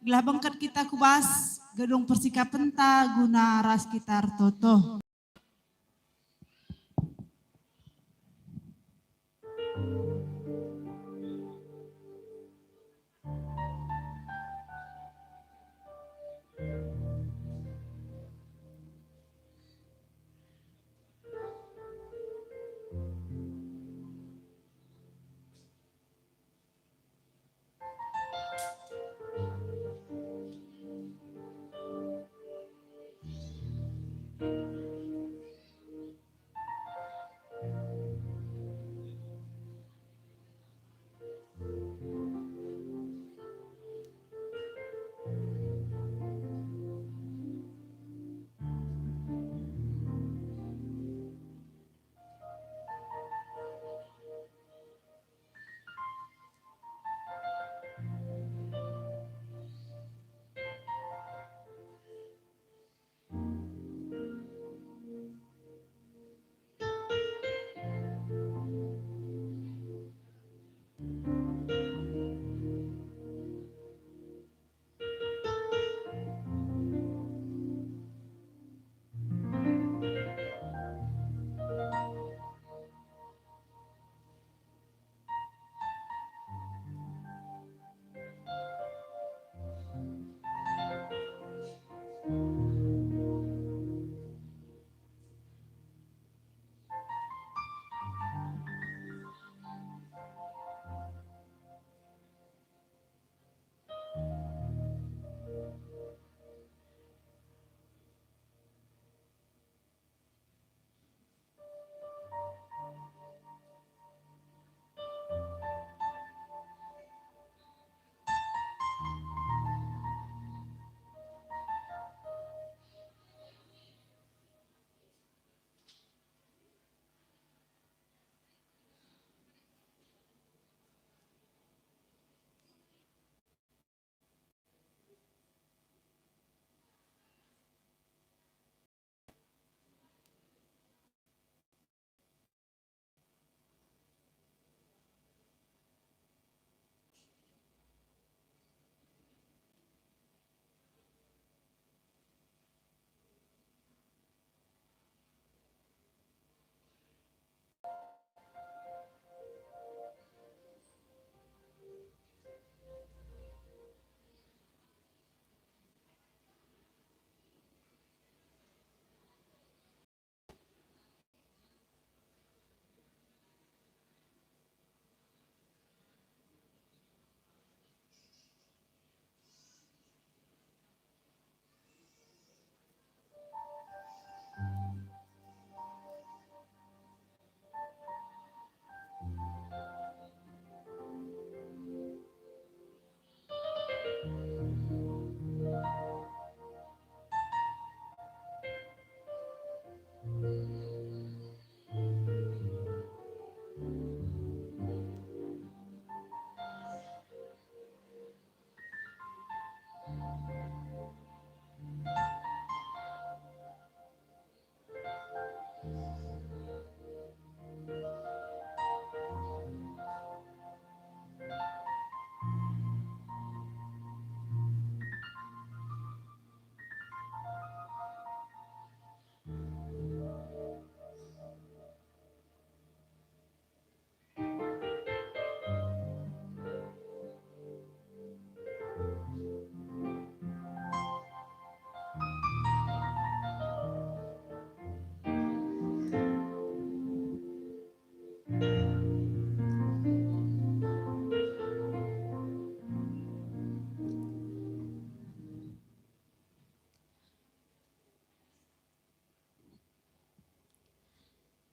Gelah bangkat kita kubas gedung persika penta guna ras kitar toto.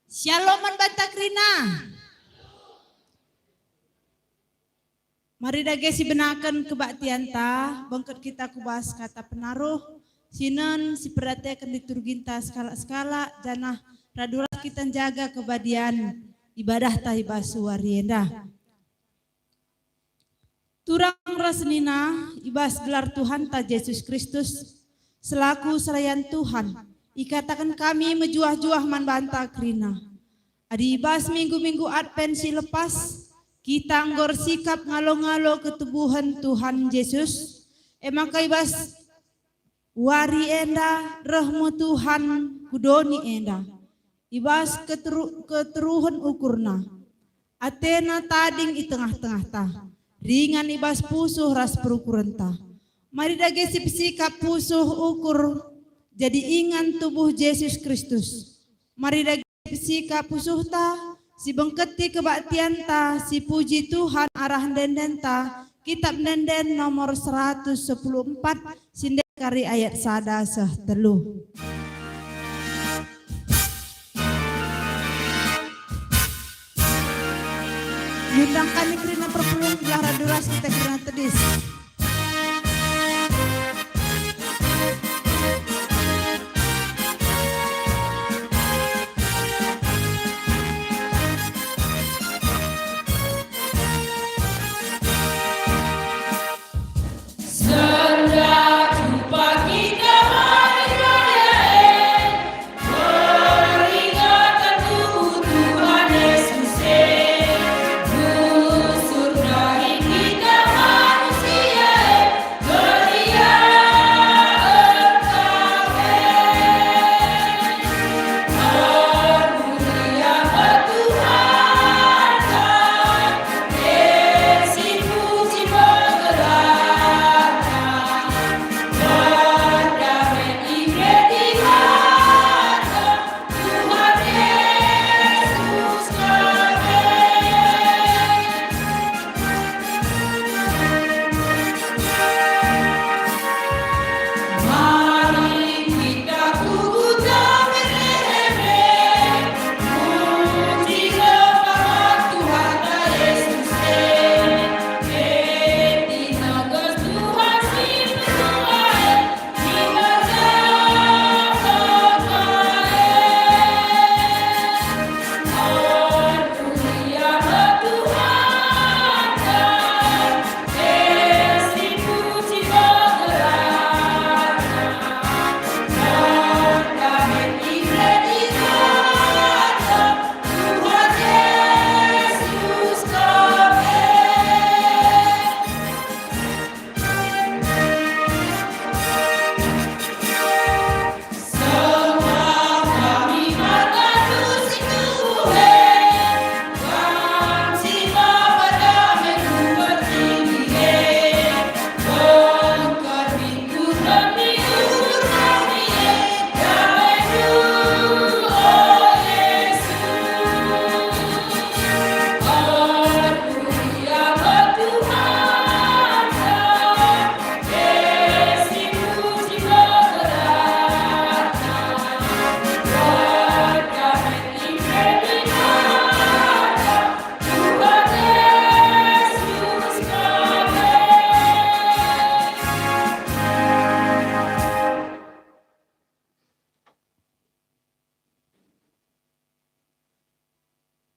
Shalom Banta Krina. Mari dage si benakan kebaktian ta, bangkat kita kubas kata penaruh, sinan si perhati akan diturginta skala-skala, janah raduras kita jaga kebadian ibadah tahibasu warienda. Turang rasnina ibas gelar Tuhan ta Yesus Kristus selaku selayan Tuhan. Ikatakan kami mejuah-juah man banta krina. Adi ibas minggu-minggu Advent si lepas kita anggor sikap ngalo-ngalo ketubuhan Tuhan Yesus. Maka ibas wari enda rahmu Tuhan kudoni enda. Ibas keteruhan ukurna. Atena tading i tengah-tengah ta. Ringan ibas pusuh ras perukuran ta. Mari dage sikap pusuh ukur jadi ingan tubuh Yesus Kristus. Mari dage sikap pusuh ta, si bengketi kebaktian ta, si puji Tuhan arah denden ta. Kitab denden nomor 114 sindek kari ayat sada seh telu. Yundang kami kerina perpulung belah raduras kita kerina tedis.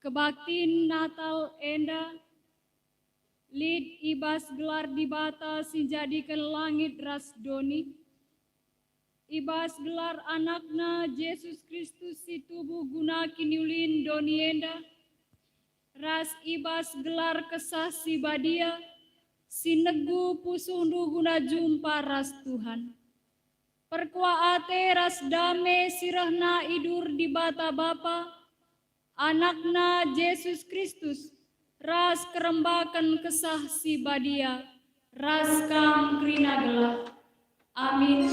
Kebaktin Natal enda, lid ibas gelar di bata sinjadikan langit ras doni, ibas gelar anakna Yesus Kristus si tubuh guna kiniulin doni enda, ras ibas gelar kesah si badia, si negu pusundu guna jumpa ras Tuhan. Perkua ate ras dame sirahna idur di bata Bapa, anakna Yesus Kristus, ras kerembakan kesah si badia, ras kam krina gelah. Amin.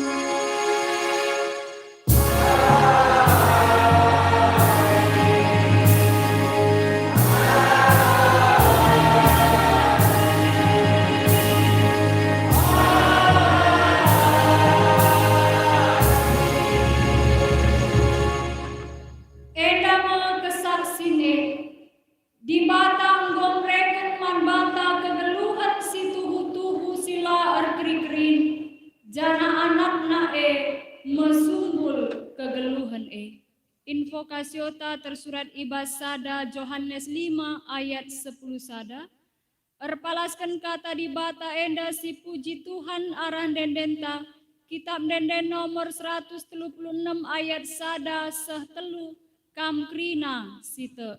Enda mau kasiota tersurat ibas sada Johannes 5 ayat 10 sada. Erpalaskan kata di bata enda si puji Tuhan arah dendenta. Kitab denden nomor 136 ayat sada sehtelu kam krina site.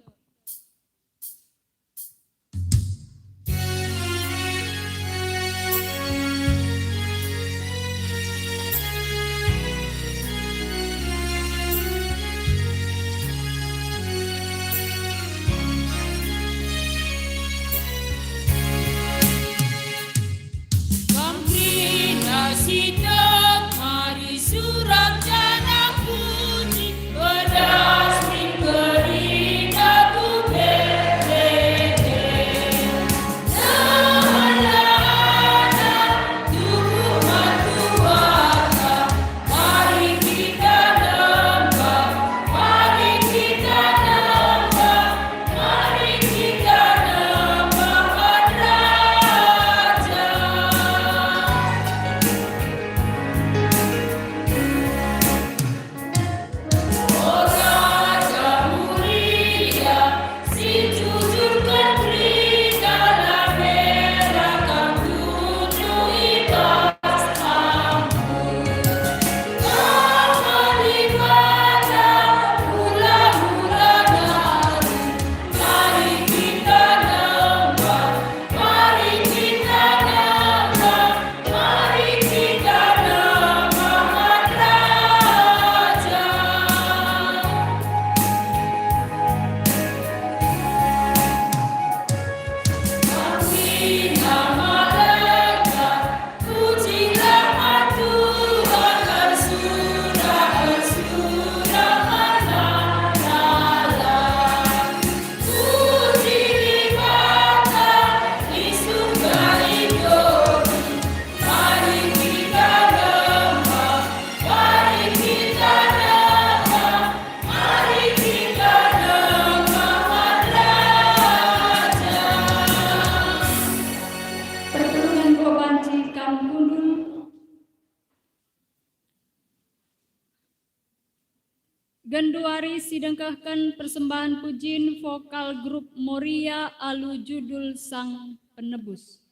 Genduari sidengkahkan persembahan pujin vokal grup Moria alu judul Sang Penebus.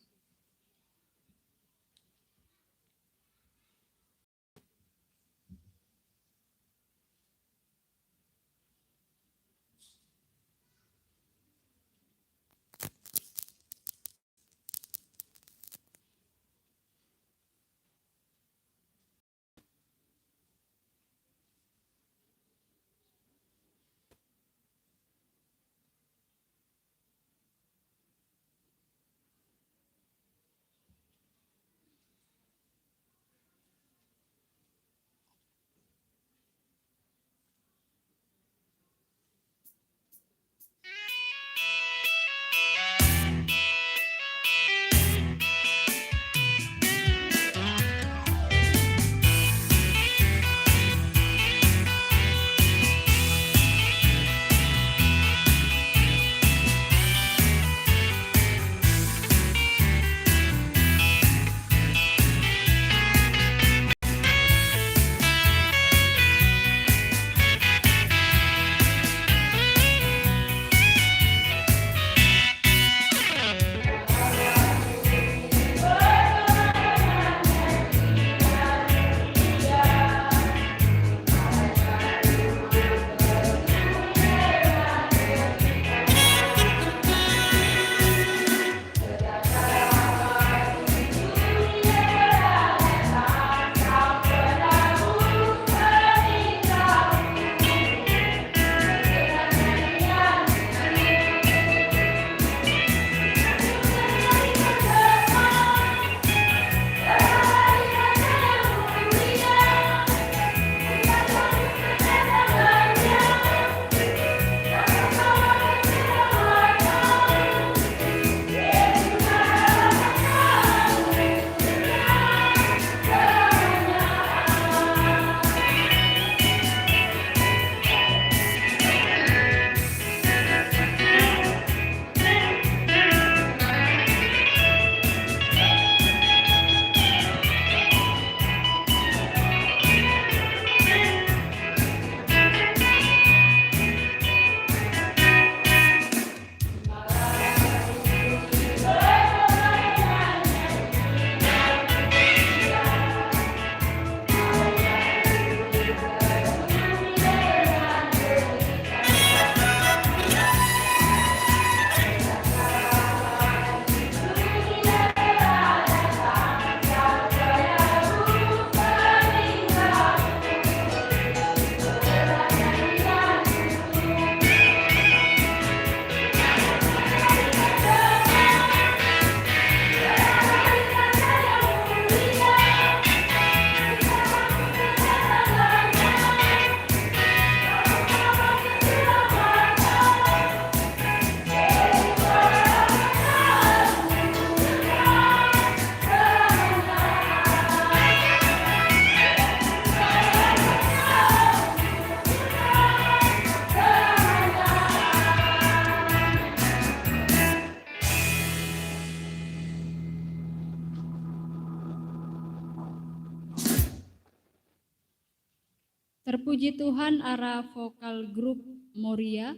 Terpuji Tuhan arah vokal grup Moria.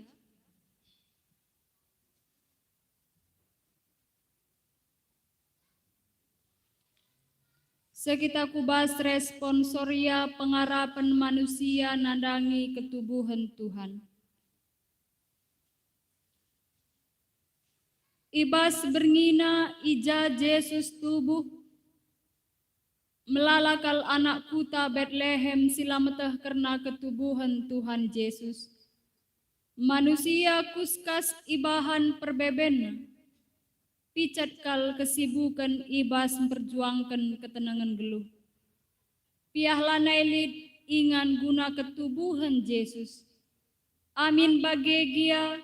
Sekita kubas responsoria pengharapan manusia nandangi ketubuhan Tuhan. Ibas berngina ija Yesus tubuh, melalakal anak kuta Bethlehem silameteh karena ketubuhan Tuhan Yesus. Manusia kuskas ibahan perbeben, picat kal kesibukan ibas memperjuangkan ketenangan geluh. Piahlah nailit ingan guna ketubuhan Yesus. Amin bagegia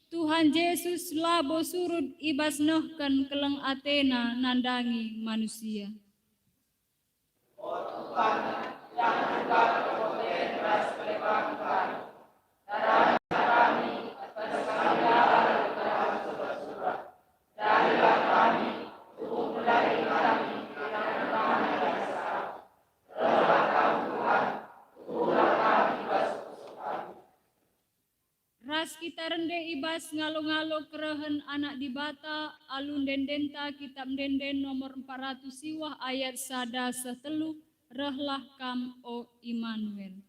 Tuhan Yesus labo surut ibas nohkan keleng Athena nandangi manusia. Ras kita rende ibas ngalo-ngalo kerehen anak di bata alun dendenta kitab denden nomor 400 siwah ayat sada setelu rehlah kam o Immanuel.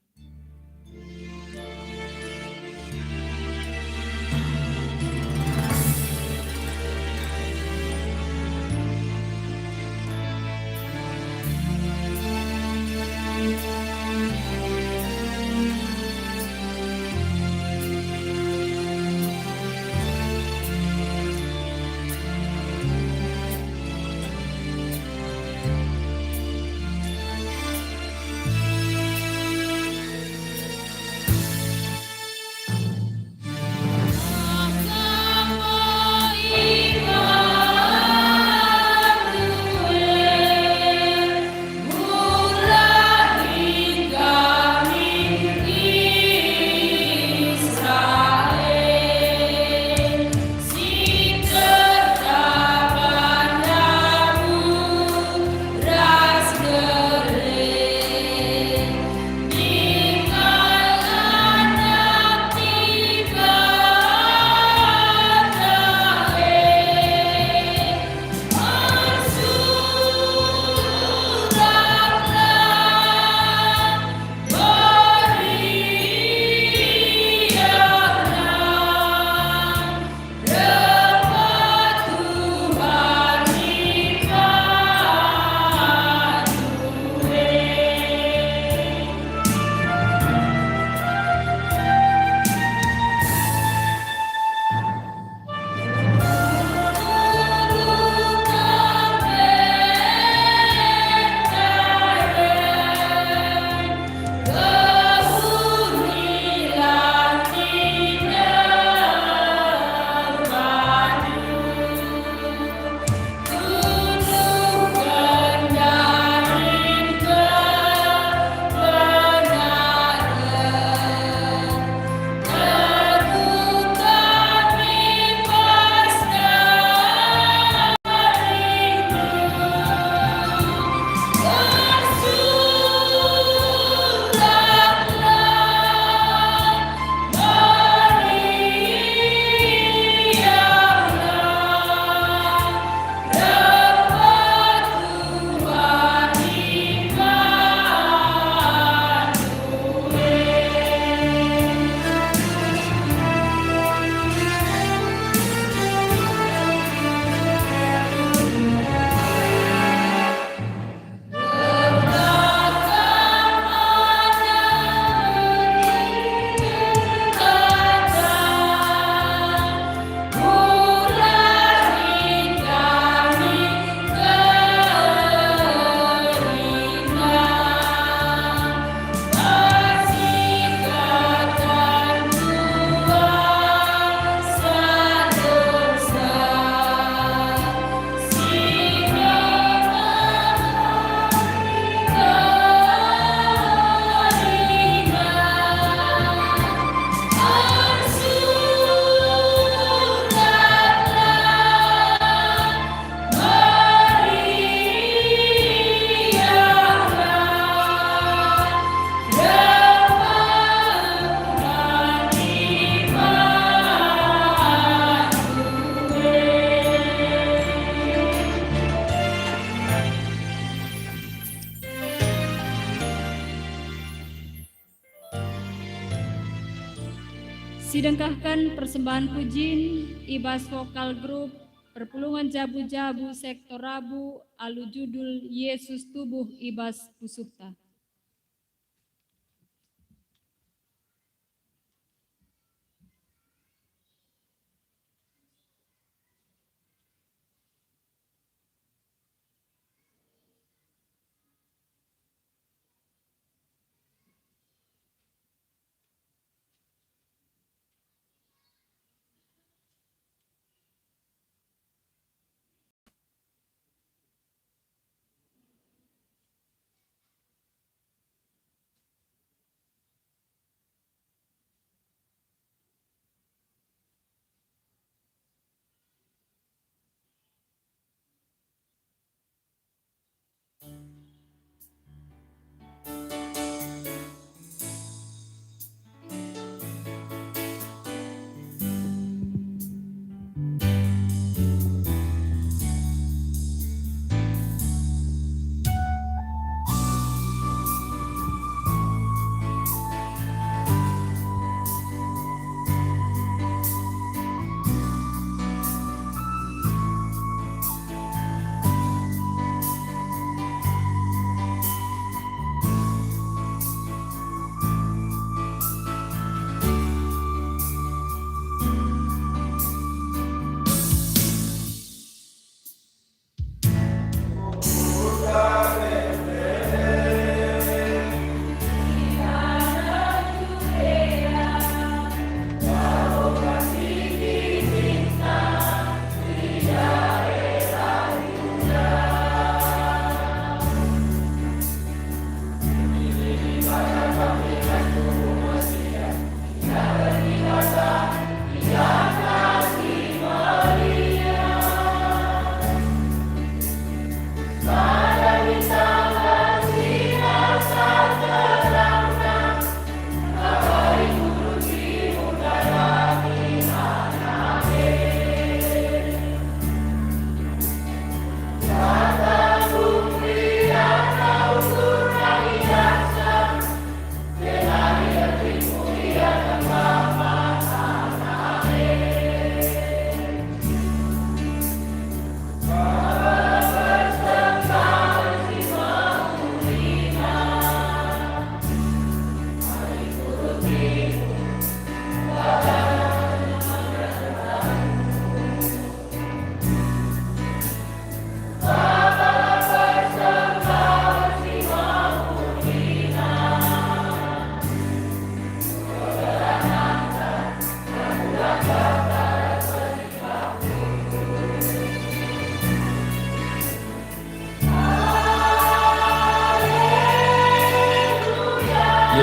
Sidengkahkan persembahan pujiin Ibas Vokal Group Perpulungan Jabu-Jabu Sektor Rabu alu judul Yesus Tubuh Ibas Pusuhta.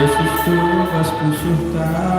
Yesus Tugas Pusuhta.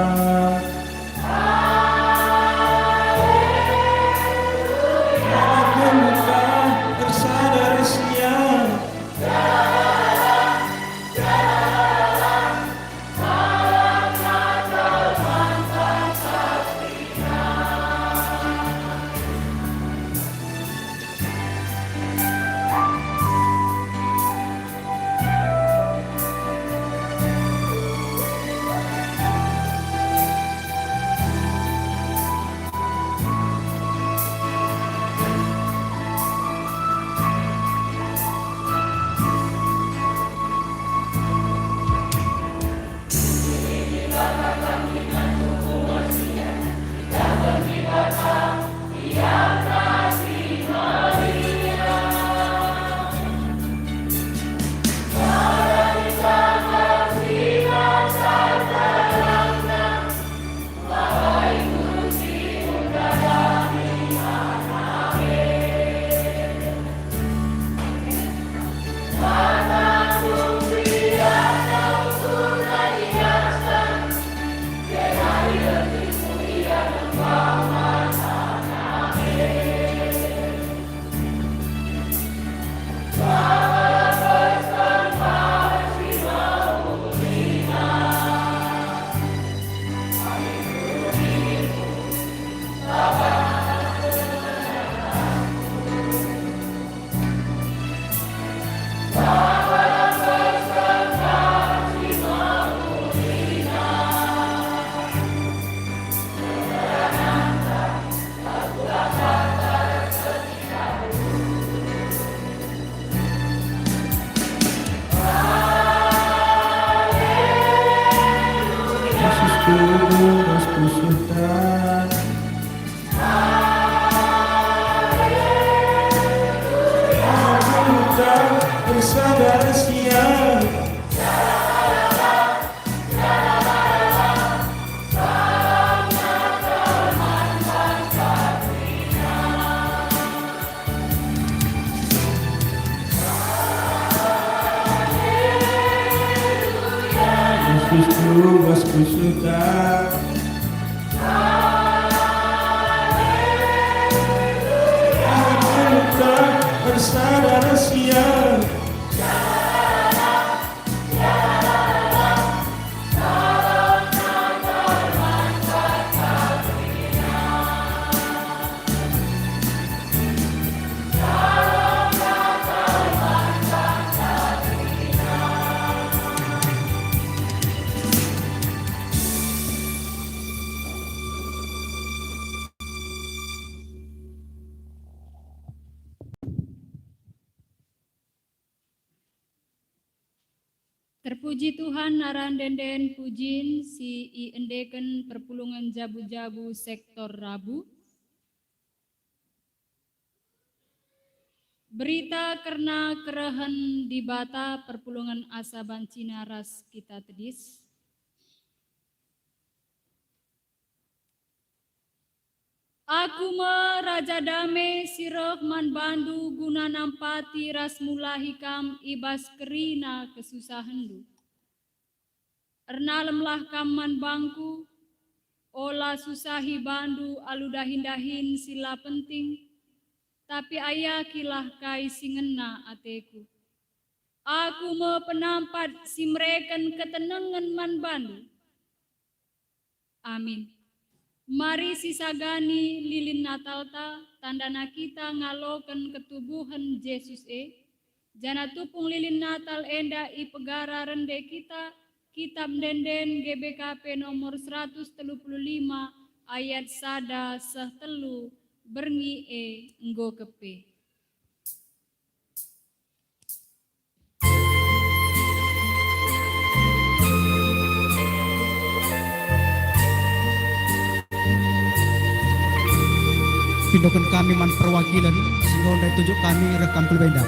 Kristus kusuhkan. Kita bersabar siang. Kristus kusuhkan. Kita bersabar siang. Terpuji Tuhan naran denden pujin si i endeken perpulungan jabu-jabu sektor Rabu. Berita karena kerahan di bata perpulungan asa bancina ras kita tedis. Aku Raja Dame sirah man bandu guna nampati ras mula hikam ibas kerina kesusahan du. Ernalemlah kaman bangku, olah susahi bandu aludahin-dahin sila penting, tapi ayah kilah kai singena ateku. Aku penampat si mereken ketenangan man bandu. Amin. Mari sisagani lilin Natal ta, tandana kita ngalokan ketubuhan Yesus jana tupung lilin Natal enda i pegara rende kita, kitab denden GBKP nomor 135 ayat sada sehtelu berngi enggo kepe. Pindokan kami man perwakilan sehingga tunjuk kami rekam berbeda.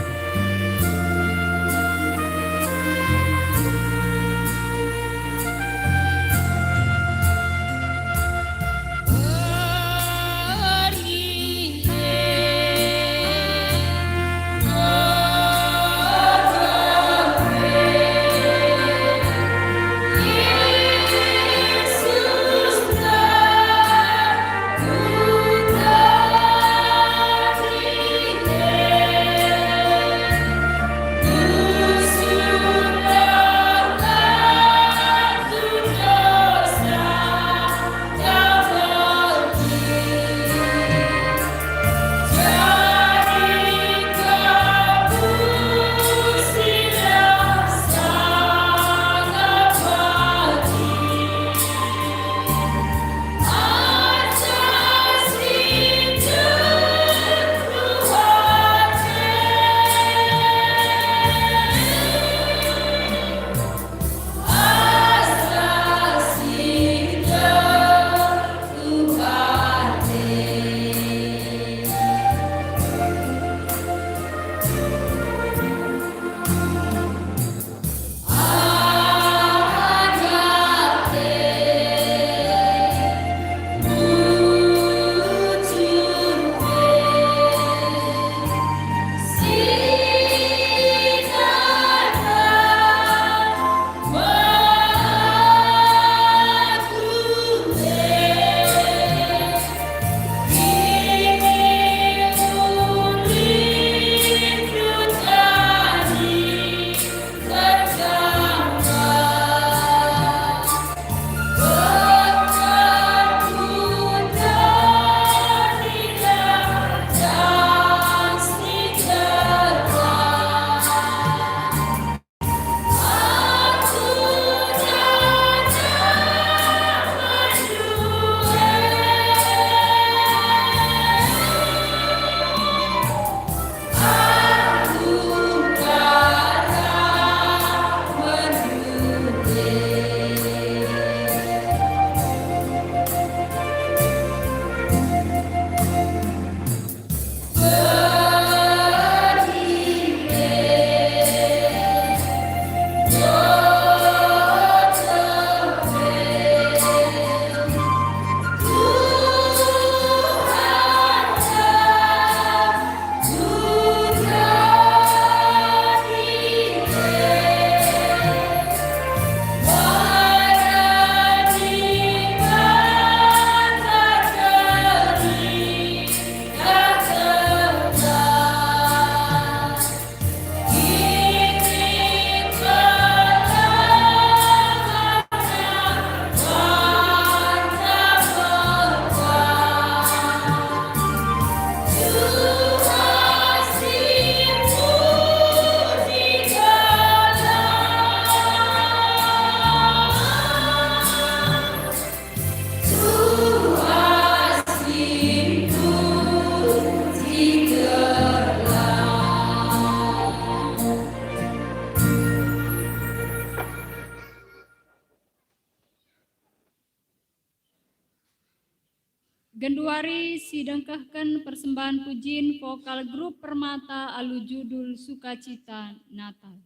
Genduari sidengkahkan persembahan pujian vokal grup Permata alu judul Sukacita Natal.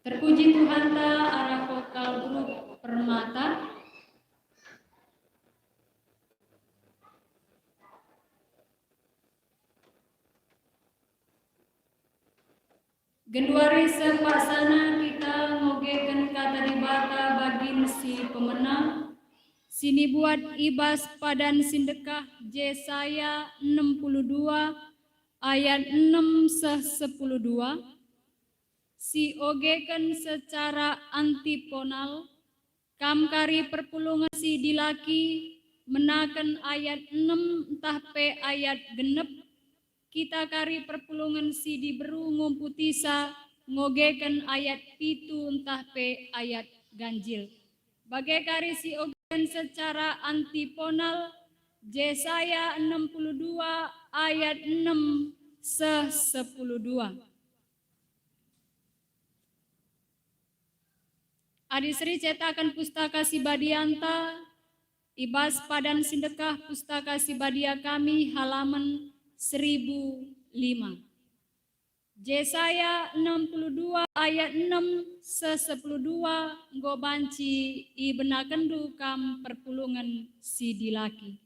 Terpuji Tuhan ta arah vokal grup Permata. Genduari sepaksana kita ngogekan kata dibata bagin si pemenang. Sini buat ibas padan sindekah Yesaya 62 ayat 6-12. si ogeken secara antiponal, kam kari perpulungan si dilaki menaken ayat 6 entah pe ayat genep, kita kari perpulungan si diberu ngumputisa ngogeken ayat pitu entah pe ayat ganjil. Bagai kari si ogeken secara antiponal, Yesaya 62 ayat 6 se-12. Adi Sri cetakan pustaka Sibadianta, ibas padan sindekah pustaka Sibadia kami halaman 1005. Yesaya 62 ayat 6 se-12 nggo banci ibenakendu kam perpulungan si dilaki.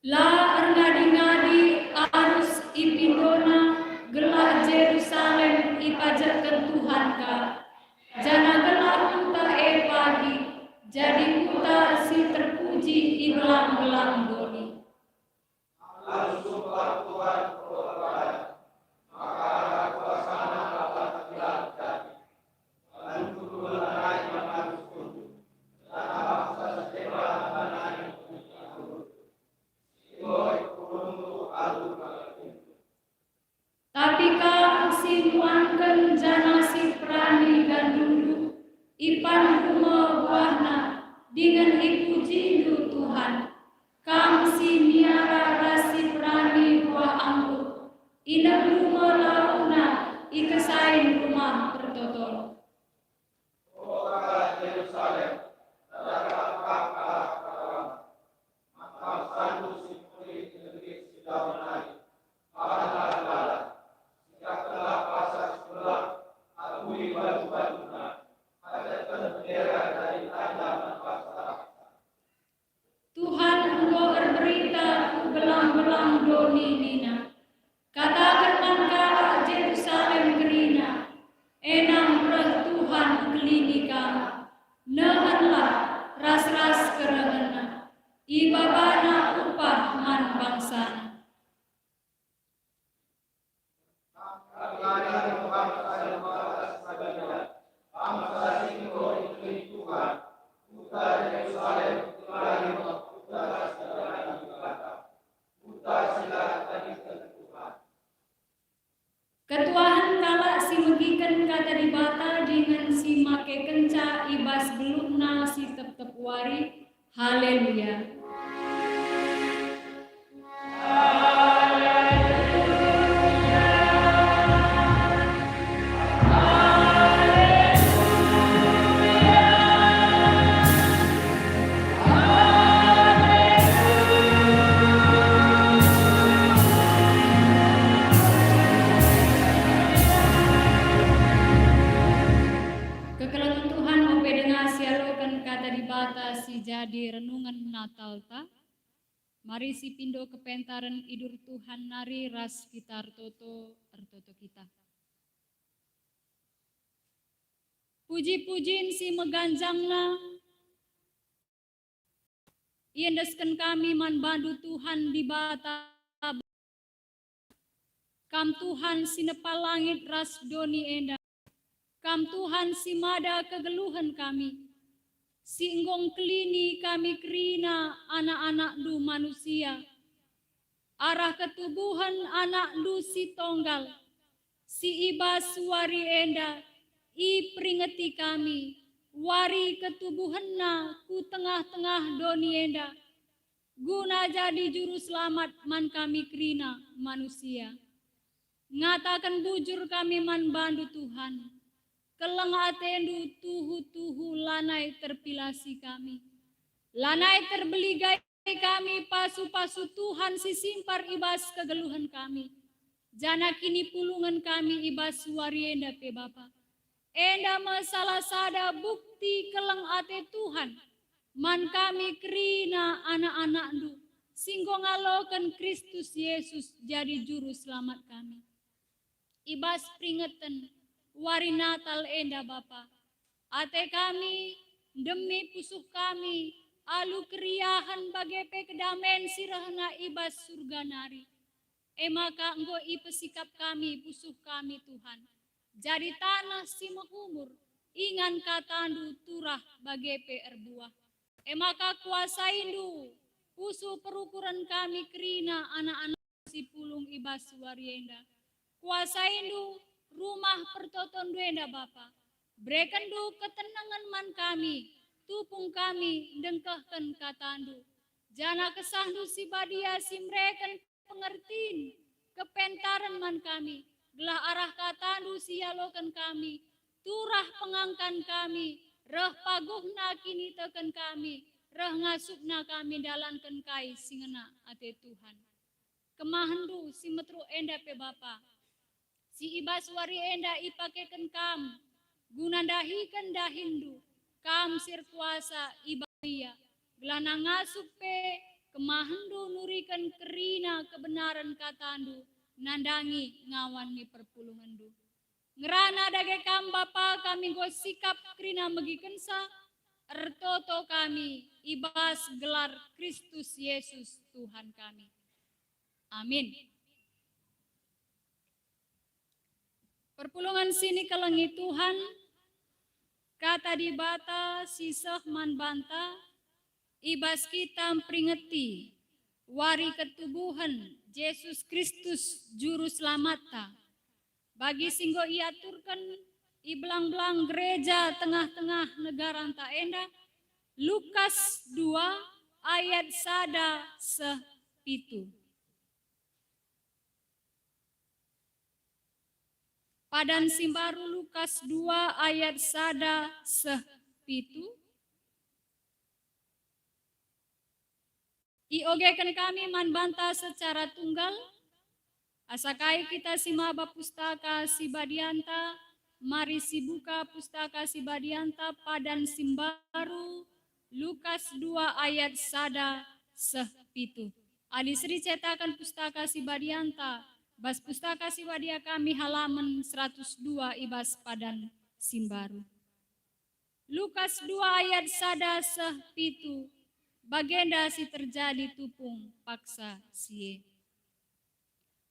La ngadi-ngadi arus ipindona gelah Jerusalem ipajakan Tuhan ka. Jana gelah kuta pagi, jadi kuta si terpuji ibelang-belang doni. Tapi kau si nuangkan jana si prani dan dulu, ipan rumah buahna dengan ipuji du Tuhan. Kam si miara rasi prani buah anggur, inap rumah launa ikesain rumah pertotol. Tuhan engkau berberita belang-belang doni nina. Katakan mangkala Jerusalem kerina. Enam reh Tuhan kelini kam. Nehenlah ras-ras kerehena. Ibabana upah man bangsana. Ketuahan kala si megiken kata dibata dengan si make kenca ibas belumna si tep-tep wari. Haleluya. Kekelangan Tuhan ope dengar siarokan kata dibata si jadi renungan Natal ta. Mari si pindo kepentaran idur Tuhan nari ras kita artoto kita. Puji-pujiin si meganjangna, iendeskan kami man bandu Tuhan di bata. Kam Tuhan si nepal langit ras doni enda. Kam Tuhan si mada kegeluhan kami, si enggong kelini kami kerina anak-anak du manusia, arah ketubuhan anak du si tonggal, si ibas wari enda, i peringeti kami, wari ketubuhanna ku tengah-tengah doni enda, guna jadi juru selamat man kami kerina manusia. Ngatakan bujur kami man bandu Tuhan. Keleng atendu tuhu-tuhu lanai terpilasi kami. Lanai terbeligai kami pasu-pasu Tuhan si simpar ibas kegeluhan kami. Jana kini pulungan kami ibas warienda pe Bapa. Enda masalah sada bukti keleng ate Tuhan. Man kami kerina anak-anak du. singgo ngalokan Kristus Yesus jadi juru selamat kami. Ibas peringatan wari Natal enda Bapa. Ate kami demi pusuh kami alu keriahan bagepe kedamen sirahna ibas surga nari. Maka engkau ipesikap kami pusuh kami Tuhan. Jadi tanah si mahumur ingan katandu turah bagepe erbuah. Maka kuasaindu pusuh perukuran kami kerina anak-anak si pulung ibas warienda. Kuasaindu rumah pertoton duenda Bapa. Brekendu ketenangan man kami, tupung kami dengkahkan katandu. Jana kesahdu si badia si mereken pengertiin, kepentaran man kami. Gelah arah katandu si yalokan kami, turah pengangkan kami, reh paguhna kini teken kami, reh ngasupna kami dalankan kai singena ate Tuhan. Kemahandu si metru enda pe Bapa. Si ibas wari enda ipakekan kam, gunandahikan dahindu, kam sir kuasa ibaya, gelana ngasup pe, kemahandu nurikan kerina kebenaran katandu, nandangi ngawangi perpulungandu. Ngerana dage kam Bapa kami go sikap kerina megikensa, ertoto kami ibas gelar Kristus Yesus Tuhan kami. Amin. Perpulungan sini kelengi Tuhan, kata di bata sisah man banta, ibas kita peringeti, wari ketubuhan Yesus Kristus juru selamat. Bagi singgo iaturkan iblang-blang gereja tengah-tengah negara anta enda, Lukas 2 ayat 1-7. Padan simbaru Lukas 2 ayat 1-7. Iogekan kami man banta secara tunggal. Asakai kita simaba pustaka si badianta. Mari sibuka pustaka si badianta padan simbaru Lukas 2 ayat 1-7. Adi Sri cetakan pustaka si badianta. Bas pustaka si wadia kami halaman 102 ibas padan simbaru. Lukas 2 ayat 1-7. Bagenda si terjadi tupung paksa sie.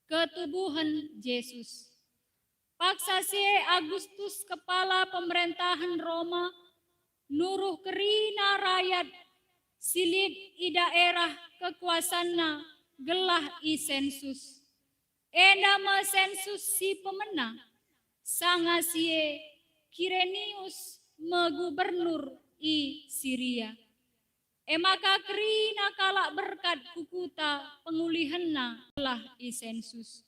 Ketubuhan Yesus. Paksa sie Agustus kepala pemerintahan Roma. Nuruh kerina rakyat. Silid i daerah kekuasaanna gelah i sensus. Enda me sensus si pemenang, sanga sie Kirenius me gubernur i Syria. Maka kerina kalak berkat kukuta pengulihanna telah i sensus.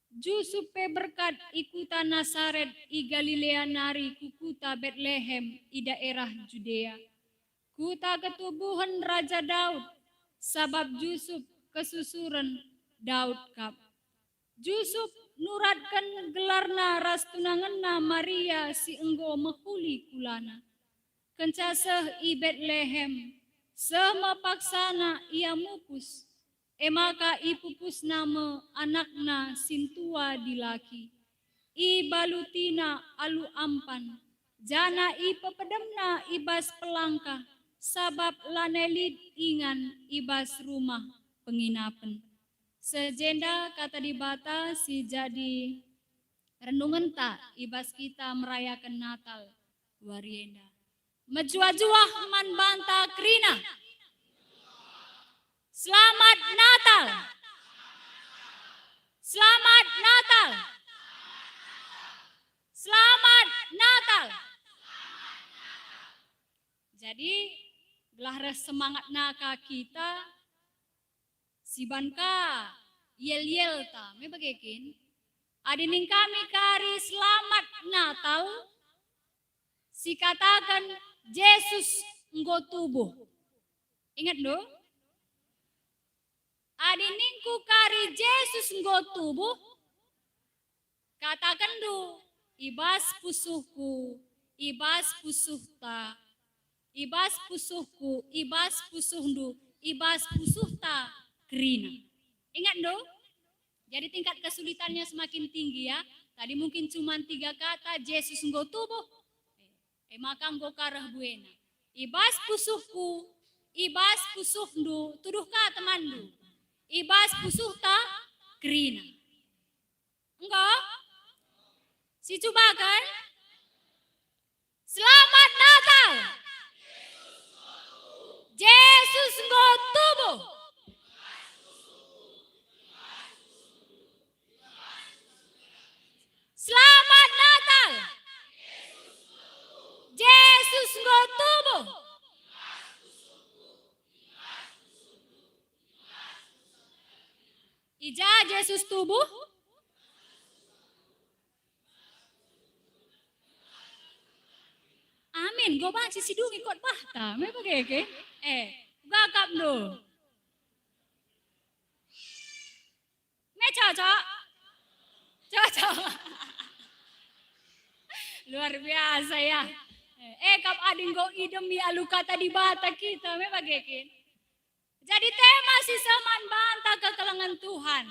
Jusupe berkat ikuta Nasaret i Galilea nari kukuta Bethlehem i daerah Judea. Kuta ketubuhan Raja Daud, sabab Jusuf kesusuran Daud kap. Jusuf nuratkan gelarna ras tunanganna Maria si enggo mehuli kulana. Kencaseh i Bethlehem, sema paksana ia mupus. Maka i pupus nama anakna sintua dilaki. I balutina alu ampan, jana i pepedemna ibas pelangkah, sabab lanelit ingan ibas rumah penginapan. Sejenda kata di bata si jadi renungan tak ibas kita merayakan Natal warienda. Menjuah-juah man banta krina. Selamat Natal. Selamat Natal. Selamat Natal. Jadi belah semangat naka kita si banka yel-yel ta me bagekin adining kami kari selamat Natal si katakan Yesus enggo tubuh. Ingat do? Adiningku kari Yesus enggo tubuh. Katakan do ibas pusuhku, ibas pusuhta, ibas pusuhku, ibas pusuhndu, ibas pusuhta kerina. Ingat do? Jadi tingkat kesulitannya semakin tinggi ya. Tadi mungkin cuma 3 kata, Yesus nggo tubuh. Maka nggo karah buena. Ibas pusuhku, ibas pusuhndu, tuduhkah temandu? Ibas pusuhta kerina. Enggak? Si coba kan? Selamat Natal. Yesus nggo tubuh. Selamat Natal. Yesus nggo tubuh. Ija Yesus tubuh. Amin. Go bang sisi dungi kot pahta. Me bageke. Gakap do. Me cocok. Cocok. Luar biasa ya. Kap ading go idemi alukata di bata kita. Me bageke. Jadi tema sisaman banta kekelengan Tuhan.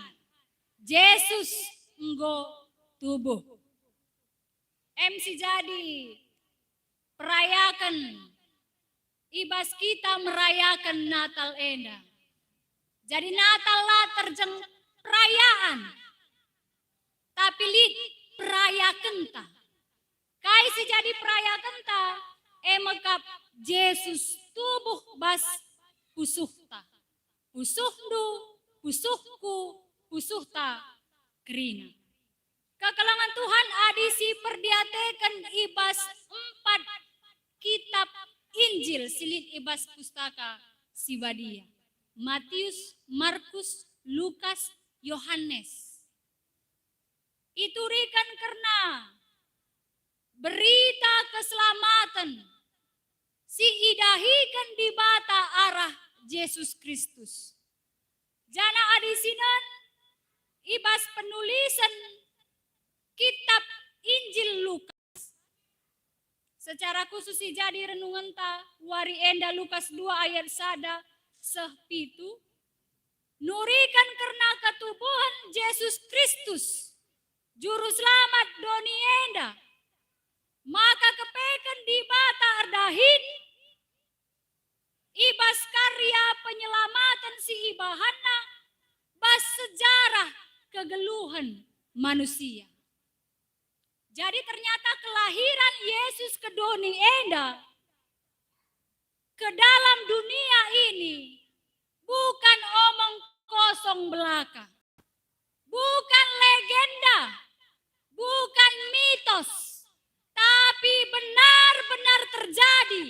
Yesus nggo tubuh. MC jadi perayakan ibas kita merayakan Natal enda. Jadi Natal lah terjeng perayaan. Tapi lid perayakan ta. Kai sejadi perayakan ta. Mekap Yesus tubuh bas pusuhta. Pusuhndu, pusuhku, pusuhta kerina. Kekelangan Tuhan adisi perdiatekan ibas 4 kitab Injil silid ibas pustaka Sibadia. Matius, Markus, Lukas, Yohanes. Iturikan karena berita keselamatan si idahikan di bata arah Yesus Kristus. Jana adisinan ibas penulisan kitab Injil Lukas. Secara khusus jadi renungan ta wari enda Lukas 2 ayat 1-7. Nurikan karena ketubuhan Yesus Kristus juru selamat doni enda. Maka kepekan di bata ardahin ibas karya penyelamatan si ibahana bas sejarah kegeluhan manusia. Jadi ternyata kelahiran Yesus ke doni enda ke dalam dunia ini bukan omong kosong belaka. Bukan legenda, bukan mitos, tapi benar-benar terjadi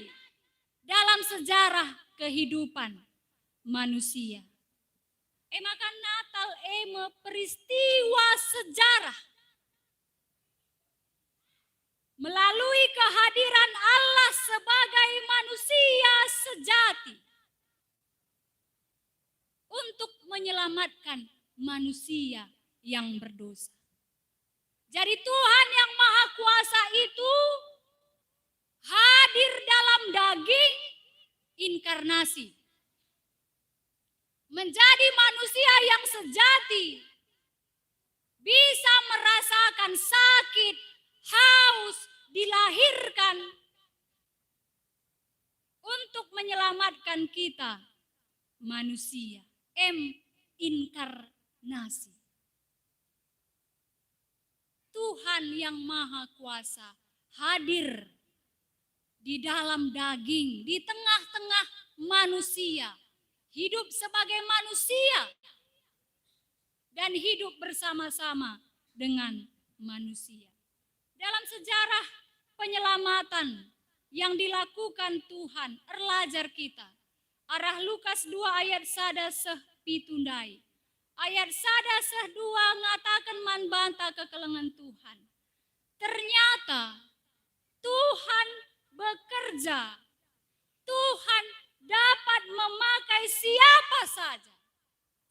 dalam sejarah kehidupan manusia. Maka Natal peristiwa sejarah melalui kehadiran Allah sebagai manusia sejati untuk menyelamatkan manusia yang berdosa. Jadi Tuhan yang Maha Kuasa itu hadir dalam daging inkarnasi. Menjadi manusia yang sejati. Bisa merasakan sakit, haus, dilahirkan untuk menyelamatkan kita manusia. Inkarnasi. Tuhan yang Maha Kuasa hadir di dalam daging, di tengah-tengah manusia. Hidup sebagai manusia dan hidup bersama-sama dengan manusia. Dalam sejarah penyelamatan yang dilakukan Tuhan, erlajar kita. Arah Lukas 2 ayat 1-7. Ayat 1-2 ngatakan man banta kekelengan Tuhan. Ternyata Tuhan bekerja. Tuhan dapat memakai siapa saja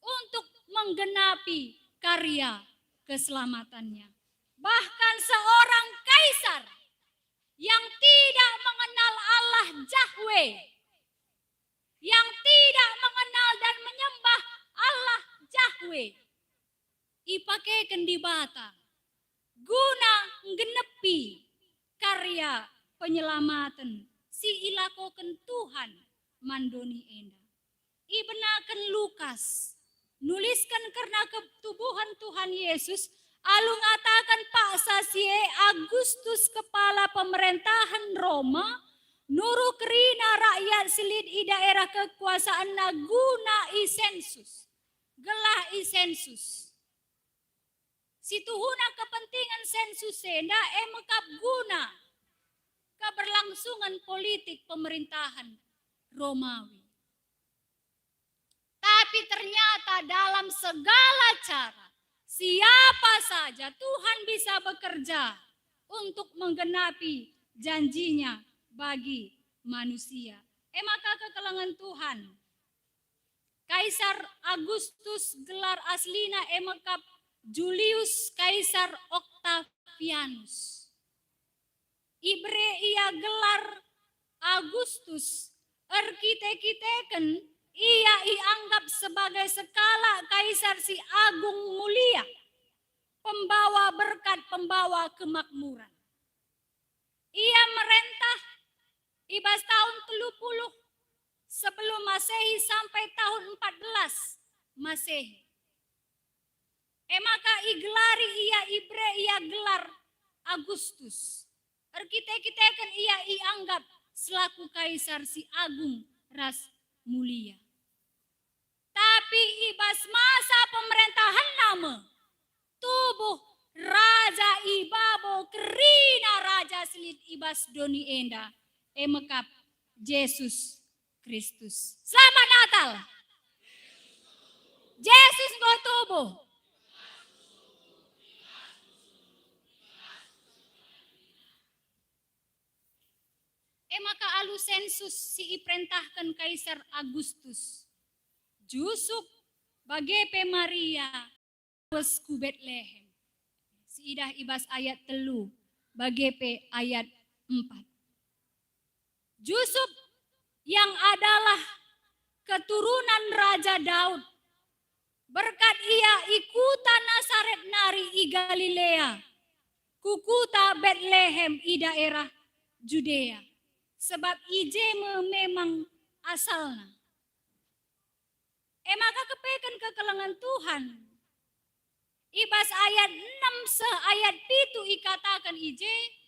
untuk menggenapi karya keselamatannya. Bahkan seorang kaisar yang tidak mengenal Allah Yahweh, yang tidak mengenal we ipakekan di bata guna nggenepi karya penyelamatan si ilakokan Tuhan mandoni enda. Ibenakan Lukas nuliskan karena ketubuhan Tuhan Yesus alu ngatakan Pak Sasie Agustus kepala pemerintahan Roma nuru kerina rakyat silit i daerah kekuasaan naguna isensus gelah isensus situhuna kepentingan sensus senda emekap guna keberlangsungan politik pemerintahan Romawi. Tapi ternyata dalam segala cara siapa saja Tuhan bisa bekerja untuk menggenapi janjinya bagi manusia. Maka kekelangan Tuhan. Kaisar Agustus gelar aslina emekap Julius Kaisar Octavianus. Ibre ia gelar Agustus arkite-kiteken ia dianggap sebagai skala kaisar si agung mulia, pembawa berkat, pembawa kemakmuran. Ia merentah ibas tahun 30 sebelum Masehi sampai tahun 14 Masehi. Maka igelari ia ibre ia gelar Agustus. Arkite-kiteken ia dianggap selaku kaisar si agung ras mulia. Tapi ibas masa pemerintahan nama tubuh Raja Ibabo kerina Raja Selit ibas doni enda emekap Yesus Kristus. Selamat Natal. Yesus go tubuh. Maka alu sensus si iperintahkan Kaisar Agustus. Jusuk bagepe Maria wasku Betlehem. Si idah ibas ayat 3 bagepe ayat 4. Jusuk yang adalah keturunan Raja Daud. Berkat ia ikuta Nasaret nari i Galilea. Kukuta Betlehem i daerah Judea. Sebab ije memang asalna. Maka kepekan kekelengan Tuhan. Ibas ayat 6 se ayat 7 ikatakan ije.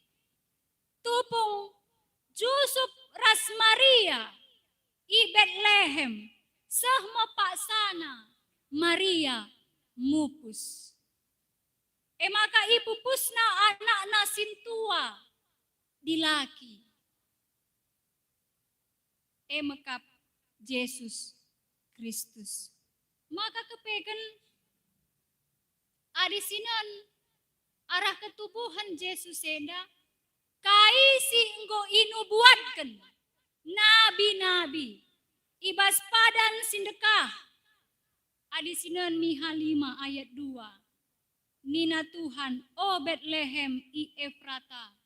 Tupung Jusuf ras Maria i Betlehem. Sehma paksana Maria mupus. Maka ipupusna anak-na sintua dilaki. Mekap Yesus Kristus. Maka kepekan adisinan arah ketubuhan Yesus enda kaisi engko inubuatkan nabi-nabi ibas padan sindekah adisinan Miha 5 ayat 2. Nina Tuhan o Betlehem i Efrata.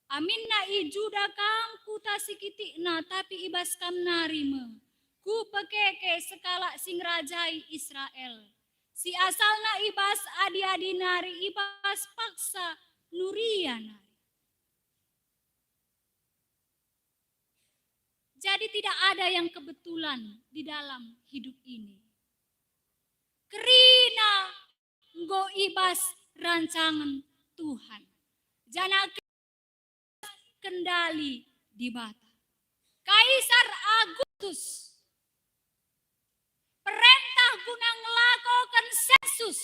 Aminna i Juda kam kuta sikitikna tapi ibas kam narima. Ku pekeke sekala sing rajai Israel. Si asalna ibas adi-adi nari ibas paksa nuria nari. Jadi tidak ada yang kebetulan di dalam hidup ini. Kerina nggo ibas rancangan Tuhan. Jana kendali di bata. Kaisar Agustus perintah guna ngelakukan sensus.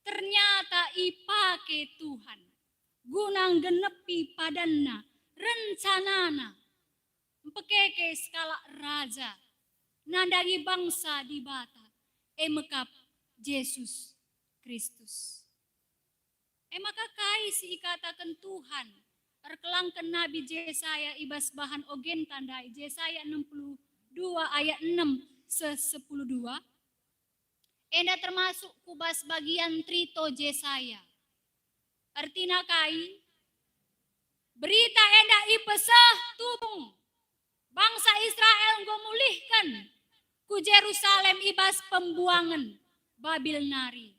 Ternyata ipake Tuhan guna genepi padanna rencanana pekeke skala raja nandagi bangsa di bata emekap Yesus Kristus. Maka kai si ikatakan Tuhan erkelangkan Nabi Yesaya ibas bahan ogen tandai Yesaya 62 ayat 6 se-10 2. Enda termasuk kubas bagian trito Yesaya. Artina kai berita enda ipesah tubung bangsa Israel nggo mulihkan ku Jerusalem ibas pembuangan Babil nari.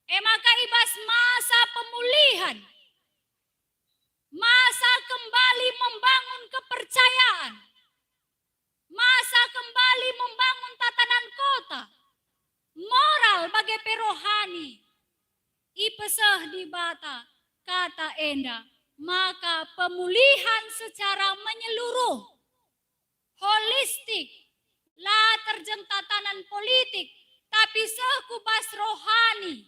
Maka ibas masa pemulihan, masa kembali membangun kepercayaan, masa kembali membangun tatanan kota, moral bagi perohani. Ipeseh di bata, kata Enda, maka pemulihan secara menyeluruh, holistik, lah terjeng tatanan politik, tapi sekubas rohani.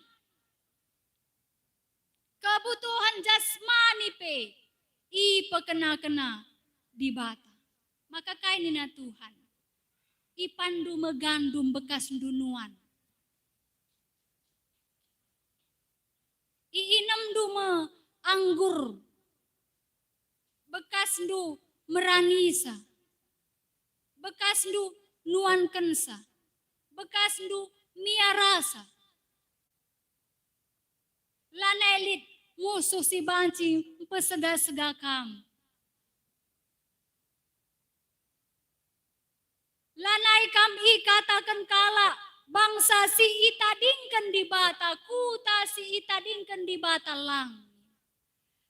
Kebutuhan jasmani pe, kena di bata. Maka kainina Tuhan, ipandu megandum bekas dunuan. Iinem dume anggur, bekas du meranisa, bekas du nuan kensa, bekas du miarasa. Lanelit musuh si banci pesega-sega kam. Lanai kam katakan kala bangsa si itadingkan di bata, kuta si itadingkan di bata lang.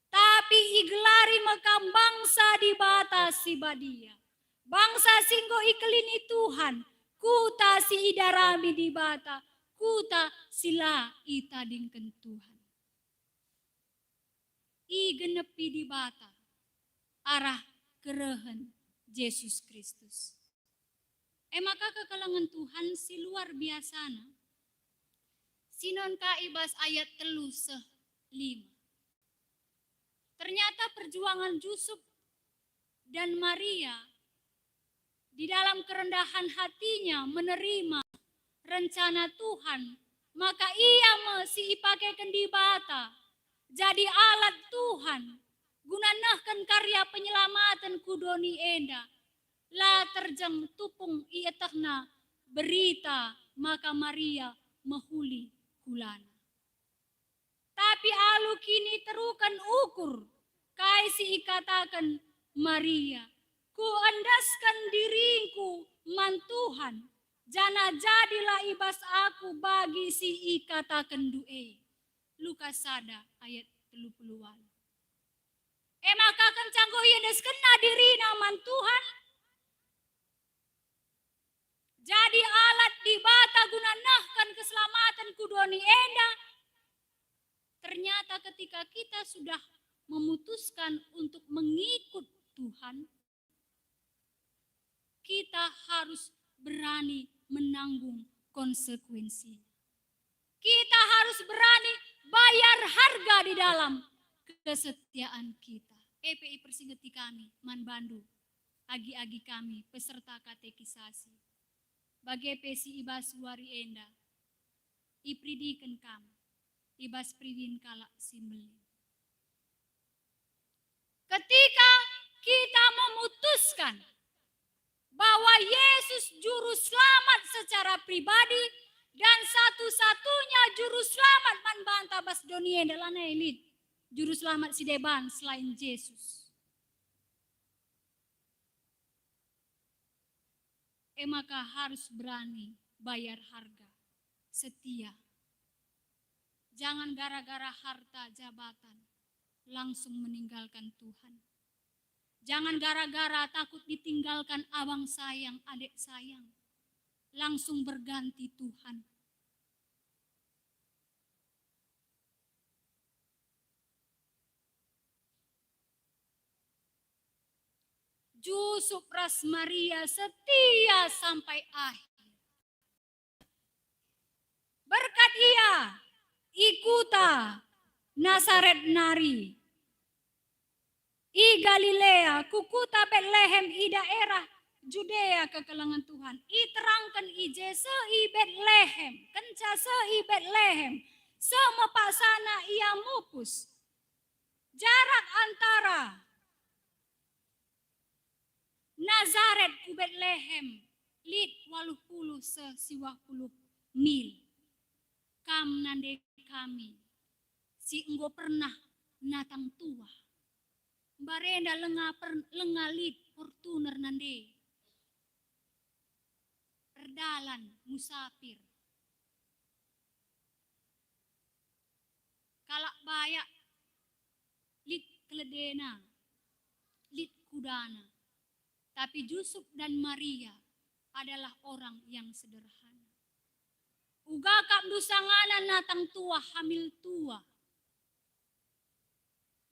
Tapi igelari makam bangsa di bata si badia. Bangsa singgo ikelini Tuhan, kuta si idarami di bata, kuta sila itadingkan Tuhan. Genepi di bata arah kerehen Yesus Kristus. Maka kekalangan Tuhan si luar biasana. Sinon ka ibas ayat 3:5. Ternyata perjuangan Yusuf dan Maria di dalam kerendahan hatinya menerima rencana Tuhan, maka ia masih ipakaikan di bata jadi alat Tuhan guna nahkan karya penyelamatan kudoni enda. La terjang tupung ietahna berita maka Maria mahuli kulana. Tapi alu kini terukan ukur kaisi ikatakan Maria, ku andaskan diriku man Tuhan, jana jadilah ibas aku bagi si ikatakan due. Lukas sada ayat 30-an. Maka kencanggo yedes kena diri naman Tuhan. Jadi alat di bata guna nahkan keselamatan kudoni enda. Ternyata ketika kita sudah memutuskan untuk mengikut Tuhan, kita harus berani menanggung konsekuensi. Kita harus berani bayar harga di dalam kesetiaan kita. EPI persingeti kami, Man Bandu, agi-agi kami, peserta katekisasi. Bagi pesi ibas wari enda, ipridikan kami, ibas pridin kalak simbelin. Ketika kita memutuskan bahwa Yesus juru selamat secara pribadi dan satu-satunya juru selamat man banta bas dunia adalah elit juru selamat si deban selain Yesus. Maka harus berani bayar harga setia. Jangan gara-gara harta jabatan langsung meninggalkan Tuhan. Jangan gara-gara takut ditinggalkan abang sayang, adik sayang, langsung berganti Tuhan. Yusuf ras Maria setia sampai akhir. Berkat ia, ikuta Nasaret nari. I Galilea, kukuta Betlehem, i daerah Judea kekelangan Tuhan. I terangkan i Jese i Betlehem, kenca se i Betlehem. Semepasana ia mupus. Jarak antara Nazaret ku Betlehem lid 80 sesiwah puluh mil. Kam nande kami si enggo pernah natang tua. Barenda lenga lid Fortuner nande. erdalan musafir. Kalak bayak lit keledena, lit kudana. Tapi Yusuf dan Maria adalah orang yang sederhana. Uga kap dusanganan natang tua hamil tua.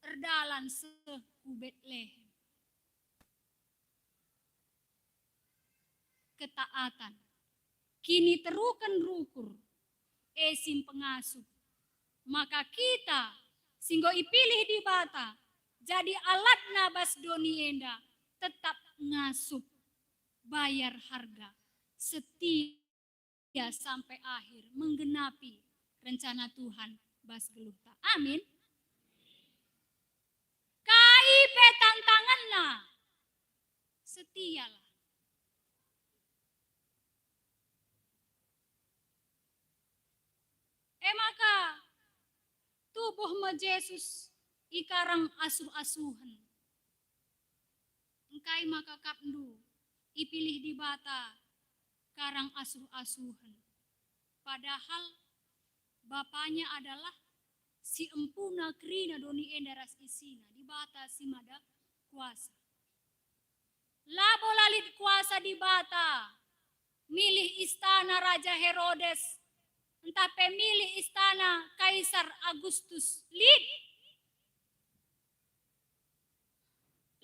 Erdalan seku Betlehem. Ketaatan. Kini terukan rukur. Esim pengasuh. Maka kita singgo ipilih di bata. Jadi alat nabas doni enda. Tetap ngasup. Bayar harga. Setia sampai akhir. Menggenapi rencana Tuhan bas geluhta. Amin. KIP tantanganna. Setialah. Maka tubuh ma Yesus ikarang asuh-asuhan. Engkai maka kapndu ipilih di bata karang asuh-asuhan. Padahal bapaknya adalah si empuna krina doni endaras isina di bata si mada kuasa. Labo lalit kuasa di bata. Milih istana Raja Herodes. Entah pemilih istana Kaisar Agustus. Lid.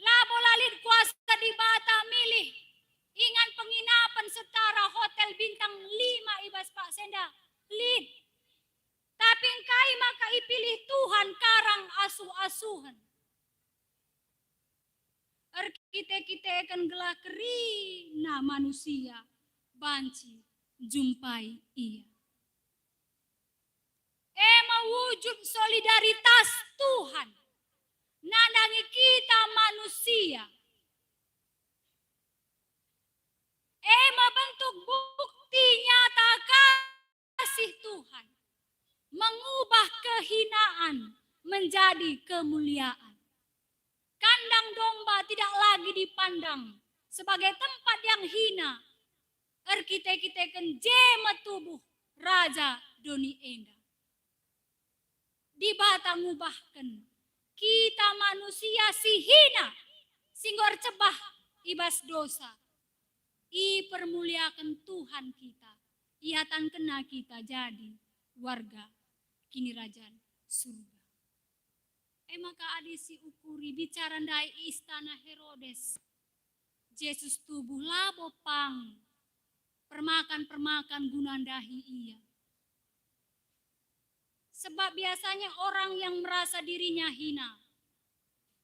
Labo lalit kuasa di bata milih. Ingan penginapan setara hotel bintang 5 ibas Pak Senda. Lid. Tapi engkai maka ipilih Tuhan karang asuh-asuhan. Kita akan gelah kerina manusia. Banci jumpai ia. Wujud solidaritas Tuhan. Nandangi kita manusia. Bentuk bukti nyata kasih Tuhan. Mengubah kehinaan menjadi kemuliaan. Kandang domba tidak lagi dipandang sebagai tempat yang hina. Kita jema tubuh Raja Doni Enda. Dibatang ubahkan kita manusia si hina singgor cebah ibas dosa. I permuliakan Tuhan kita. Iatan kena kita jadi warga kini rajaan surga. Maka adisi ukuri bicara dai istana Herodes. Yesus tubuh labo pang. Permakan gunandahi ia. Sebab biasanya orang yang merasa dirinya hina.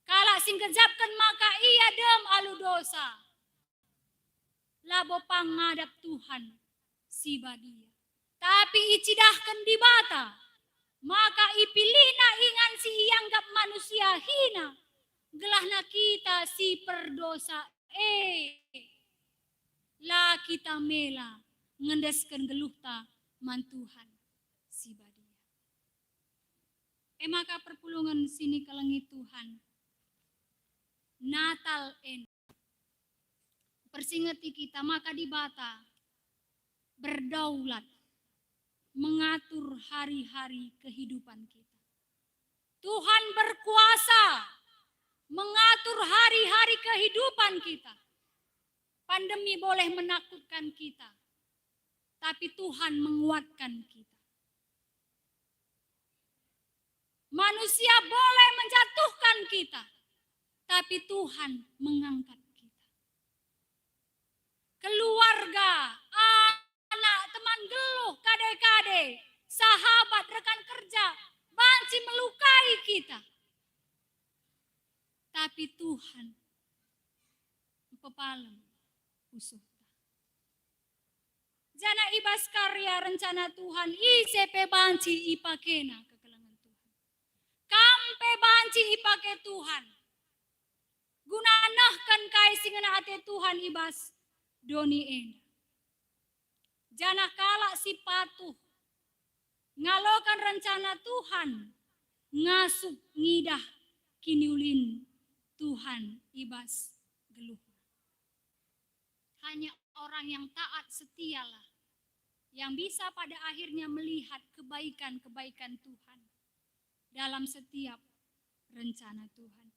Kala sing kejapkan maka ia dem alu dosa. Labo pang ngadap Tuhan si badia. Tapi icidahkan di bata. Maka ipilihna ingan si ianggap manusia hina. Gelahna kita si perdosa. La kita mela ngendeskan geluhta mantuhan si badia. Maka perpulungan sini ke langit Tuhan. Natal persingeti kita maka di bata berdaulat mengatur hari-hari kehidupan kita. Tuhan berkuasa mengatur hari-hari kehidupan kita. Pandemi boleh menakutkan kita, tapi Tuhan menguatkan kita. Manusia boleh menjatuhkan kita, tapi Tuhan mengangkat kita. Keluarga, anak, teman geluh, kade-kade, sahabat, rekan kerja, banci melukai kita. Tapi Tuhan pepalem usuhta. Jana ibas karya rencana Tuhan, ICP banci ipakena kekelangan Tuhan. Kampe banci ipake Tuhan. Gunanahkan kai singana ate Tuhan ibas doni enda. Jana kala si patuh ngalokan rencana Tuhan ngasup ngidah kiniulin Tuhan ibas geluh. Hanya orang yang taat setialah yang bisa pada akhirnya melihat kebaikan-kebaikan Tuhan dalam setiap rencana Tuhan.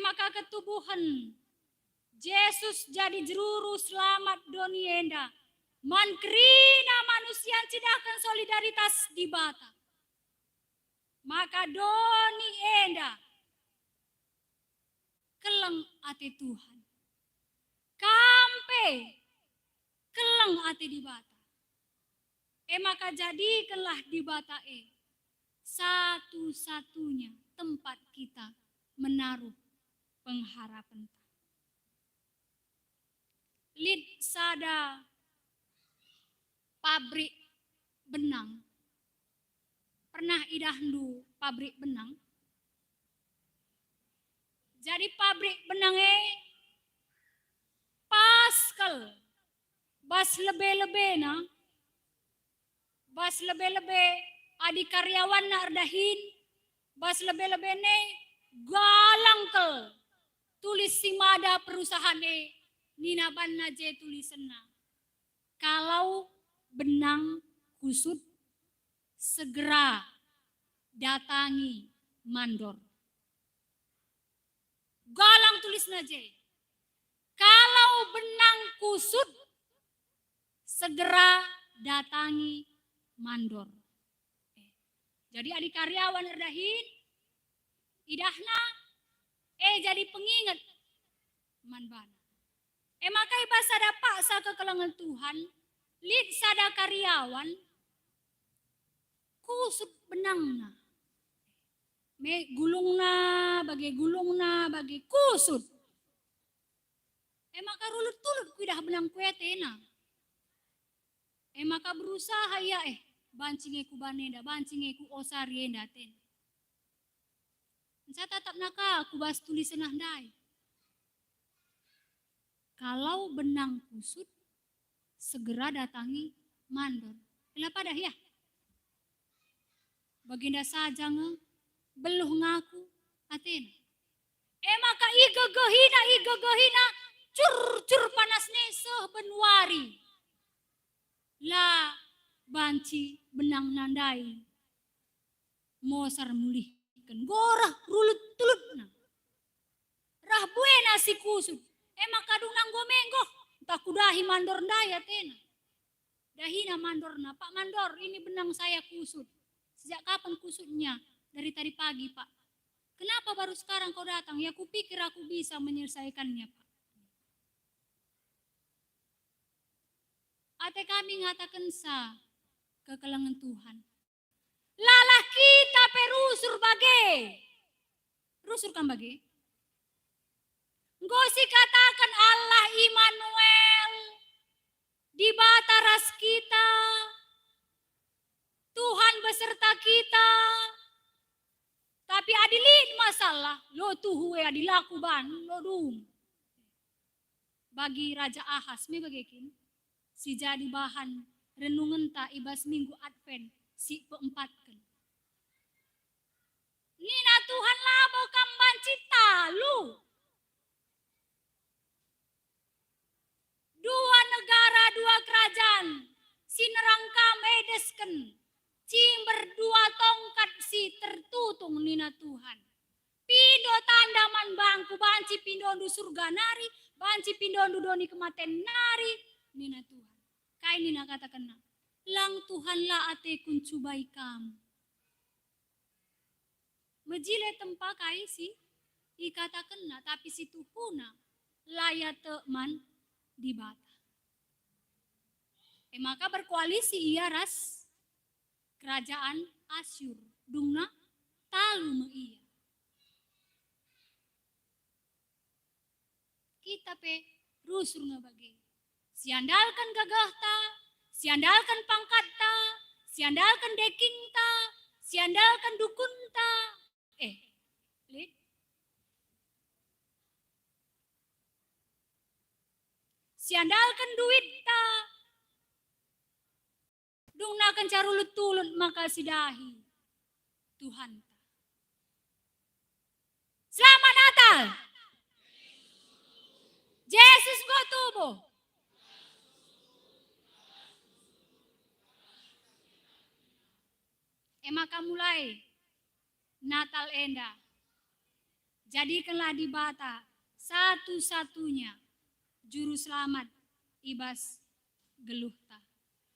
Maka ketubuhan Yesus jadi juru selamat doni enda. Mankrina manusia cidahkan solidaritas di bata. Maka doni enda keleng ate Tuhan. Kampe keleng ate di bata. Maka jadikanlah di bata satu-satunya tempat kita menaruh pengharapan. Lid sada pabrik benang. Pernah idahndu pabrik benang? Jadi pabrik benangnya paskel bas lebih-lebih na. Bas lebih-lebih adi karyawan na ardahin. Bas lebih-lebih ne galang kel. Tulis simada perusahaan ninaban na je tulisan na. Kalau benang kusut segera datangi mandor. Galang tulis na je. Kalau benang kusut segera datangi mandor. Jadi adik karyawan erdahin idahna jadi pengingat manbana. Makai basa dapak sa kekelengan Tuhan lid sada karyawan kusut benangna. Me gulungna bagi kusut. Maka rulut-tulut kuidah benang kuetena. Maka berusaha ya bancing ku banenda, bancing ku osarienda ten. Saya tetap naka aku bahas tulisan handai. Kalau benang kusut segera datangi mandor. Kenapa dah ya? Baginda saja beluh ngaku aten. Maka igegehina cur panasnya sebenwari. La banci benang nandai mosar mulihkan gorah rulut tulutna rah buena si kusut maka dunang gomenggo tak kudahi mandor ndaya tena dahina mandorna Pak Mandor ini benang saya kusut sejak kapan kusutnya dari tadi pagi Pak kenapa baru sekarang kau datang ya kupikir aku bisa menyelesaikannya Pak. Ate kami ngatakan sa kekelengan Tuhan. Lalah kita perusur bage. Rusur kan bage? Ngosi katakan Allah Immanuel di bataras kita. Tuhan beserta kita. Tapi adilin masalah. Lo tuhu adilaku ban. Lo dung. Bagi Raja Ahas. Me bagekin. Si jadi bahan renungan ta ibas minggu Advent si keempatkan. Nina Tuhan labo kamban cita lu. Dua negara dua kerajaan si nerangkam edesken. Cimber dua tongkat si tertutung Nina Tuhan. Pindo tandaman bangku banci pindondu surga nari. Banci pindondu doni kematen nari. Nina Tuhan. Kai nina katakan lang Tuhan la ate kuncubai kamu. Mejile tempa kai si ikatakan tapi si tuhuna laya teman di bata. Maka berkoalisi ia ras kerajaan Asyur dungna talu me iya. Kita pe rusur ngabagi. Siandalkan gagahta, siandalkan pangkatta, siandalkan dekingta, siandalkan dukunta. Lihat. Siandalkan duitta. Dungnakan carulut tulut maka sidahi Tuhan. Selamat Natal. Yesus go tubuh. Maka mulai Natal enda. Jadikanlah di bata satu-satunya juru selamat ibas geluhta.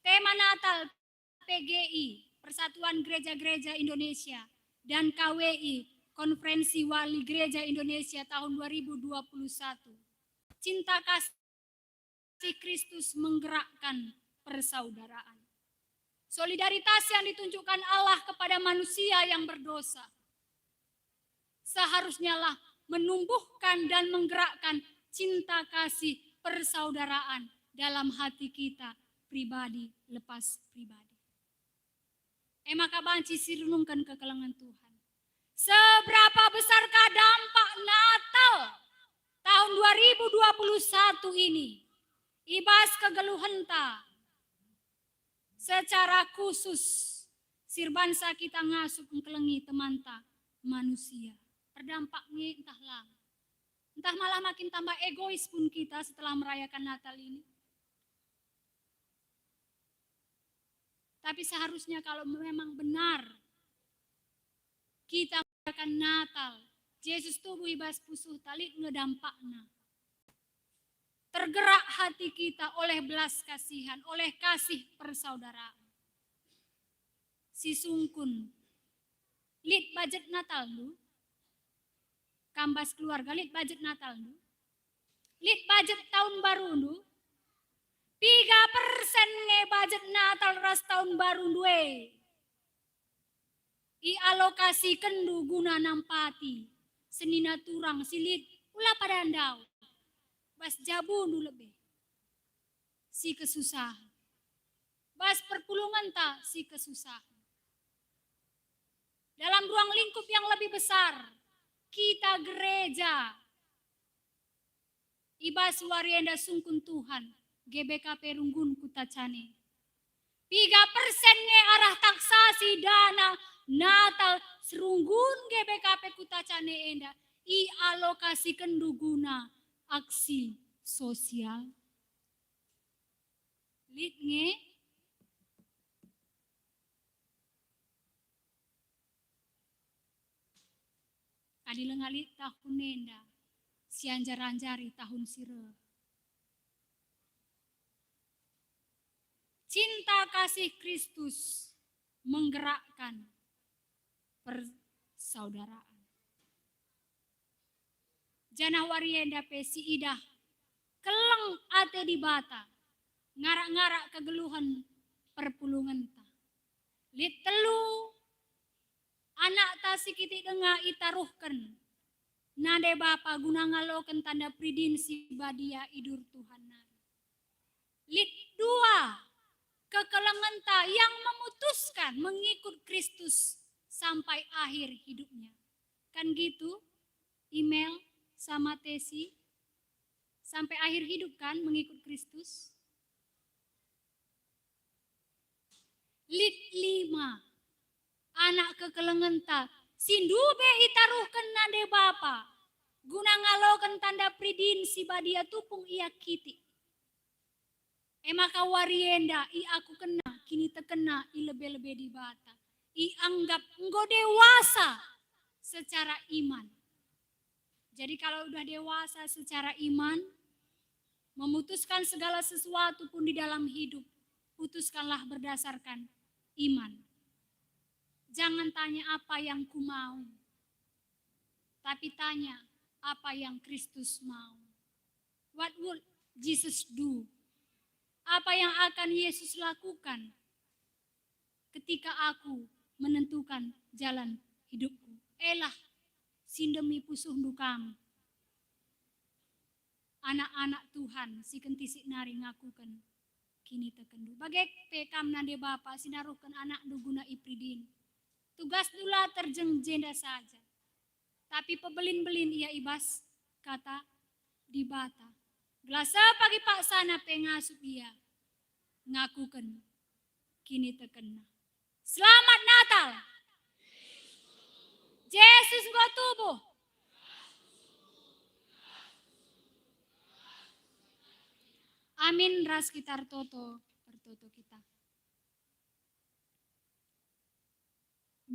Tema Natal PGI, Persatuan Gereja-Gereja Indonesia, dan KWI, Konferensi Wali Gereja Indonesia tahun 2021. Cinta kasih Kristus menggerakkan persaudaraan. Solidaritas yang ditunjukkan Allah kepada manusia yang berdosa seharusnya lah menumbuhkan dan menggerakkan cinta kasih persaudaraan dalam hati kita pribadi lepas pribadi. Maka banci sirunungkan kekelengan Tuhan. Seberapa besarkah dampak Natal tahun 2021 ini? Ibas kegeluhenta secara khusus sirbansa kita ngasup mengkelengi temanta manusia. Perdampaknya entah malah makin tambah egois pun kita setelah merayakan Natal ini. Tapi seharusnya kalau memang benar kita merayakan Natal, Yesus tubuh ibas pusuh talit ngedampakna. Tergerak hati kita oleh belas kasihan, oleh kasih persaudaraan. Si sungkun, lid budget Natal lu, kambas keluarga, lid budget Natal lu, lid budget tahun baru lu, 3% nge budget Natal ras tahun baru duwe. I alokasi kendu guna nampati, senina turang silit, ulah pada andau. Bas jabu nu lebih. Si kesusahan. Bas perpulungan tak si kesusahan. Dalam ruang lingkup yang lebih besar, kita gereja. Ibas warienda sungkun Tuhan, GBKP Runggun Kutacane. 3% nge arah taksasi dana Natal serunggun GBKP Kutacane enda. I alokasi kenduguna aksi sosial. Lid nge adilengalit tahun nenda sianjaranjari tahun sire. Cinta kasih Kristus menggerakkan persaudaraan. Jana warienda pesi idah keleng ate di bata ngarak-ngarak kegeluhan perpulungan ta. Lit telu anak ta sikiti denga itaruhkan nade bapa guna ngaloken tanda pridin si badia idur Tuhan nari. Lit dua kekelengan ta yang memutuskan mengikut Kristus sampai akhir hidupnya. Kan gitu email sama Tesi sampai akhir hidup kan mengikut Kristus. Lit 5 anak kekelengan ta sindube itaruhkan nade bapa guna ngalokan tanda pridin si badia tupung ia kiti. Maka warienda i aku kena kini tekena i lebe-lebe di bata. I anggap engkau dewasa secara iman. Jadi kalau udah dewasa secara iman, memutuskan segala sesuatu pun di dalam hidup, putuskanlah berdasarkan iman. Jangan tanya apa yang ku mau, tapi tanya apa yang Kristus mau. What would Jesus do? Apa yang akan Yesus lakukan ketika aku menentukan jalan hidupku? Elah sindemi pusuh kami. Anak-anak Tuhan si kentisik nari ngakukan kini tekendu. Bagek pekam nande bapa sinaruhkan anak duguna ipridin. Tugas dula terjeng jenda saja. Tapi pebelin-belin ia ibas kata di bata. Gelasa pagi pak sana pengasup ia ngakukan kini tekena. Selamat Natal. Yesus gua tubuh. Amin ras kitar toto pertoto kita.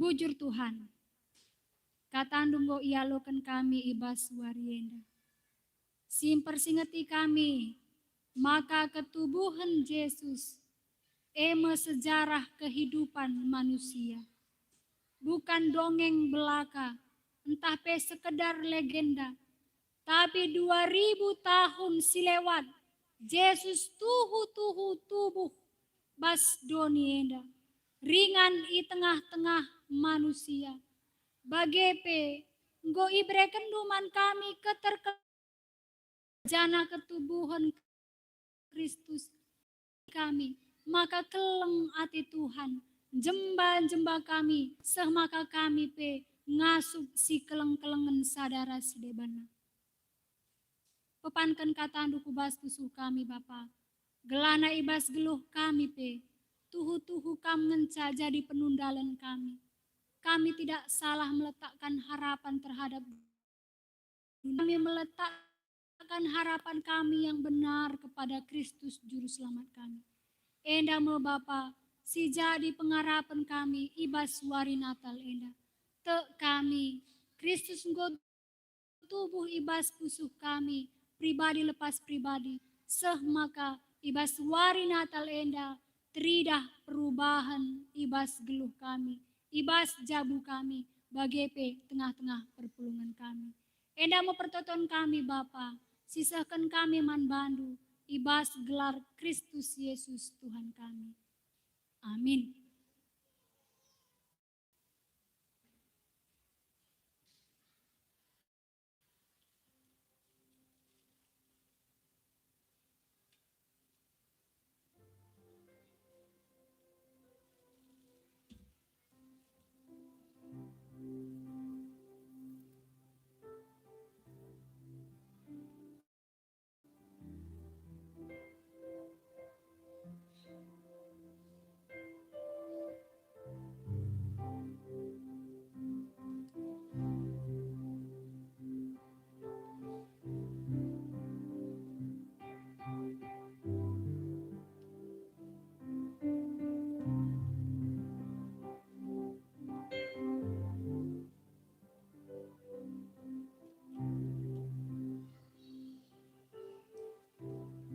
bujur Tuhan. Katandunggo ialokan kami ibas warienda. Simpersingeti kami, maka ketubuhan Yesus eme sejarah kehidupan manusia. Bukan dongeng belaka, entah pe sekedar legenda, tapi 2000 tahun silewat, Yesus tubuh bas donienda, ringan i tengah-tengah manusia. Bagepe, nggo ibreken duman kami jana ketubuhan Kristus kami, maka keleng ati Tuhan, jemba kami, semaka kami pe ngasup si keleng-kelengen sadara sedebana. Pepankan kata andu kubas tusuh kami Bapa, gelana ibas geluh kami pe, tuhu kam ngenca jadi penundalan kami. Kami tidak salah meletakkan harapan terhadap kami meletakkan harapan kami yang benar kepada Kristus Juru Selamat kami. Enda mo Bapa, si jadi pengharapan kami ibas wari Natal enda. Te kami, Kristus nggo tubuh ibas pusuh kami, pribadi lepas pribadi. Seh maka ibas wari Natal enda, teridah perubahan ibas geluh kami. Ibas jabu kami, bagepe tengah-tengah perpulungan kami. Enda mau pertoton kami Bapa, sisakan kami man bandu, ibas gelar Kristus Yesus Tuhan kami. Amin.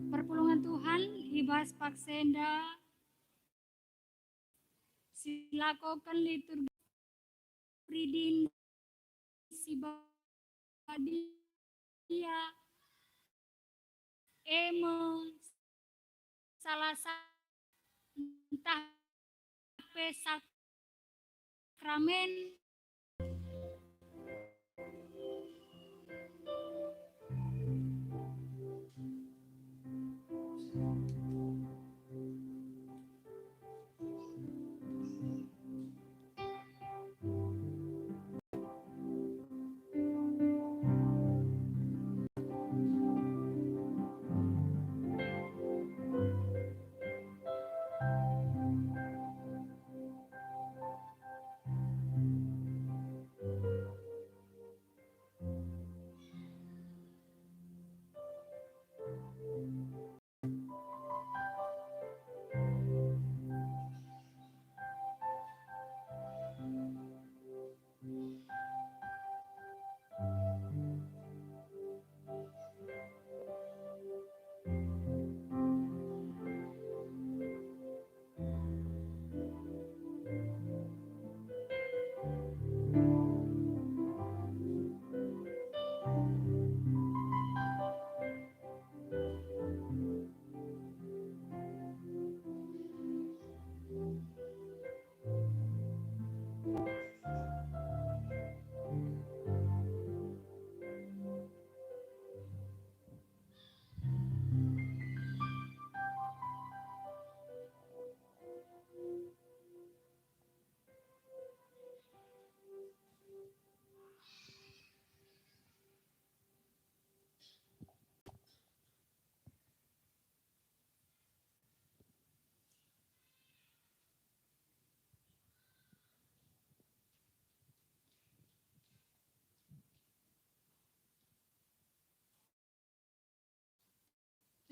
Perpulungan Tuhan, ibas paksenda, silakokan liturgi pridin sibadia emo salah entah pe sakramen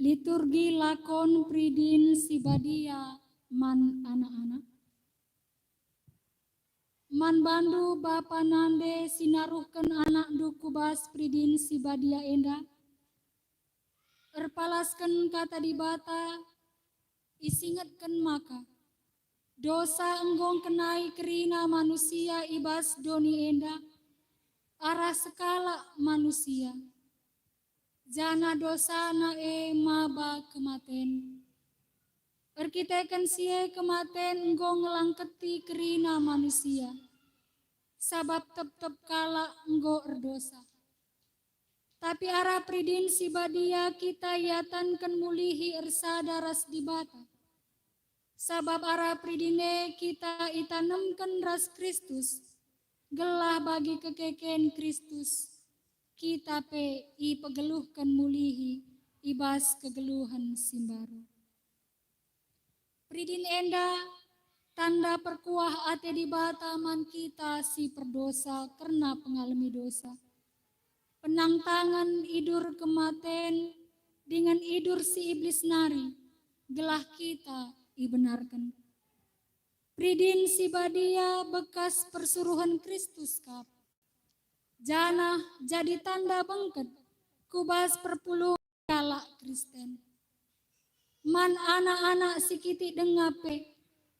liturgi lakon pridin sibadia man anak-anak. Man bandu bapa nande sinaruhkan anak du kubas pridin si badia enda. Erpalaskan kata di bata, isingatkan maka. Dosa enggong kenai kerina manusia ibas doni enda. Arah sekala manusia. Jana dosa na maba kematen. Erkitekan sie kematen enggong ngelangketi kerina manusia. Sabab tep-tep kala enggo erdosa. Tapi arah pridin si badia kita yatankan mulihi ersada ras di bata. Sabab arah pridine kita itanemkan ras Kristus. Gelah bagi kekeken Kristus. Kita pe i pegeluhkan mulihi ibas kegeluhan simbaru. Pridin enda tanda perkuah ate di bata man kita si perdosa karena pengalami dosa. Penang tangan idur kematen dengan idur si iblis nari, gelah kita ibenarkan. Pridin si badia bekas persuruhan Kristus kap. Jana jadi tanda bengket, kubas perpuluh kala Kristen. Man anak-anak sikiti dengape,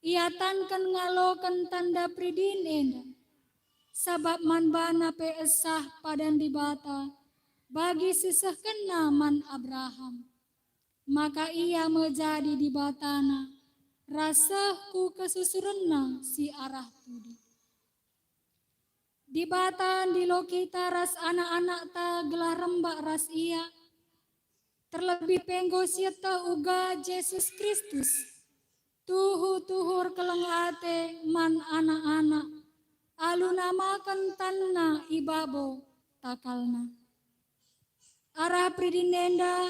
iatankan ngalokan tanda pridin enda. Sabab man bana pe esah padan di bata, bagi sisah kena man Abraham. Maka ia menjadi di batana, rasahku kesusurenna si arah tudi. Di batan di lokita ras anak-anak ta gelah rembak ras ia, terlebih penggo sieta uga Yesus Kristus, tuhur keleng ate man anak-anak, alu namakan tanna ibabo takalna. Arah pridinenda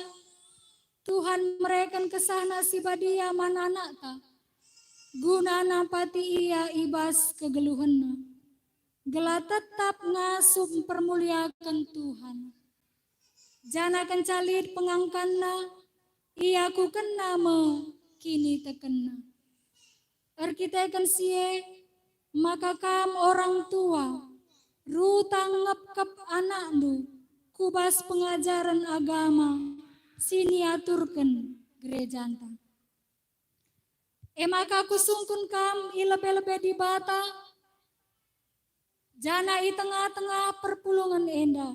Tuhan mereken kesahna si badia man anak ta. Guna pati ia ibas kegeluhanna. Gela tetap ngasup permuliakan Tuhan. Jana kencalit pengangkanna, ia ku kena me kini tekena. Erkitekan sie, maka kam orang tua, rutang ngepkep anakmu, kubas pengajaran agama, sini aturkan gereja antang. Maka kusungkun kam ilebe-lebe di bata, jana i tengah-tengah perpulungan enda,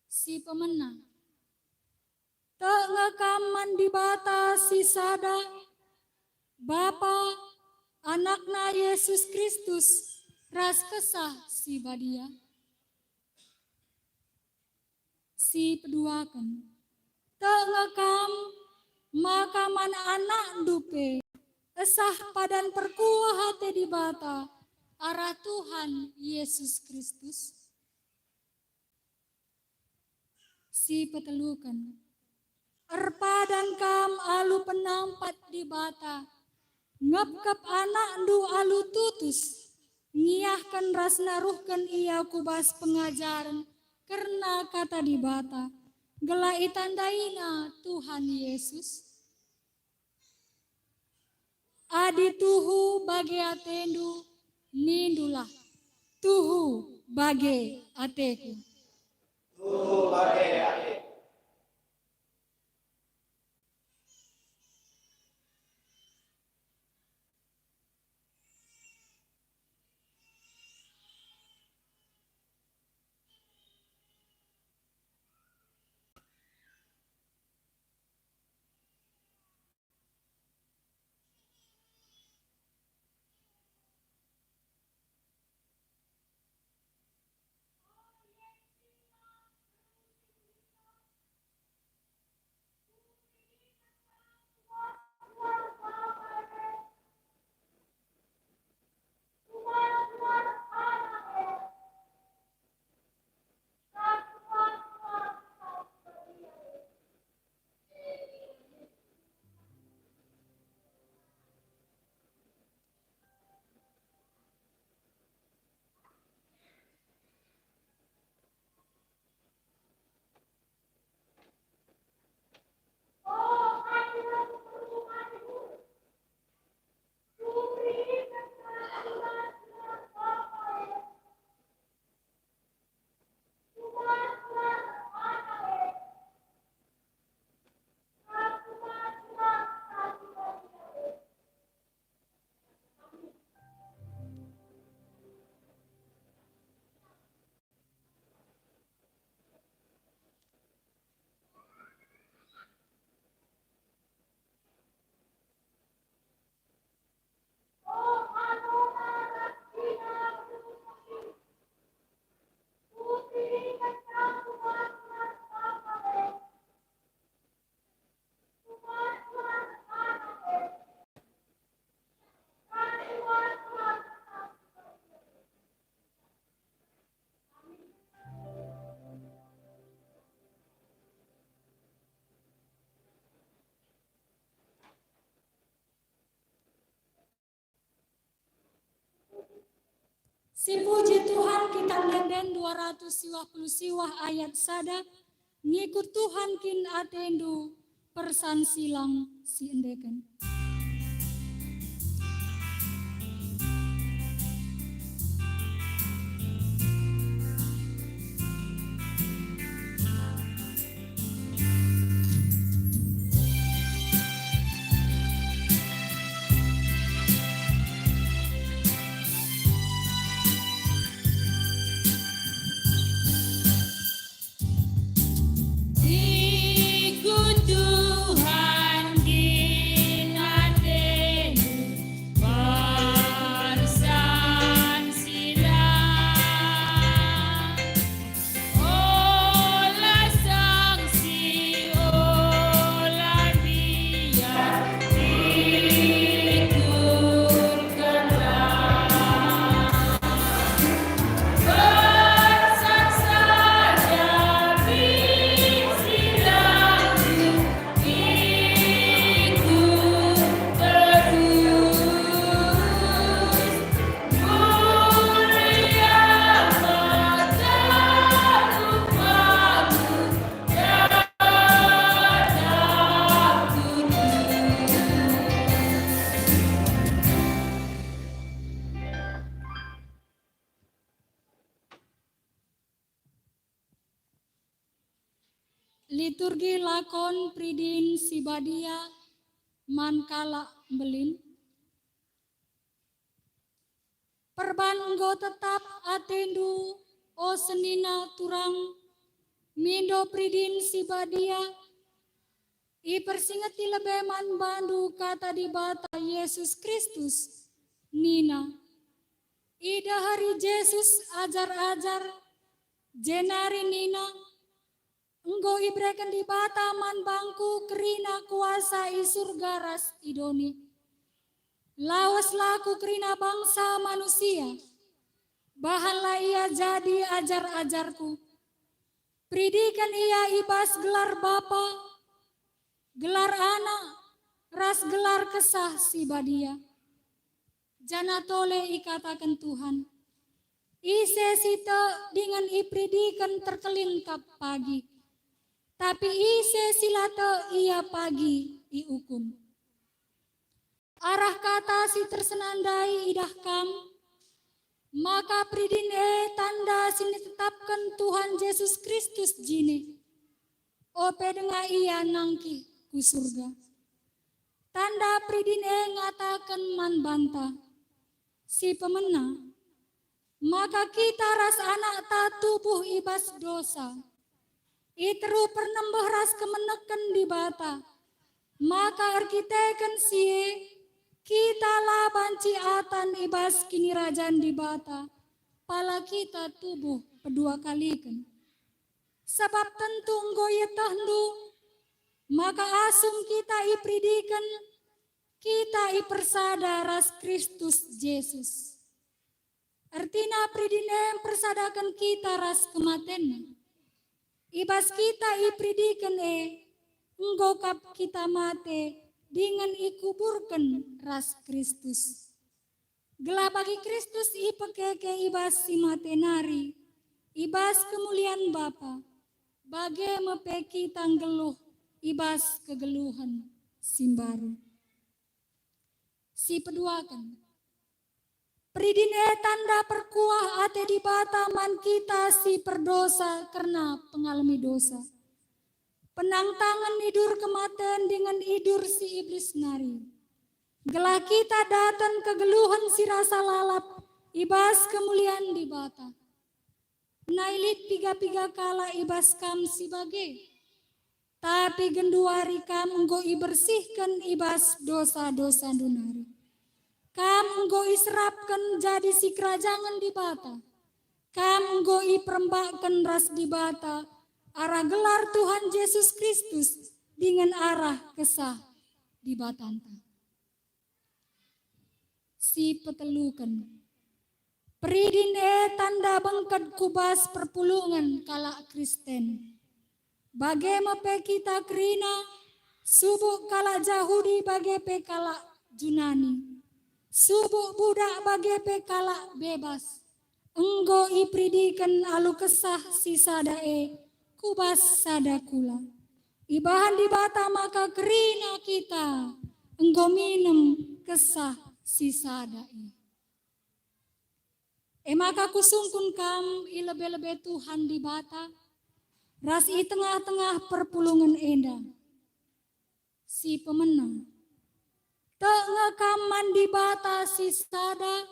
si pemenang. Tak kaman di bata si sada, Bapa, anakna Yesus Kristus, ras kesah si badia. Si peduakan, tak ngekam, maka man anak dupe, esah padan perkuah hati di bata, arah Tuhan Yesus Kristus. Si petelukan, erpadan kam alu penampat di bata, ngepkep anak du alu tutus, ngiyahkan ras naruhkan ia kubas pengajaran, karena kata di bata, gela itandaina Tuhan Yesus. Adi tuhu bagi atendu, nindulah tuhu bagi ateku. Tuhu bagi ateku. Si puji Tuhan kita den 250 siwah ayat sada ngikut Tuhan kin atendu persan silang si endekan. Ikut Tuhan kin atendu persan silang. Olah sangsi, olah biar ikutkanlah. Persan saja bisilanku, ikut terus. Mulia mataku padu dadap Liturgi lakon pridin sibadia mankala belin. Perban enggo tetap atendu o senina turang mindo pridin sibadia. I persingeti lebeman bandu kata di bata Yesus Kristus nina. Ida hari Yesus ajar-ajar jenari nina. Enggo ibreken di bata man bangku kerina kuasa i surga ras idoni. Lawas laku kerina bangsa manusia. Bahanlah ia jadi ajar-ajarku. Pridikan ia ibas gelar Bapa, gelar anak, ras gelar kesah si badia. Jana tole ikatakan Tuhan. Ise sita dengan ipridikan terkelin kap pagi. Tapi ise silata ia pagi iukum. Arah kata si tersenandai idah kam, maka pridin tanda sini tetapkan Tuhan Yesus Kristus jini. Ope denga ia nangki ku surga. Tanda pridin ngatakan man banta, si pemena, maka kita ras anak ta tubuh ibas dosa. Itru pernembah ras kemenekan di bata, maka arkiteken sie kita lah banci atan ibas kini rajan di bata, pala kita tubuh kedua kalikan. Sebab tentu nggoye tahndu, maka asum kita ipridikan, kita ipersada ras Kristus Yesus. Artina pridinem persadakan kita ras kematen. Ibas kita ipridikan enggokap kita mate dengan ikuburkan ras Kristus. Gela bagi Kristus ipekeke ibas si matenari, ibas kemuliaan Bapa, bage mepeki tanggeluh, ibas kegeluhan simbaru. Si peduakan. Pridin tanda perkuah ate di bata man kita si perdosa karena pengalami dosa. Penang tangan idur kematian dengan idur si iblis nari. Gelah kita datang kegeluhan si rasa lalap, ibas kemuliaan di bata. Nailit piga-piga kala ibas kam si bage. Tapi genduari kam enggo ibersihkan ibas dosa-dosa dunari. Kam enggo iserapkan jadi si kerajangan di bata. Kam enggo iperembakkan ras di bata. Arah gelar Tuhan Yesus Kristus dengan arah kesah di batanta. Si petelukan. Peridin tanda bengket kubas perpulungan kala Kristen. Bagaimana kita kerina subuk kala Yahudi bagaimana kala Junani. Subuk budak bagaimana kala bebas. Enggo ipridikan alu kesah si sadae kubas sadakula. Ibahan di bata maka kerina kita. Enggo minum kesah si sadae. Maka kusungkun kam ilebe-lebe Tuhan di bata. Ras i tengah-tengah perpulungan enda. Si pemenang. Tengah kaman di bata si sada.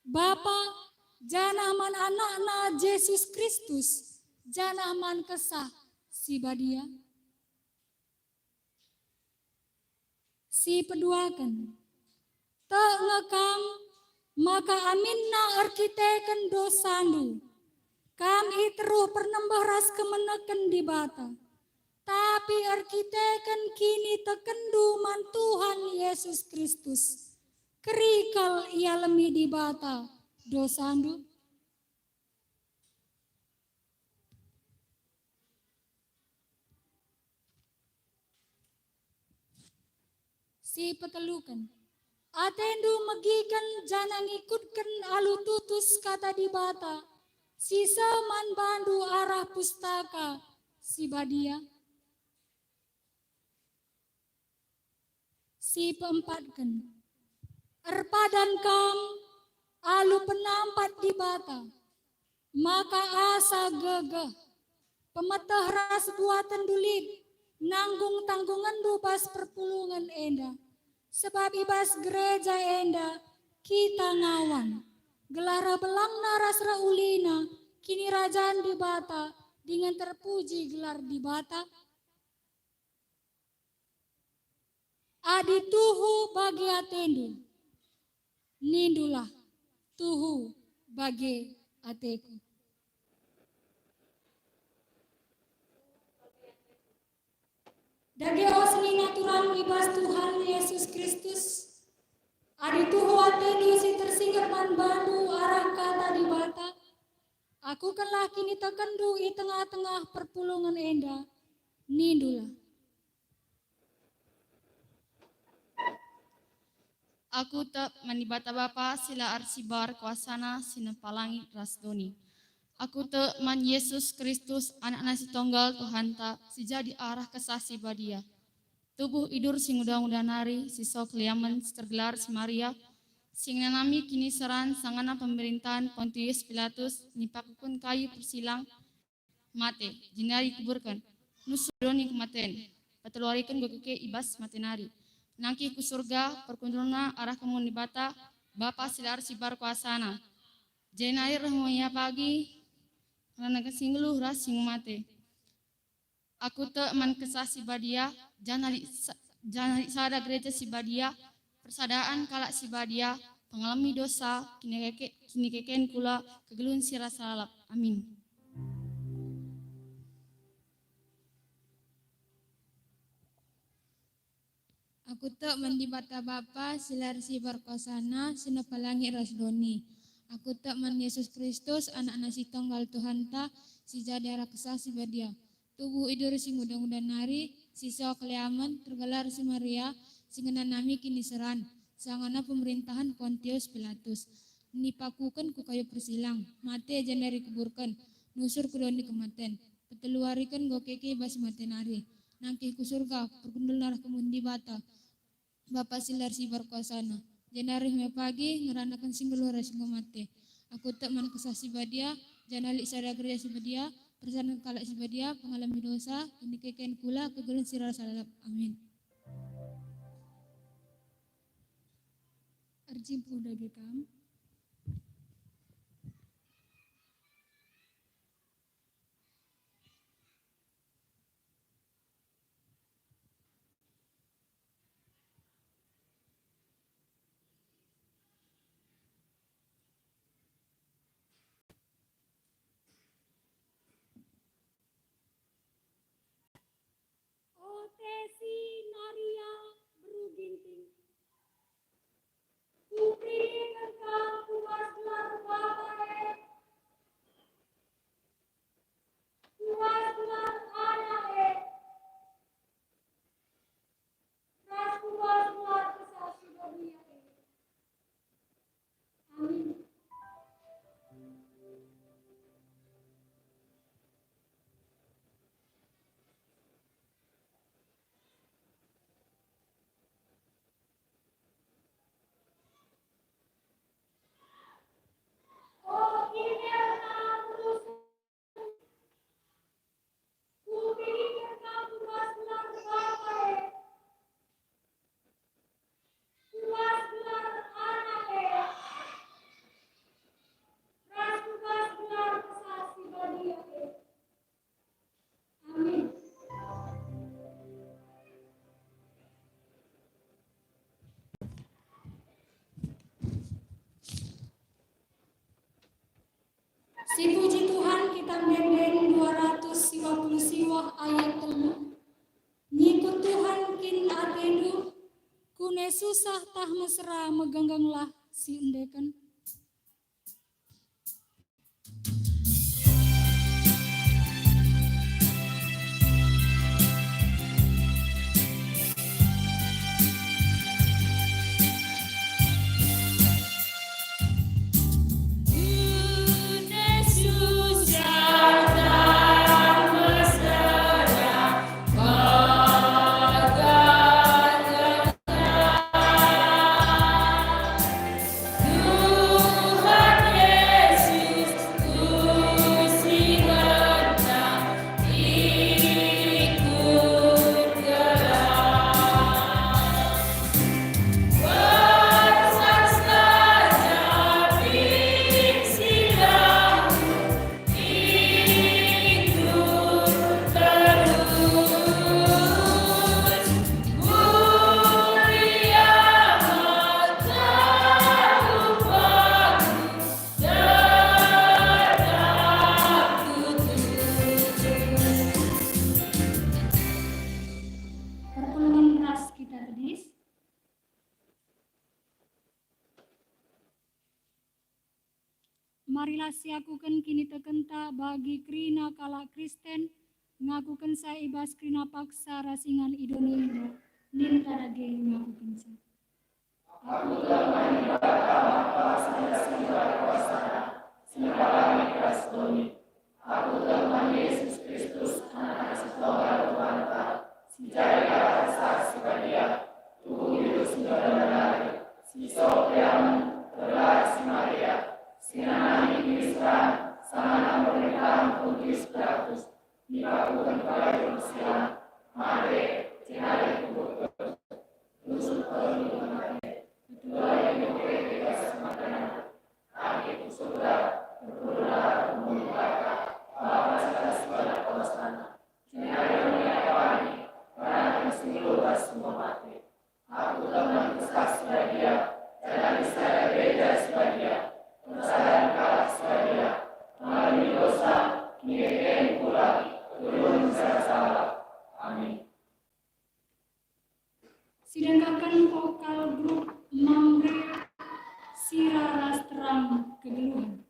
Bapa janaman anak-anak Yesus Kristus. Janaman kesah si badia. Si peduakan. Tengah kam maka aminna arkiteken dosandu. Kami teruh pernembah ras kemenekan di bata. Tapi arkiteken kini tekendu man Tuhan Yesus Kristus. Kerikal ia lemi di bata dosandu. Si petelukan. Atendu megikan jangan ikutkan alu tutus kata di bata. Sisa man bandu arah pustaka si badia. Si peempatkan. Erpadan kam alu penampat di bata. Maka asa gegeh. Pemetah ras buatan dulit. Nanggung tanggungan dubas perpulungan enda. Sebab ibas gereja enda kita ngawan. Gelara belang naras raulina, kini rajaan di bata, dengan terpuji gelar di bata. Adi tuhu bagi atendu, nindulah tuhu bagi ateku. Dagi osni ngaturan ibas Tuhan Yesus Kristus. Adi tuhu atendu si tersingkat man bandu arah kata di bata. Aku kenlah kini tekendu i tengah-tengah perpulungan enda. Nindulah. Aku tak manibata bapa sila arsibar kuasana sinepalangi rasdoni. Aku tak man Yesus Kristus anak nasi tonggal Tuhan tak si jadi arah kesasi badia. Tubuh idur sing udang-udang nari, si sok liaman tergelar si Maria, sing nanami kini seran sangana pemerintahan Pontius Pilatus, nipakukun kayu persilang, mate, jinari kuburkan, nusudoni kematen, pateluarikan gokeke ibas matenari. Nangki ku surga, perkunjungna arah kemun di bata, bapa silar sibar kuasana. Jenari rahmoya pagi, karena kesingluh ras sing mate. Aku te man kesah si badia, jangan sada gereja si badia, persadaan kalak si badia, pengalami dosa, kini keken kula kegelun si rasa lalap. Amin. Aku tak mandi bata bapa silar si berkosana sinapalangi rasdoni. Aku tak man Yesus Kristus anak nasi tonggal Tuhan ta si jadi raksa si badia. Tubuh idur sing udang-udang nari sisa keliaman tergelar si Maria singena nami kini seran sangana pemerintahan Pontius Pilatus. Nipakukan ku kayu persilang mate jandari kuburkan nusur kudoni kematen peteluarikan gokeke bas matenari nangkih ku surga pergundul narah kemundi bata. Bapak silar si berkuasana. Janari me pagi ngeranakan singgul waras mate. Aku tak man kesah si badia, janalik sada gereja si badia, persanan kalak si badia, pengalami dosa, ini keken kula kegulun sirar salalap. Amin. Arjim udah gekam. Otesi Maria beruginting. Kupri kerka Si puji Tuhan kita menden 250 siwah ayat telu. Nyikut Tuhan kin atedu, kune susah tah mesra megenggenglah si endeken. Pertolongan ras kita tedis. Marilah siakukan kini tekenta bagi krina kala Kristen ngakukan sa ibas krina paksa rasingan Indonesia nin kadage ngakukan sa. Sidangkan vokal grup Mamre Sira Ras Terang Kegeluhan.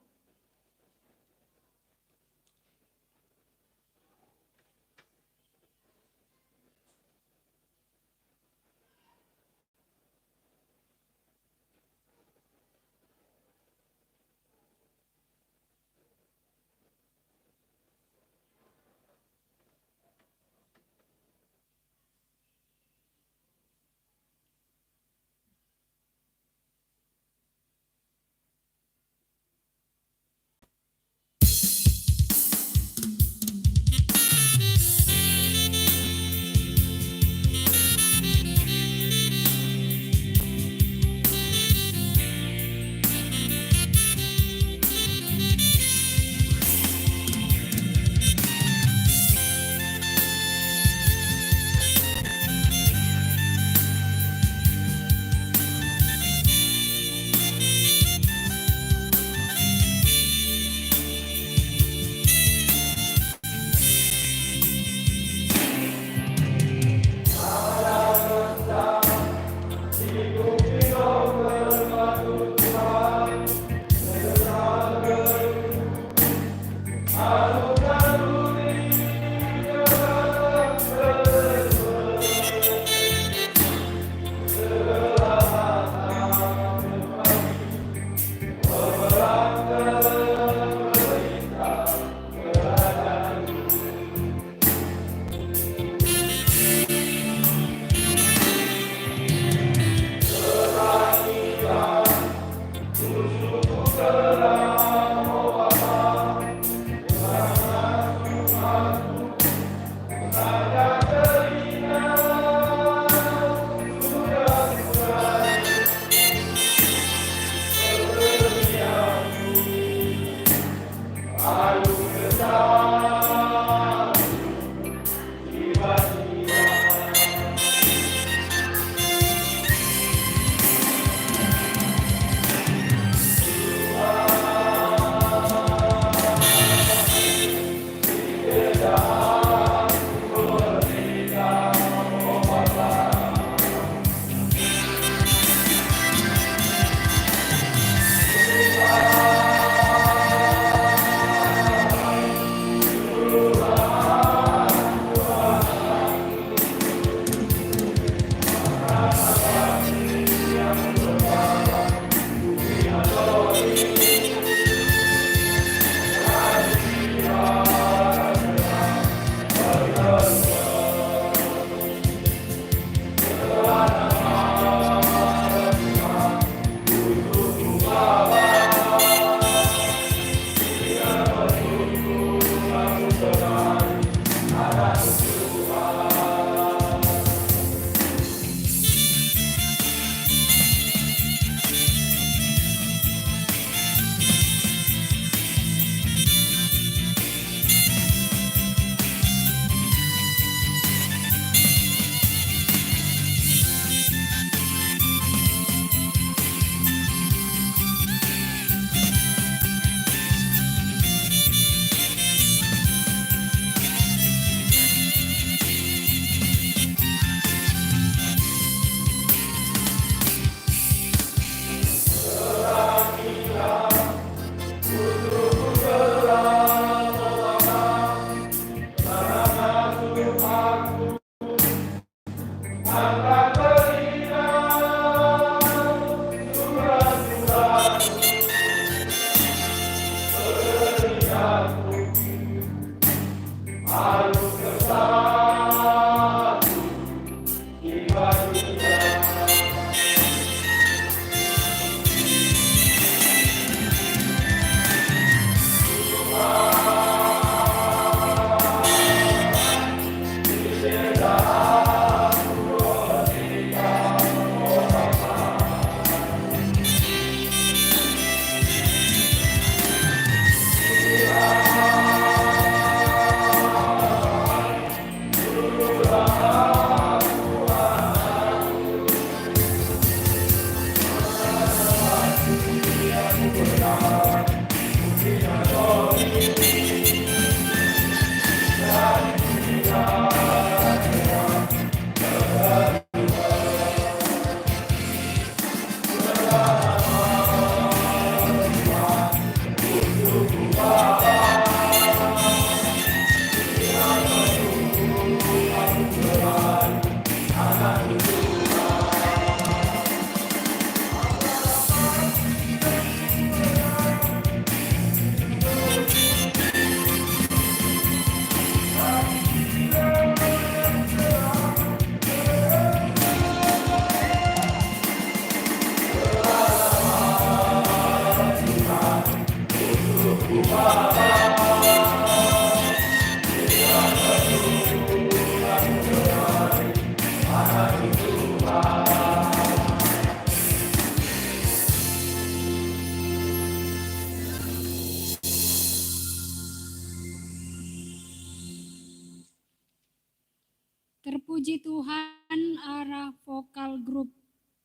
Terpuji Tuhan arah vokal grup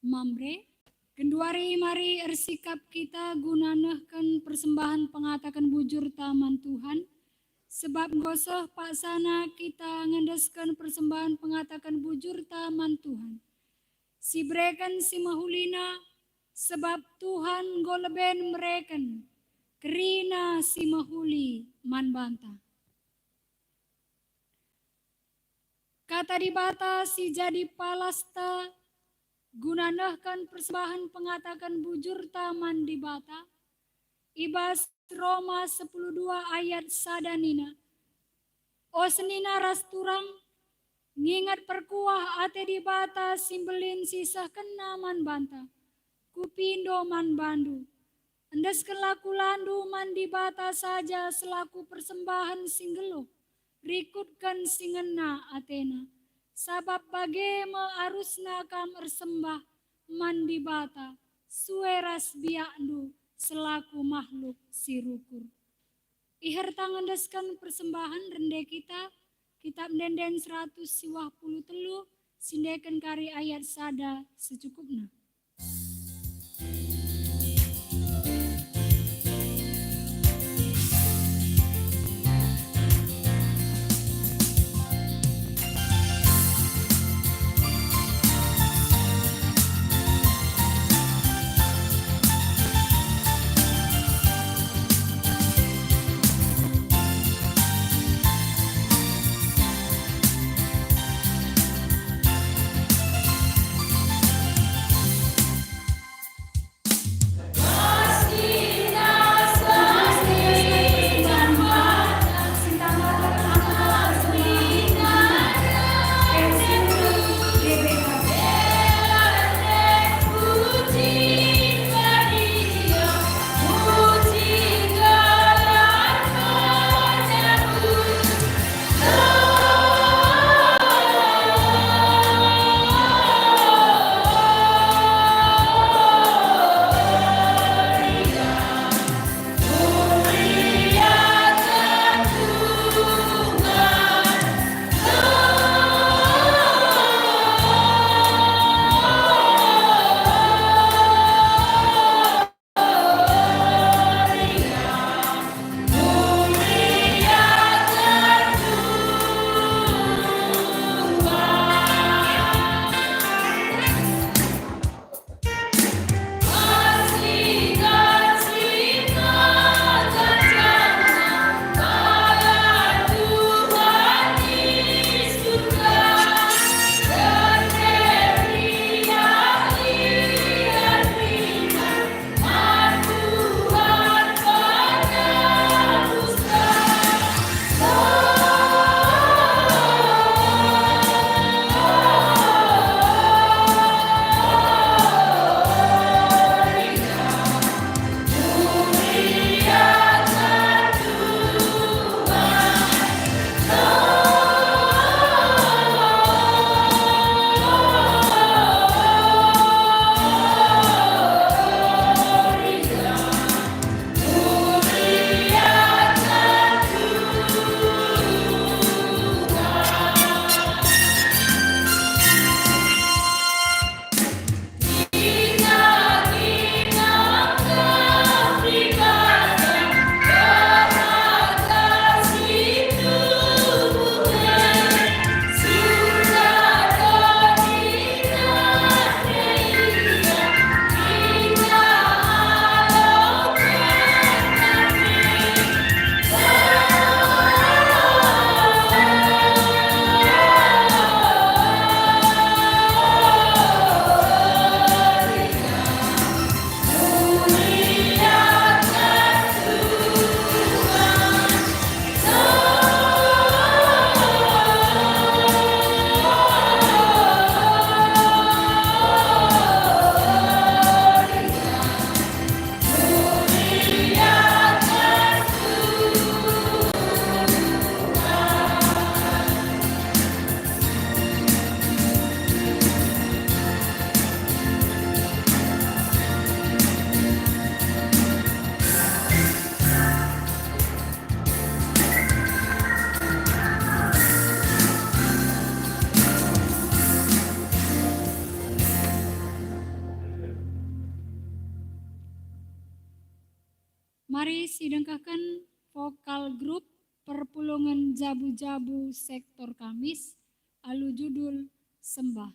Mamre. Kenduari mari ersikap kita gunanehken persembahan pengatakan bujur taman Tuhan. Sebab gosoh paksana kita ngendeskan persembahan pengatakan bujur taman Tuhan. Si breken si mahulina sebab Tuhan goleben mereken. Kerina si mahuli man bantah. Kata dibata si jadi palasta, gunanahkan persembahan pengatakan bujur taman dibata. Ibas Roma 10:2 ayat sadanina. O senina rasturang, ngingat perkuah ate dibata simbelin sisah kena man banta. Kupindo man bandu. Endes kelaku landu man dibata saja selaku persembahan singgelo. Rikutkan singena Athena, sabab bage arusna kam ersembah mandi bata, sueras biakdu selaku makhluk sirukur. Iher tangandaskan persembahan rende kita, kitab denden 153, sindekan kari ayat sada secukupna. vokal grup Perpulungan Jabu-Jabu Sektor Kamis, alu judul Sembah.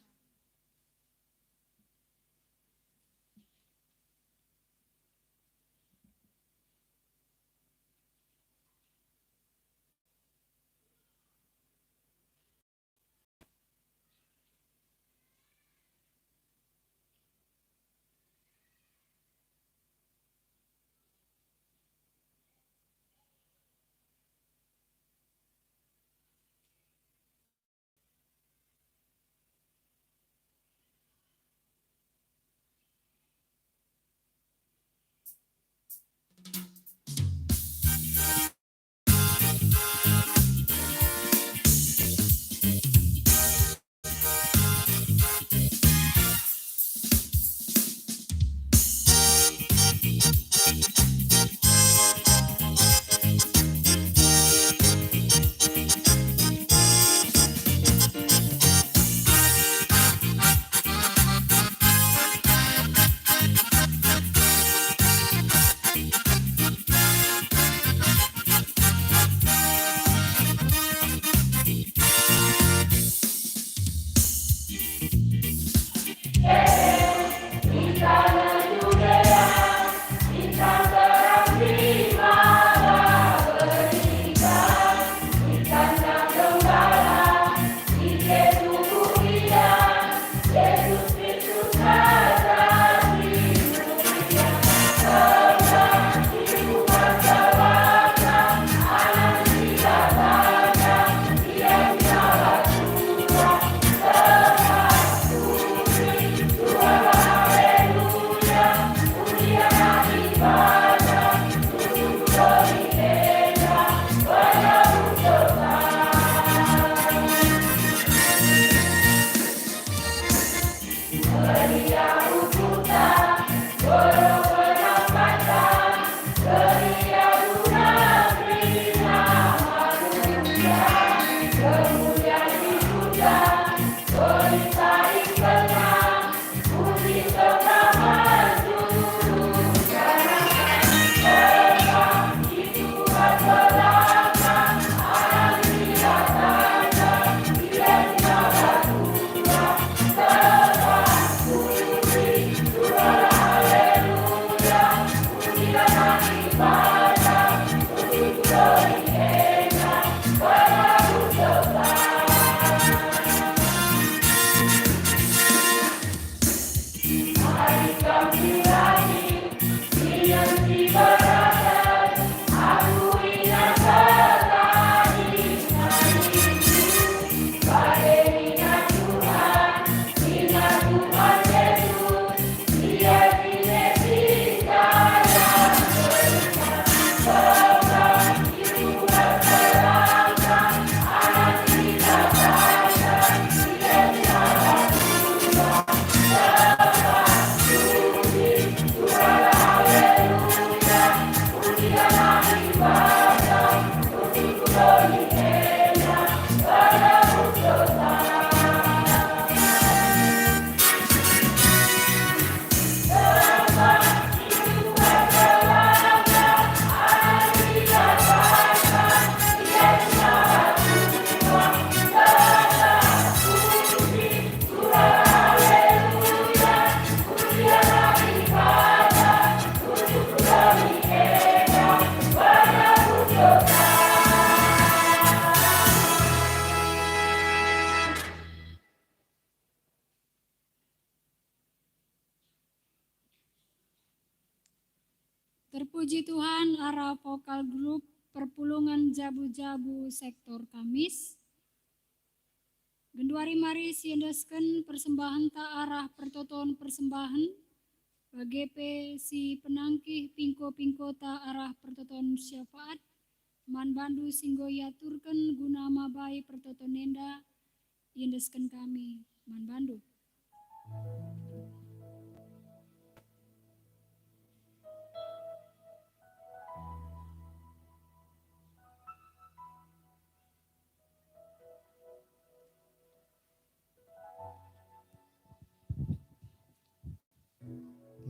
Terpuji Tuhan, arah vokal grup Perpulungan Jabu-Jabu Sektor Kamis. Genduari mari siendesken persembahan ta arah pertoton persembahan. Bagepe si penangkih pingko-pingko ta arah pertoton syafaat. Man bandu singgo yaturken guna mabai pertoton nenda. Iendesken kami, man bandu.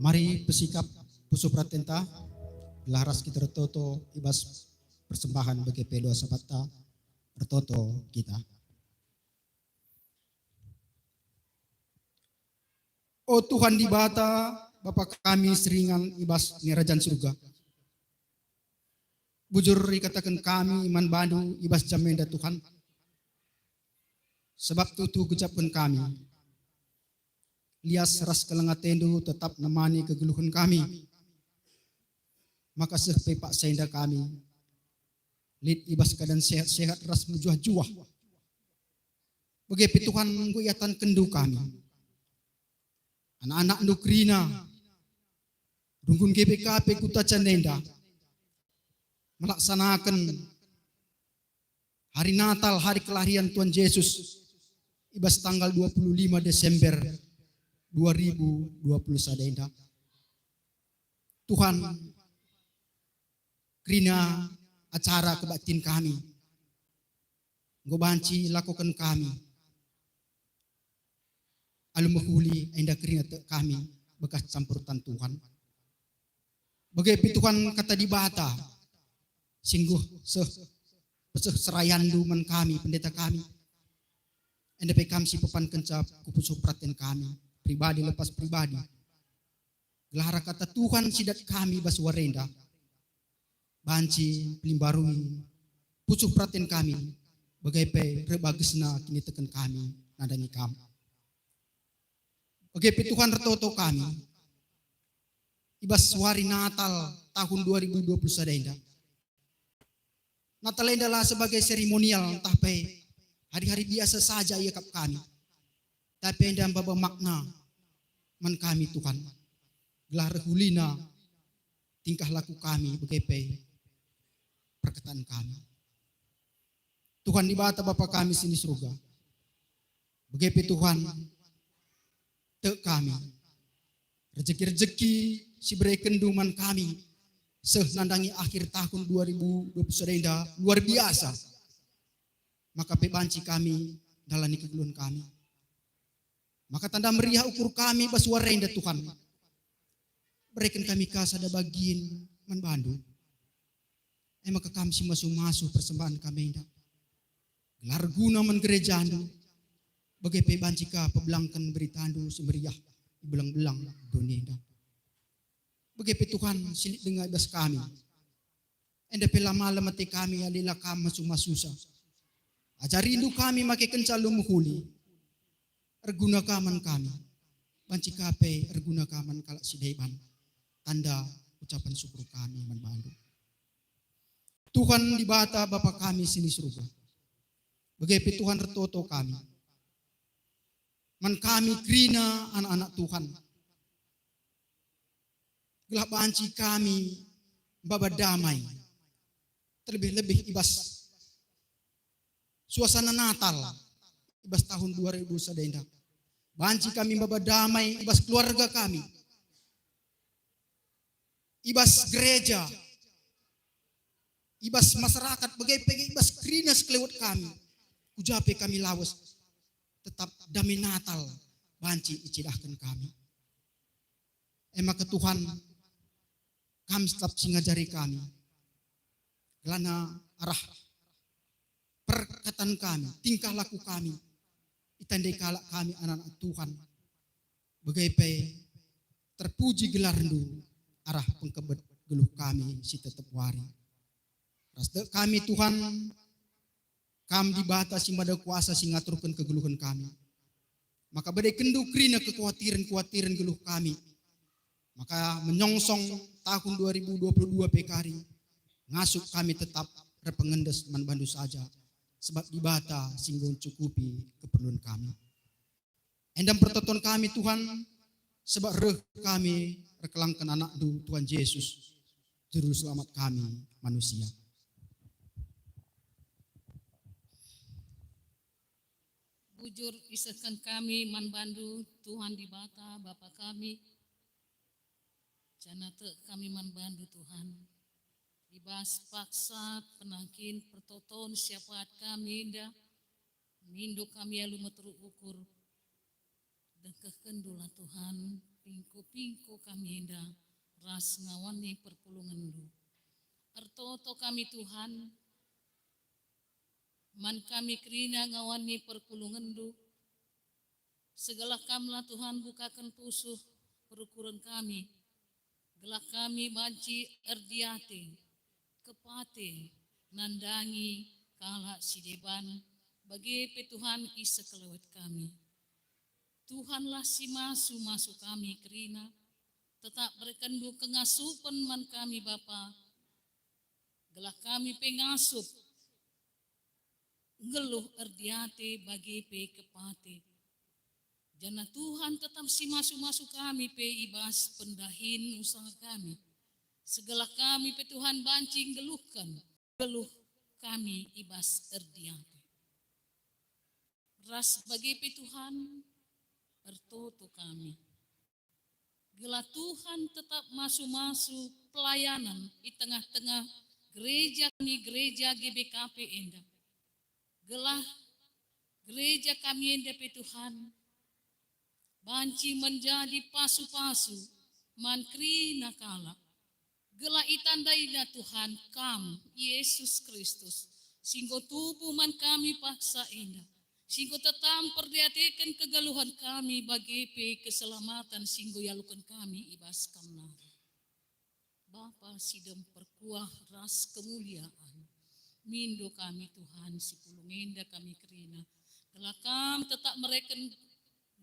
Mari pesikap puso pratenta laras kita toto ibas persembahan bagi doa sabata bertoto kita. Oh Tuhan di bata, Bapa kami seringan ibas ngerajan surga. Bujur katakan kami iman bandu ibas jamenda Tuhan. Sebab tutu gejapkan kami. Lias ras kelengatendu tetap nemani kegeluhan kami. Maka sepepak senda kami. Lid ibas keadaan sehat-sehat ras menjuah-juah. Bagi Tuhan guyatan kendu kami. Anak-anak Nukrina, Rungkun GBKP Kuta Canenda, melaksanakan hari Natal, hari kelahiran Tuhan Yesus, ibas tanggal 25 Desember 2020 sadenda. Tuhan, Krina acara kebaktian kami, Ngobanci lakukan kami. Alumuhuli enda krina kami bekas campuran Tuhan. Bagai Tuhan kata di bata, singguh serayandu man kami, pendeta kami. Enda pe kami si pepan kencap kupusu perhatian kami, pribadi lepas pribadi. Gelara kata Tuhan sidat kami baswarenda. Banci pelimbarui, pucuk perhatian kami, bagai pe rebagesna kini tekan kami, nadani kami. Oke, Tuhan retoto kami. Ibas hari Natal tahun 2020 sadenda. Natal adalah sebagai seremonial tapi hari-hari biasa saja ia kap kami. Tapi enda baba makna man kami Tuhan. Gelar hulina tingkah laku kami begepe perkataan kami. Tuhan di bata Bapa kami sini surga. Begepe Tuhan tek kami, rezeki-rezeki si beri kenduman kami, senandangi akhir tahun 2020 sadenda luar biasa. Maka pebanci kami dalani kegeluhan kami. Maka tanda meriah ukur kami baswarenda Tuhan. Berikan kami kasada bagian manbandu. Maka kami si masuk-masuk persembahan kami indah. Gelar guna man gerejandu. Bagai pebanci ka pebelangkan beritandu semeriah belang-belang dunia. Bagai Tuhan silit dengan ibas kami. Enda pela malam mati kami alila kami masuk-masusa. Ajarindu kami make kencal lumuhuli. Erguna kaman kami. Banci kape erguna kaman kalak sidaiban. Tanda ucapan syukur kami manbandu. Tuhan di bata Bapa kami sini surga. Bagai Tuhan retoto kami. Man kami krina anak-anak Tuhan. Gelap banci kami baba damai. Terlebih-lebih ibas suasana Natal. Ibas tahun 2000 sadenda. Banci kami baba damai ibas keluarga kami. Ibas gereja. Ibas masyarakat bagai ibas krina sekelewat kami. Ujape kami lawas. Tetap damai Natal banci icidahkan kami. Maka Tuhan kami tetap singajari kami. Gelana arah perkataan kami, tingkah laku kami. Itandai kalak kami anak-anak Tuhan. Bagai terpuji gelarndu arah pengkebet geluh kami si tetap wari. Rasda kami Tuhan kami dibatasi pada kuasa sing ngaturkan kegeluhan kami. Maka badai kendu krina kekhawatiran geluh kami. Maka menyongsong tahun 2022 pekari. Ngasuk kami tetap repengendes manbandu saja. Sebab dibata singgung cukupi keperluan kami. Endam pertonton kami Tuhan. Sebab kami rekelangkan anak Tuhan Yesus. Juru selamat kami manusia. Bujur isahkan kami manbandu Tuhan di bata Bapa kami. Janate kami manbandu Tuhan. Dibas paksa penakin pertoton syafaat kami indah. Mindu kami alu meteru ukur. Dengkeh kendulah Tuhan. Pingku-pingku kami indah. Ras ngawani perpulungan du. Ertoto kami Tuhan, man kami kerina ngawani perkulungandu, segala kamlah Tuhan bukakan pusuh perukuran kami, gelak kami banci erdiate, kepate, nandangi, kala sideban, bagi Tuhan isa kelewat kami. Tuhanlah si masu kami kerina, tetap berkendu kengasupan man kami Bapa, gelak kami pengasup, geluh erdiate bagi kepate. Jana Tuhan tetap si masu kami ibas pendahin usaha kami. Segala kami Tuhan bancing geluhkan, geluh kami ibas erdiate. Ras bagi Tuhan, ertoto kami. Gela Tuhan tetap masu pelayanan di tengah-tengah gereja kami, gereja GBKP Endah. Gelah gereja kami Endah Tuhan, banci menjadi pasu-pasu, mankri nakala. Gela itandaina Tuhan kam, Yesus Kristus, singgo tubuh man kami paksa Endah. Singgo tetam perdiatekan kegaluhan kami bagi keselamatan singgo yalukan kami ibas kamna. Bapa sidem perkuah ras kemuliaan. Mindo kami Tuhan si pulungenda kami kerina. Kelakam tetap mereka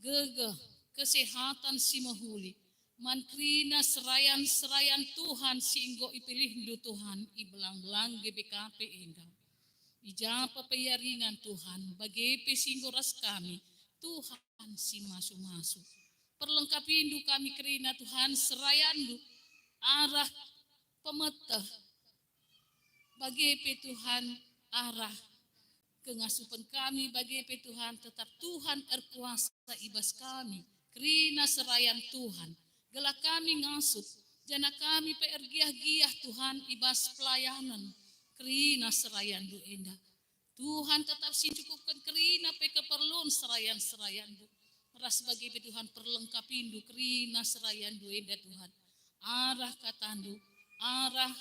gegah kesehatan si mahuli. Mankrina serayan Tuhan singgo ipilih du Tuhan ibelang-belang GBKP Endah. Ijapa peyaringan Tuhan bagi pesinggo ras kami Tuhan si masu perlengkapindu kami kerina Tuhan serayandu arah pemetah bagi Tuhan arah kengasupan kami bagi Tuhan tetap Tuhan erkuasa ibas kami kerina serayan Tuhan gelak kami ngasup jana kami pergiah-giah Tuhan ibas pelayanan kerina serayan du Endah. Tuhan tetap cukupkan kerina keperluan serayan du. Ras bagi Tuhan perlengkapin du kerina serayan du Endah Tuhan. Arah katandu, arah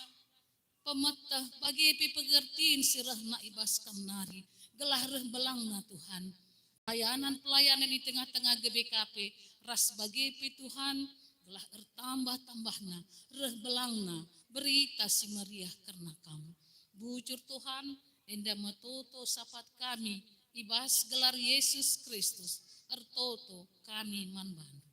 pemetah bagi pegertiin sirah na ibas kamnari. Gelah reh belangna Tuhan. Pelayanan di tengah-tengah GBKP. Ras bagi Tuhan gelah ertambah-tambahna. Reh belangna berita si meriah karena kamu. Bujur Tuhan, Endah matoto sapat kami, ibas gelar Yesus Kristus, ertoto kami manbandu.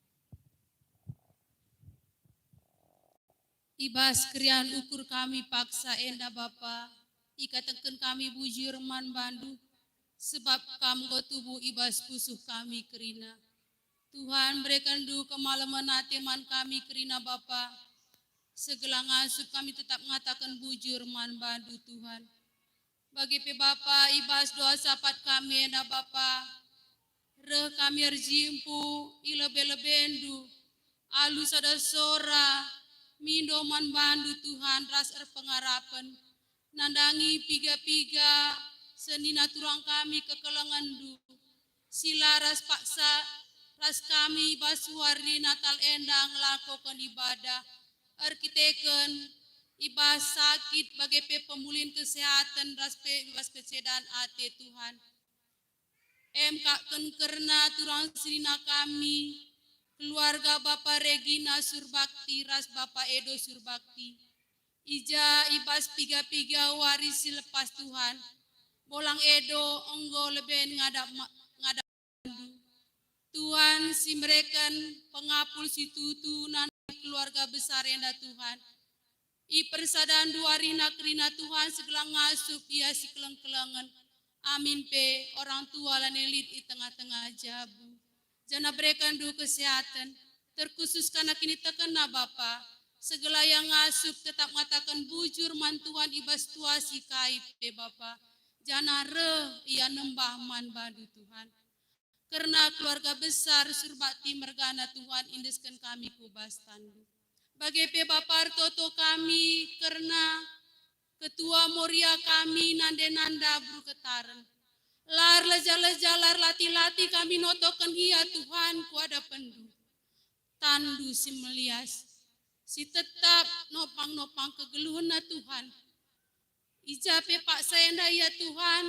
Ibas krian ukur kami paksa Endah Bapa, ikatakan kami bujur manbandu, sebab kamu tubuh ibas pusuh kami kerina. Tuhan berikan du kemalaman man kami kerina Bapa, segala ngasup kami tetap mengatakan bujur manbandu Tuhan. Bagi Bapa ibas doa sapat kami Endah Bapa. Reh kami erjimpu ilebe-lebendu. Alu sada sora. Mindo manbandu Tuhan ras pengarapan. Nandangi piga-piga. Senina turang kami kekelangandu. Sila ras paksa. Ras kami ibas warni Natal Endah ngelakukan ibadah. Arkiteken ibas sakit bagi pemulihan kesehatan ibas kesedaan ate Tuhan. Kaken kerna turang sirina kami keluarga Bapak Regina Surbakti ras Bapak Edo Surbakti. Ija ibas piga-piga waris lepas Tuhan. Bolang Edo enggo leben ngadap Tuhan si mereka pengapul si tutu nan keluarga besar Endah Tuhan. I persadaan dua rina kerina Tuhan segala ngasup ia si keleng-kelengan. Amin pe orang tua lan elit di tengah-tengah jabu. Jana berikan du kesehatan. Terkhusus karena kini terkena Bapa. Segala yang ngasup tetap mengatakan bujur mantuan ibas tua si kaib pe Bapa. Jana re ia nembah man badu Tuhan. Karena keluarga besar Surbakti Mergana Tuhan indeskan kami kubas tandu. Bagi Bapak Toto kami karena ketua Moria kami nanda berketaran. Lar lejalar lati-lati kami notokan ia Tuhan kuada pendu. Tandu si melias. Si tetap nopang-nopang kegeluhna Tuhan. Ijape paksa enda ya Tuhan,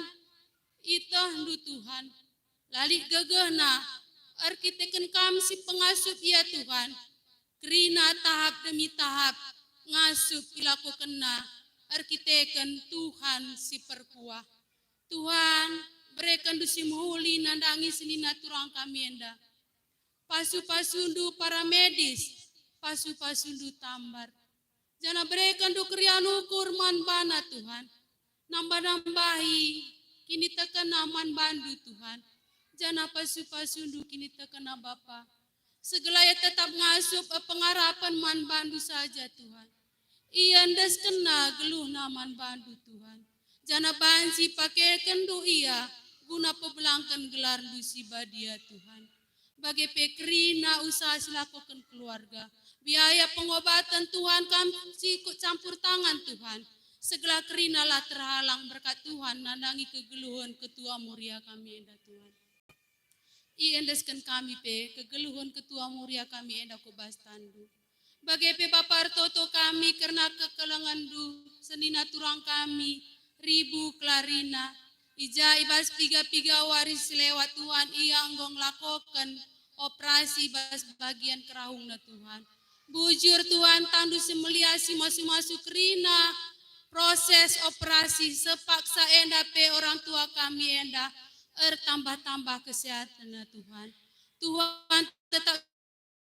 itoh ndu Tuhan. Lali gegehna, arkiteken kami si pengasup ya Tuhan. Kerina tahap demi tahap, ngasup ilaku kena, arkiteken Tuhan si perkuah. Tuhan, berikan dusi muhuli nandangi senina turang kami enda. Pasu-pasundu para medis, pasu-pasundu tambar. Jana berikan du krian ukur man bana Tuhan. Nambah-nambahi, kini tekena man bandu Tuhan. Jana pasu-pasundu kini tekena Bapa. Segelaya tetap ngasup pengarapan man bandu saja Tuhan. Ia ndas kena geluh naman bandu Tuhan. Jana banci pakai kendu ia guna pebelangkan gelar dusi badia Tuhan. Bagi pekrina usaha silakukan keluarga. Biaya pengobatan Tuhan kami ikut campur tangan Tuhan. Segala kerina lah terhalang berkat Tuhan nandangi kegeluhan ketua muria kami enda Tuhan. I endeskan kami pe kegeluhan ketua muria kami enda kubas tandu. Bagi pe Bapak Toto kami karena kekelengan du senina turang kami ribu klarina. Ija ibas piga-piga waris lewat Tuhan ia anggong lakokan operasi bas bagian kerahungna Tuhan. Bujur Tuhan tandu semeliasi masuk-masuk kerina proses operasi sepaksa enda pe orang tua kami enda tambah-tambah kesehatan Tuhan. Tuhan tetap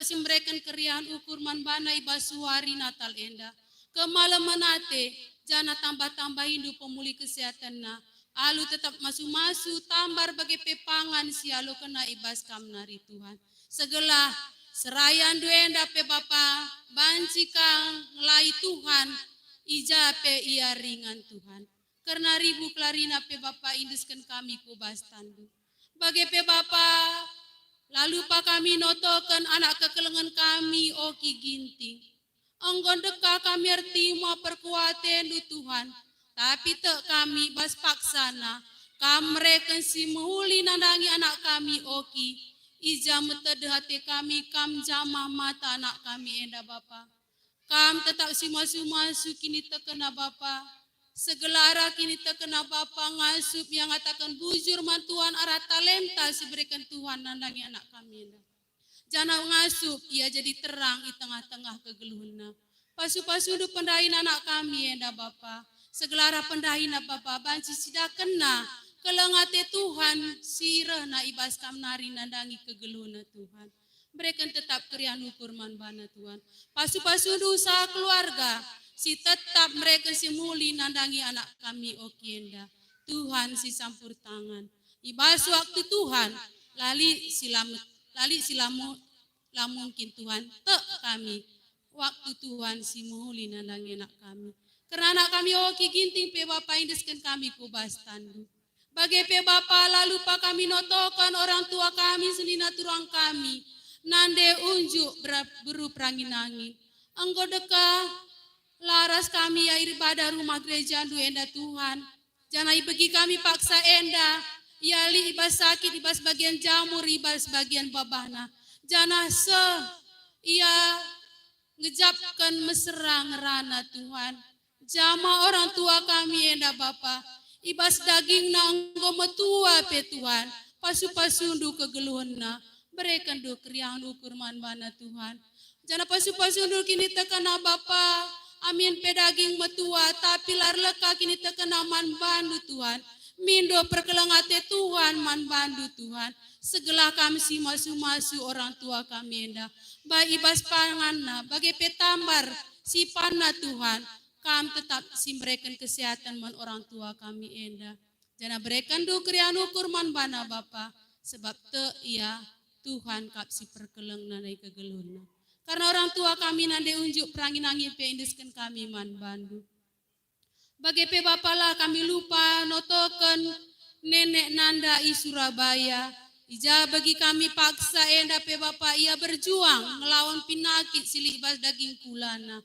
memberikan keriaan ukur manbana ibasuari Natal enda. Kemalaman ate jana tambah-tambah hindu pemulih kesehatan na. Alu tetap masuk-masuk tambar bagi pepangan si alu kena ibas kamnari Tuhan. Segala serayan duenda pe Bapa banci kang ngelai Tuhan ija pe ia ringan Tuhan. Karena ribu klarina pe Bapa induskan kami kubas tandu. Bagi pe Bapa lalu pa kami notokan anak kekelengan kami oki ginting. Anggon deka kami artima perkuatan du Tuhan. Tapi tak kami bas paksana. Kamreken si muhuli nandangi anak kami oki. Ija metede hati kami kam jamah mata anak kami enda Bapa. Kam tetap si masu-masu kini terkena Bapa. Segelara kini terkena Bapa ngasup yang ngatakan bujur mantuan arah talenta diberikan Tuhan nandangi anak kami enda. Jana ngasup ia jadi terang di tengah-tengah kegeluhna. Pasu-pasu du pendahin anak kami enda Bapa. Segelara pendahina Bapa banci sidak kena kelengate Tuhan sirah na ibas kamnari nandangi kegeluhna Tuhan. Berikan tetap kerian ukur manbana Tuhan. Pasu-pasu usaha keluarga si tetap mereka si muli nandangi anak kami okienda. Tuhan si sampur tangan. Ibas waktu Tuhan lali silamu mungkin Tuhan tek kami. Waktu Tuhan si muli nandangi anak kami. Karena anak kami oki ginting pe Bapa indeskan kami kubas tandu. Bagi pe Bapa lalu pa kami notokan orang tua kami senina turang kami. Nande unjuk beru prangin-angin. Anggo deka laras kami ya ibadah rumah gereja du enda Tuhan. Janai bagi kami paksa enda. Yali ibas sakit ibas bagian jamur ibas bagian babahna. Jana ia ngejapkan mesra ngerana Tuhan. Jama orang tua kami enda Bapa. Ibas daging na anggo metua pe Tuhan. Pasu-pasundu kegeluhna. Berikan do kriang ukur manbana Tuhan. Jana pasu-pasundu kini tekena Bapa. Amin pe daging metua. Tapi lar leka kini tekena manbandu Tuhan. Mindo perkelengate Tuhan manbandu Tuhan. Segala kami si masu-masu orang tua kami enda. Baik ibas panganna. Bagi petambar si panna Tuhan. Kami tetap simberikan kesehatan man orang tua kami enda. Jana berikan do krian ukur man bana Bapa. Sebab te ia Tuhan kap si perkeleng nanai kegeluhna. Karena orang tua kami nande unjuk perangin angin pe indeskan kami man bandu. Bagi pe Bapa lah kami lupa notokan nenek Nanda i Surabaya. Ija bagi kami paksa enda pe Bapa ia berjuang ngelawan pinakit silibas daging kulana.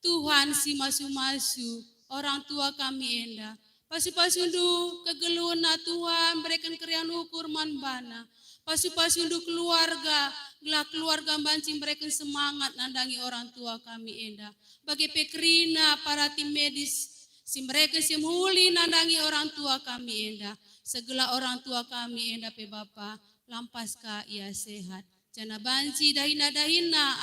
Tuhan si masu-masu orang tua kami enda. Pasu-pasundu kegeluhna Tuhan berikan kerian ukur manbana. Pasu-pasundu keluarga, gelak keluarga bancing berikan semangat nandangi orang tua kami enda. Bagi pekrina para tim medis Si mereka semuli nandangi orang tua kami enda. Segala orang tua kami enda pe Bapa, lampas ka ia sehat. Jana banci dahina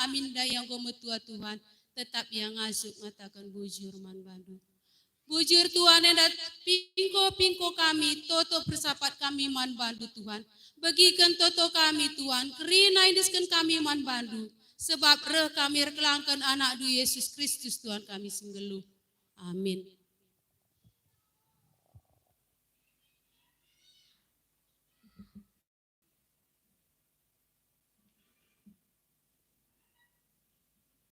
amin dayang gomo tua Tuhan. Tetap yang ngasuk ngatakan bujur man bandu. Bujur Tuhan enda pingko kami, toto persapat kami man bandu Tuhan. Bagikan toto kami Tuhan, kerina indeskan kami man bandu. Sebab reh kami rekelangkan anak du Yesus Kristus Tuhan kami singgeluh. Amin.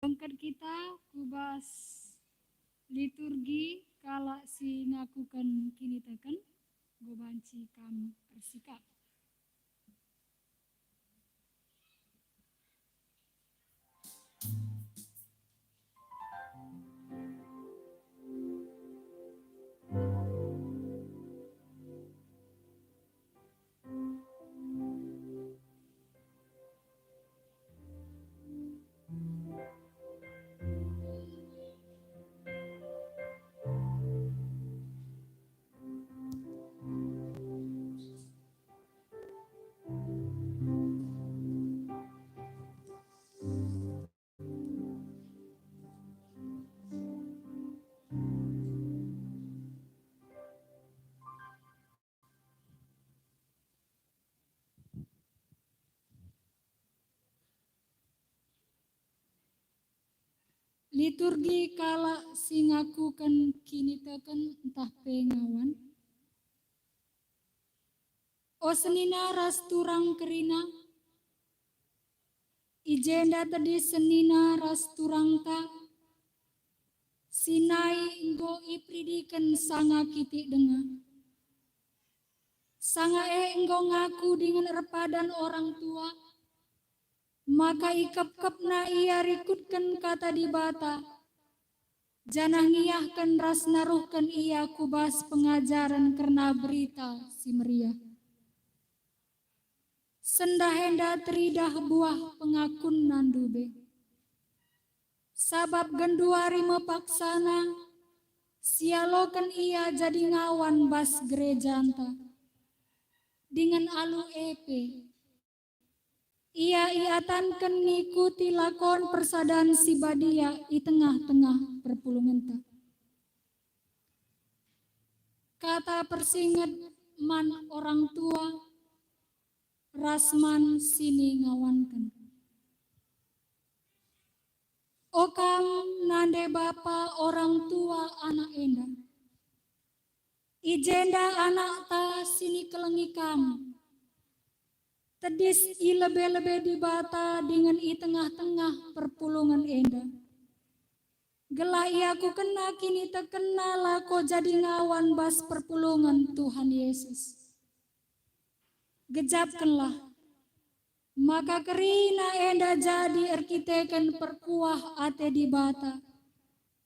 Bangkat kita kubas liturgi kala si ngakukan kini teken gobanci kam bersikap. Liturgi kala singakukan kini teken entah pengawan. O senina ras turang kerina, ijenda tadi senina ras turang ta, sinai enggo ipridikan sanga kiti denga. Sanga enggo ngaku dengan repadan orang tua, maka ikap-kapna ia rikutkan kata di bata. Janah ngiyahkan ras naruhkan ia kubas pengajaran karena berita si meriah. Sendahenda teridah buah pengakun nandube. Sabab genduari mepaksana, sialokan ia jadi ngawan bas gereja anta. Dengan alu epe. Ia iatankan ngikuti lakon persadan si badia di tengah-tengah perpulungan ta. Kata persinget man orang tua, rasman sini ngawankan. Okam nande bapa orang tua anak enda. Ijenda anak ta sini kelengi kamu. Tedis i lebe-lebe di bata dengan i tengah-tengah perpulungan enda. Gelah iaku kena kini terkena lako jadi ngawan bas perpulungan Tuhan Yesus. Gejapkanlah, maka kerina enda jadi arkiteken perkuah ate di bata.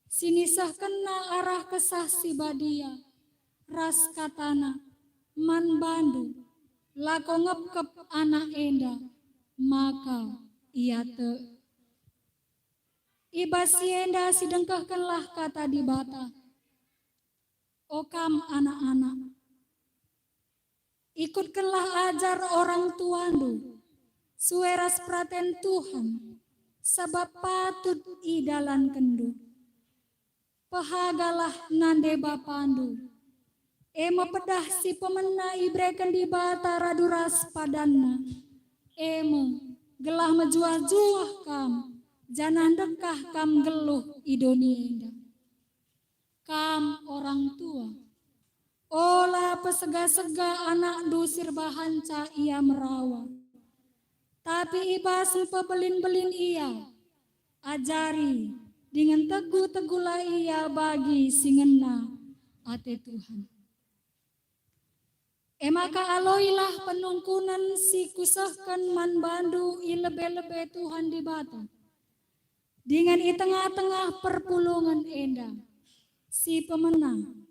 Sinisah kena arah kesah si badia, ras katana, man bandu. Lako ngepkep anak enda, maka ia te. Iba si enda sidengkahkanlah kata di bata. Okam anak-anak, ikutkanlah ajar orang tuandu, sueras praten Tuhan, sebab patut idalan kendu. Pahagalah nande bapandu. Ema pedah si pemena ibrekan di bata raduras padanna. Ema gelah mejuah-juah kam, jangan dekah kam geluh idoni enda. Kam orang tua, olah pesega-sega anak dusir bahanca ia merawa. Tapi ibas pebelin-belin ia, ajari dengan teguh-teguhlah ia bagi singena ate Tuhan. Emaka aloilah penungkunan si kusahkan man bandu i lebe-lebe Tuhan di bata. Dengan i tengah-tengah perpulungan enda, si pemenang.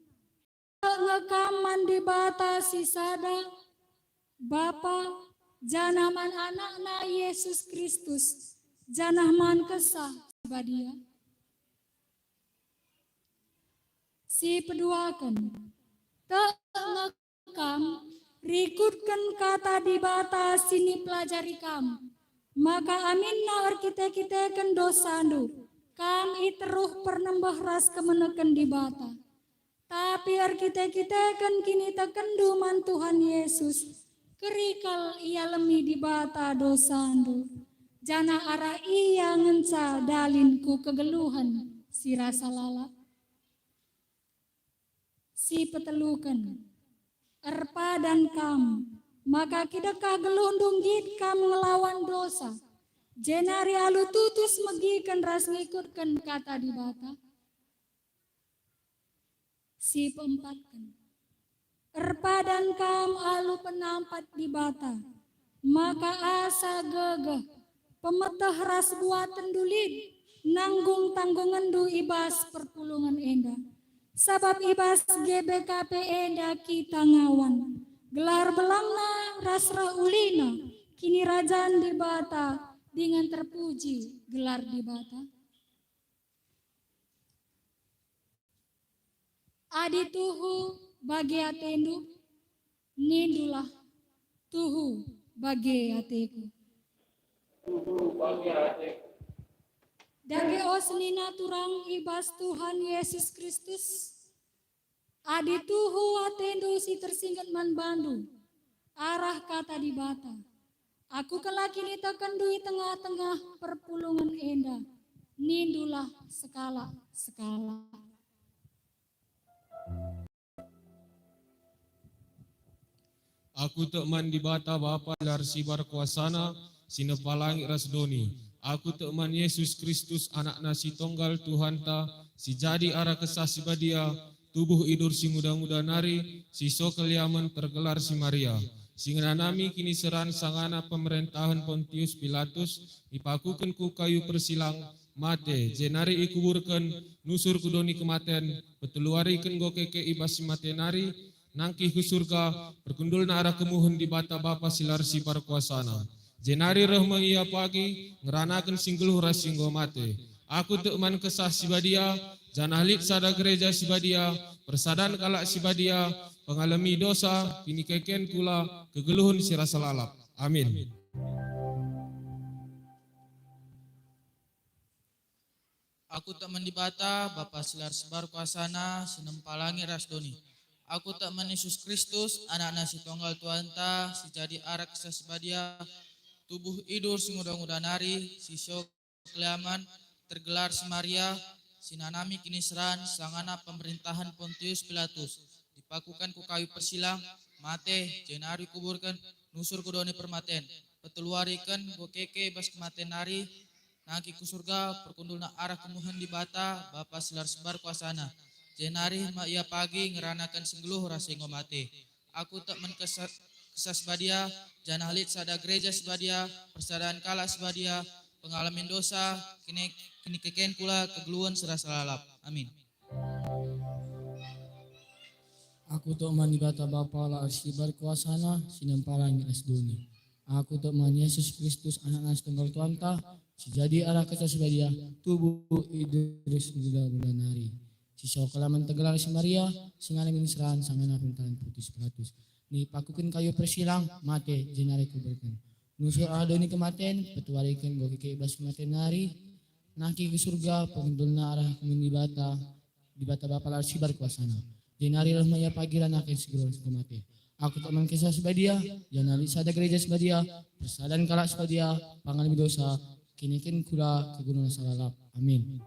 Ngekaman di bata si sada, Bapa, janaman anakna Yesus Kristus, janahman kesah badia. si peduakan. Tak ngekam, rikutkan kata di bata sini pelajari kam. Maka amin na kita kan dosandu. Kam iteruh pernembah ras kemenekan di bata. Tapi kita kan kini tekendu man Tuhan Yesus. Kerikal ia lemi di bata dosandu. Jana arah ia ngenca dalinku kegeluhan si rasa lala. Si petelukan. Erpa dan kam. Maka kidakah gelundung git kam ngelawan dosa. Jenari alu tutus megikan ras ngikutkan kata di bata. Si peempatkan. Erpa dan kam alu penampat di bata. Maka asa gegeh. Pemetah ras buatan dulid. Nanggung tanggungan du ibas perpulungan enda. Sabab ibas GBKP enda kita ngawan. Gelar belangna rasra ulina, kini rajaan di bata, dengan terpuji gelar di bata. Adi tuhu bagi atendu, nindulah tuhu bagi ateku. Dage osnina turang ibas Tuhan Yesus Kristus. Adi tuhu atendu si tersingkat man bandu. Arah kata di bata. Aku kelaki ni tekendui tengah-tengah perpulungan enda. Nindulah sekala. Aku tak man di bata Bapa larsi barkuasana sinepalangi rasdoni. Aku tak man Yesus Kristus anak nasi tonggal Tuhan ta si jadi arah kesasi badia. Tubuh idur si muda-muda nari, si sokeliaman tergelar si Maria. Singana nami kini seran sangana pemerintahan Pontius Pilatus, dipakukan ku kayu persilang, mate, jenari ikuburkan, nusur kudoni kematen, peteluarikan gokeke ibas si mate nari, nangkih ke surga, berkundul na arah kemuhun di bata Bapa silar si parkuasana. Jenari rahma ia pagi, ngeranakan singguluh rasinggo mate. Aku tekman kesah si badia, janahlit sada gereja si badia, persadan kalak si badia, pengalami dosa, kini keken kula, kegeluhun si rasa lalap. Amin. Aku tak mendibata Bapa silar sebar kuasana, sinempalangi rasdoni. Aku tak men Yesus Kristus, anak nasi tonggal Tuhan ta, si jadi arak sebadia, tubuh idur si muda-muda nari, si syok keliaman, tergelar si Maria, sinanami kini seran, sangana pemerintahan Pontius Pilatus, dipakukan ku kayu persilang, mate, jenari kuburkan, nusur kudoni permaten, peteluarikan, gokeke bas kematen nari, nangki ku surga, perkundulna arah kemuhan di bata, Bapa silar sebar kuasana, jenari ma ia pagi, ngeranakan senggeluh rasingo mate, aku tak menkesas badia, janahlit sada gereja sebadia, persadaan kala sebadia, pengalaman dosa, kini keken kula kegeluhan serasa lalap. Amin. Aku tak mani bata Bapa la arsi berkuasana sinempalangi asdoni. Aku tak mani Yesus Kristus anak nas tunggal Tuhan ta, si jadi arah kata sebadia, tubuh idris muda-muda nari. Si sokalaman tegelar si Maria, singalamin seran sangana pemerintahan Pontius Pilatus. Ni pakukin kayu persilang, mate jenari kuberkan. Nusur adoni kematen, petuarikan gokeke ibas kematen nari, naki ke surga, pengundulna arah kemen di bata Bapa la arsi berkuasana. Jenari rahma ya pagiran akan segera kemati. Aku tak mengkisah sebadia, janali sada gereja sebadia, persadan kalak sebadia, pangalami dosa, kini kula kegunaan salalap. Amin.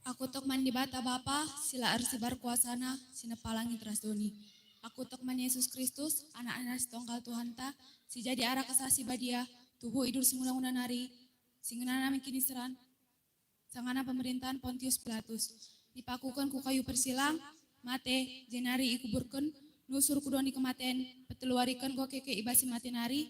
Aku tok mandi bata Bapa, sila arsi barkuasana, sinepalangi trasdoni. Aku tok man Yesus Kristus, anak-anak tonggal Tuhan ta, si jadi arah kesasi badia, tubuh idur simula-mula nari, singena nami kini seran, sangana pemerintahan Pontius Pilatus, dipakukan ku kayu persilang, mate, jenari ikuburkan, nusur kudoni kematen, peteluarikan gokeke ibasi mate nari,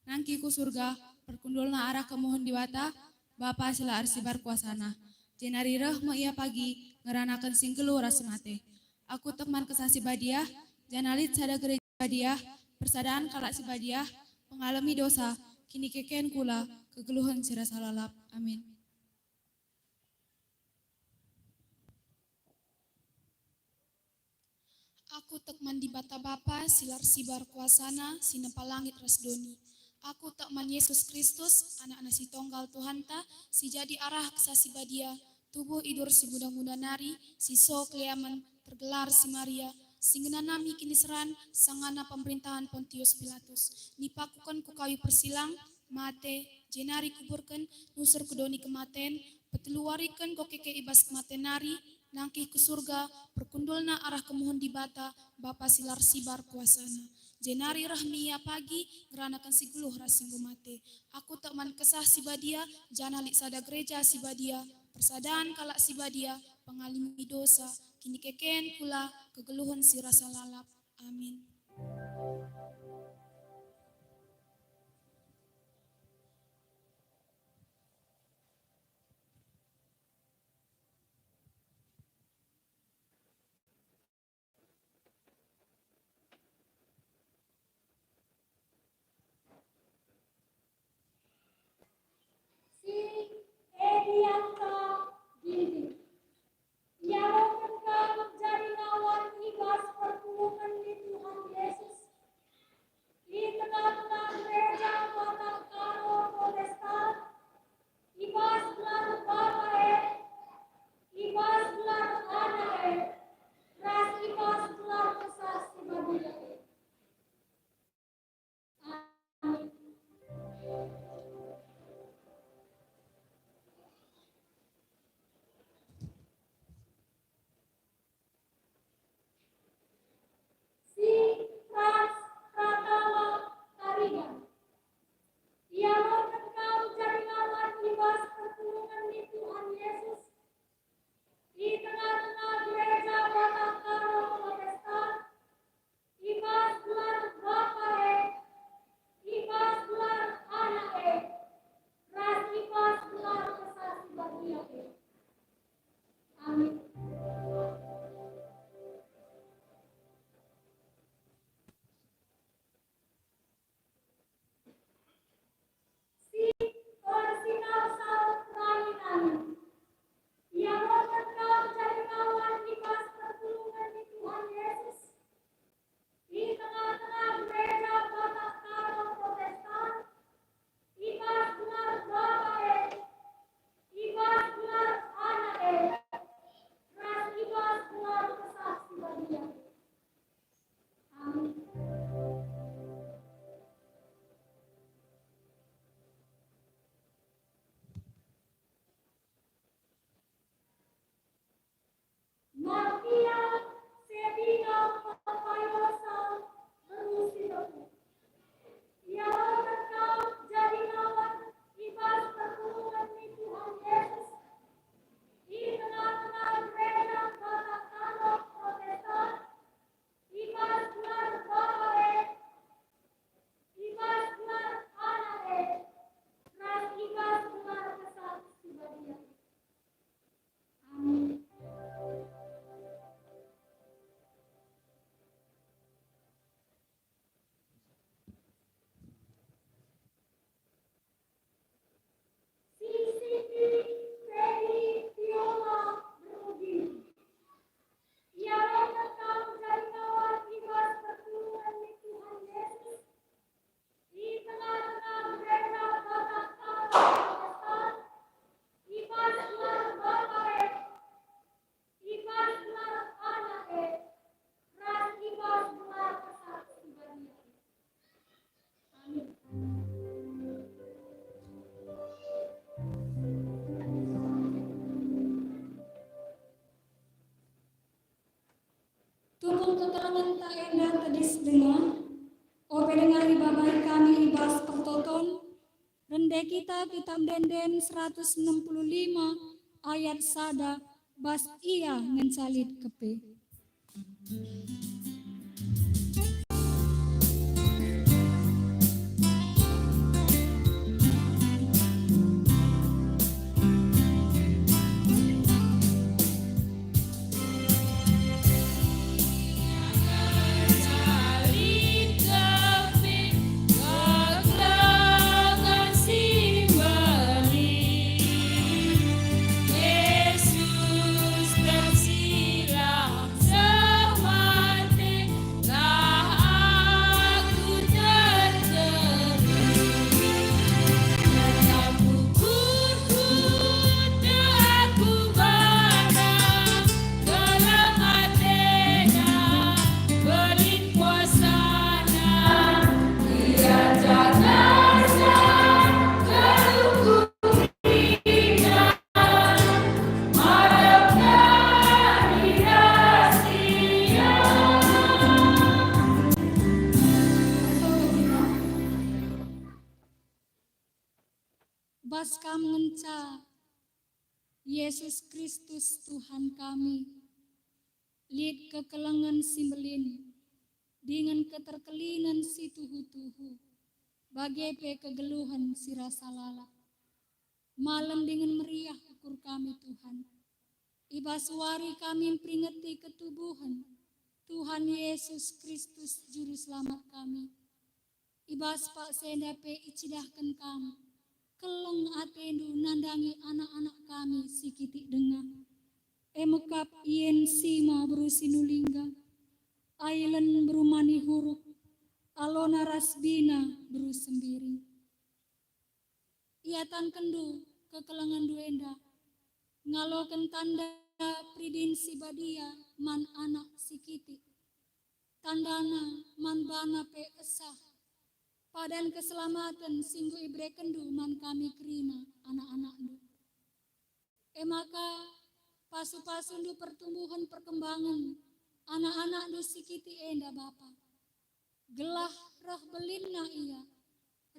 nangki ku surga, perkundulna arah kemohon diwata, Bapa sila arsi barkuasana, jenari rahma ia pagi, ngeranakan singkelu ras mate. Aku tekman kesasi badiah, janalit sada gereja badiah, persadaan kalak si badiah, pengalami dosa, kini keken kula, kegeluhan serasa lalap. Amin. Aku tek mandi bata bapa silar sibar kuasana sinempa langit rasdoni. Aku tek man Yesus Kristus anak si tonggal Tuhan ta si jadi arah kesasi badia tubuh idur si muda-muda nari si so kliaman tergelar si Maria singena nami kini seran sangana pemerintahan Pontius Pilatus nipakukan ku kayu persilang mate jenari kuburkan nusur kedoni kematen peteluarikan ko keke ibas kematen nari nangkih ke surga, perkundulna arah kemohon di bata, Bapa silar sibar kuasana. Jenari rahmiya pagi, geranakan si guluh rasinggu mate. Aku tak man kesah si badia, jana lik sada gereja si badia, persadaan kalak si badia, pengalimi dosa, kini keken pula, kegeluhan si rasa lalap. Amin. Tungkol keterangan tak endah tadi sedengar, ope dengar ibabai kami ibas pertoton, rende kita kitab denden 165 ayat sada bas ia mencalit kepe. Yesus tersilang semati. ibas kam ngenca Yesus Kristus Tuhan kami, lid kekelengan simbelin, dengan keterkelinan si tuhu-tuhu, bagai pe kegeluhan si rasa lala. Malam dengan meriah ukur kami Tuhan, ibas wari kami peringati ketubuhan Tuhan Yesus Kristus Juru Selamat kami. Ibas pak senda pe icidahkan kami, keleng atendu nandangi anak-anak kami sikiti dengah. Emekap ien sima berusinulingga, ailen berumani huruf, alona rasbina berusembiri. Iatan kendu kekelangan duenda, ngaloken tanda pridin si badia man anak sikiti. Tandana man bana pe esah, padan keselamatan singgu ibre kendu man kami kerina anak-anak du. Maka pasu-pasundu pertumbuhan perkembangan anak-anak du sikiti enda Bapa. Gelah rah belinna ia,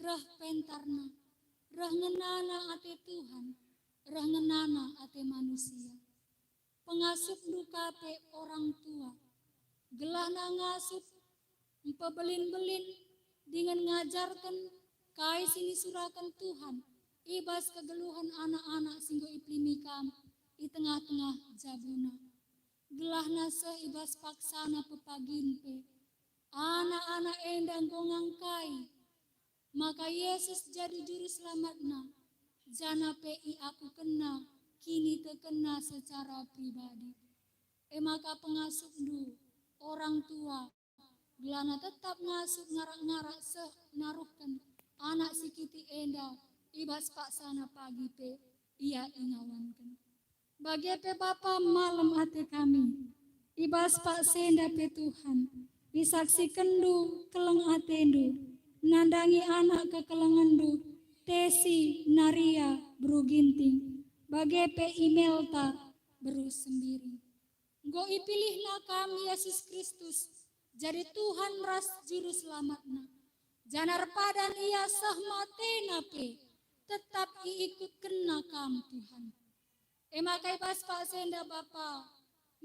rah pentarna, rah ngenana ate Tuhan, rah ngenana ate manusia. Pengasup duka pe orang tua, gelah na ngasup empebelin-belin dengan ngajarkan kai sini surakan Tuhan, ibas kegeluhan anak-anak singgo iplimi kam di tengah-tengah jabuna. Gelah nase ibas paksana pepagin pe, anak-anak endang gongang kai, maka Yesus jadi juru selamatna, jana pe i aku kena, kini terkena secara pribadi. Maka pengasup du, orang tua, gelana tetap ngasup ngarak-ngarak naruhkan anak sikiti enda ibas paksana pagi pe ia ingawankan. Bagi pe Bapa malam ate kami, ibas paksenda pe Tuhan, disaksikan du keleng atendu, nandangi anak kekelengan du, Tesi Naria beruginting, bagi pe Imelta berusembiri. Go ipilihlah kami Yesus Kristus, jadi Tuhan ras juru selamatna. Janar padan ia sahmatena pe, tetap iikut kena kam Tuhan. Emakai pas pak senda Bapa,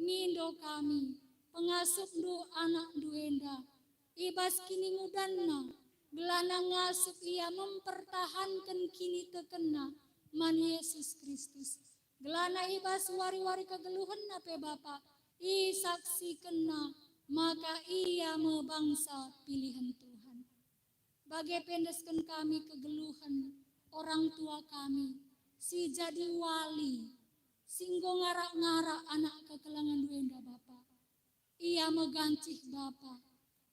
mindo kami, pengasup du anak duenda, ibas kini mudanna, gelana ngasup ia mempertahankan kini tekena, man Yesus Kristus. Gelana ibas wari-wari kegeluhan nape Bapa, i saksi kena, maka ia membangsa pilihan Tuhan. Bagai pendeskan kami kegeluhan orang tua kami, si jadi wali, singgo ngarak-ngarak anak kekelangan duenda Bapa. Ia megancih Bapa,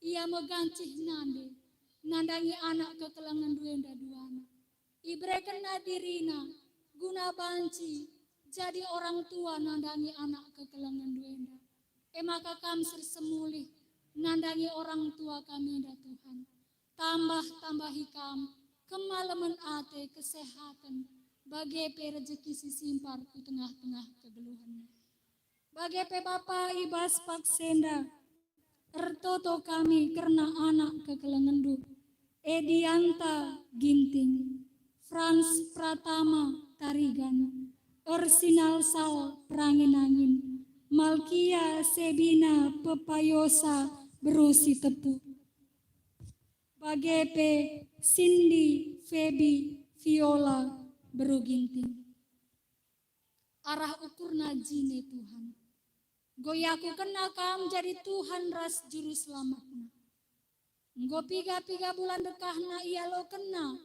ia megancih nande, nandangi anak kekelangan duenda duana. Ibrekan nadirina, guna banci, jadi orang tua nandangi anak kekelangan duenda. Maka kami sersemulih, nandangi orang tua kami dah Tuhan. Tambah-tambahi kam, kemalaman ate kesehatan, bagi pe rezeki si simpar di tengah-tengah kegeluhan. Bagi pe Bapa ibas paksenda, ertoto kami karena anak kekelangan du, Edianta Ginting, Frans Pratama Tarigan, Orsinal Sal Prangin-angin, Malkia Sebina Pepayosa Berusi Tepu, bagi pe Cindy Feby Viola beruginting. Arah ukur najine Tuhan. Goyaku kena kam jadi Tuhan ras juru selamatna. Nggo piga-piga bulan dekahna ia lo kena.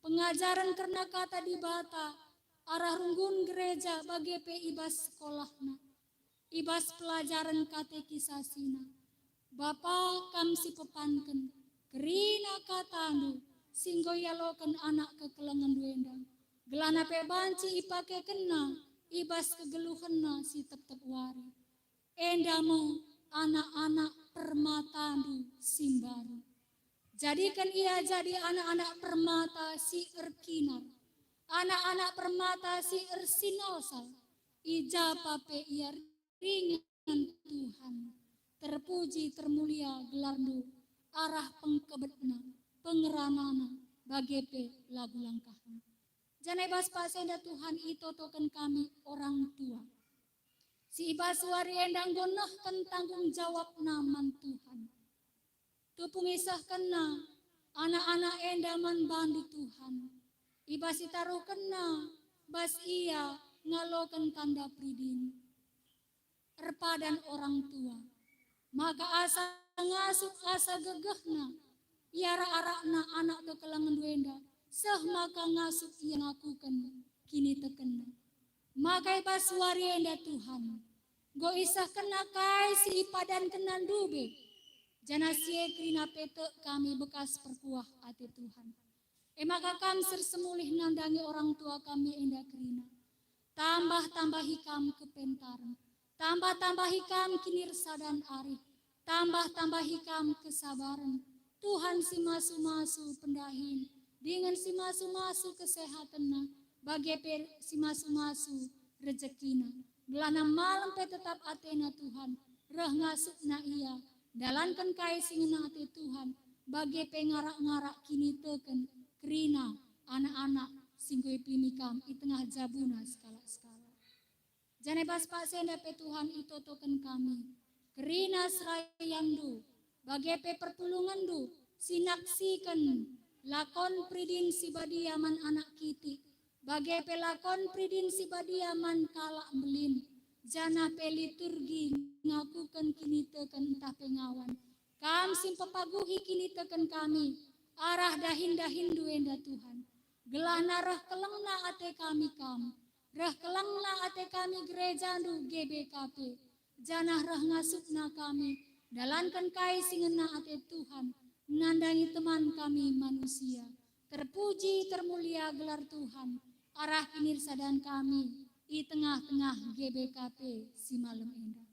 Pengajaran karena kata di bata. Arah runggun gereja bagi pe ibas sekolahna. Ibas pelajaran katekisasina. Bapa kam si pepanken. Kerina katandu. Singgo ia lo ken anak kekelangan duendang. Gelana pe banci ipake kena, ibas kegeluhena si tetep wari. Endamu anak-anak permatandu simbaru. Jadikan ia jadi anak-anak permata si erkinar. Anak-anak permata si ersinosal. Ijapa pe ia ringan Tuhan. Terpuji termulia gelardu. Arah pengkebetna, pengeranana, bagi pe lagu langkahna. Janai bas pasenda Tuhan itu token kami orang tua. Si ibas wari endang gonohkan tanggung jawab naman Tuhan. Tupung isah kena anak-anak endaman bandu Tuhan. Ibas itaruh kena bas iya ngalokan tanda pridin. Erpadan orang tua. Maka asa ngasuk asa gegehna. Iara arakna anak to kelangan duenda. Seh maka ngasuk ia ngakukan kini tekena. Maka ibas wari enda Tuhan. Go isah kena kai si ipadan kenan dube. Jana sie krina pete kami bekas perkuah ati Tuhan. Maka kami sersemulih nandangi orang tua kami enda krina. Tambah-tambah hikam kepentaran. Tambah-tambah hikam kinirsa dan arif. Tambah-tambah hikam kesabaran. Tuhan si masu-masu pendahin. Dengan si masu-masu kesehatanna. Bagi si masu-masu rezekina. Belana malam pe tetap atena Tuhan. Reh ngasukna iya. Dalankan kai singena ate Tuhan. Bagi pengarak-ngarak kini teken. Kerina anak-anak singgoy pinikam. I tengah jabuna skala-skala. Jane bas pak senda pe Tuhan itu token kami. Kerina serayandu. Bagi pe pertulungandu. Sinaksikan. Lakon pridin si badiaman anak kiti. Bagi pe lakon pridin si badiaman kalak belin. Jana pe liturgi ngakukan kini teken entah pengawan. Kam simpapaguhi kini teken kami. Arah dahin-dahin duenda Tuhan. Gelana rah kelengna ate kami kam. Rah kelengna ate kami gereja ndu GBKP. Janah rah ngasukna kami. Dalankan kai singena ate Tuhan. Menandangi teman kami manusia. Terpuji termulia gelar Tuhan. Arah kinirsa dan kami. I tengah-tengah GBKP si malam endah.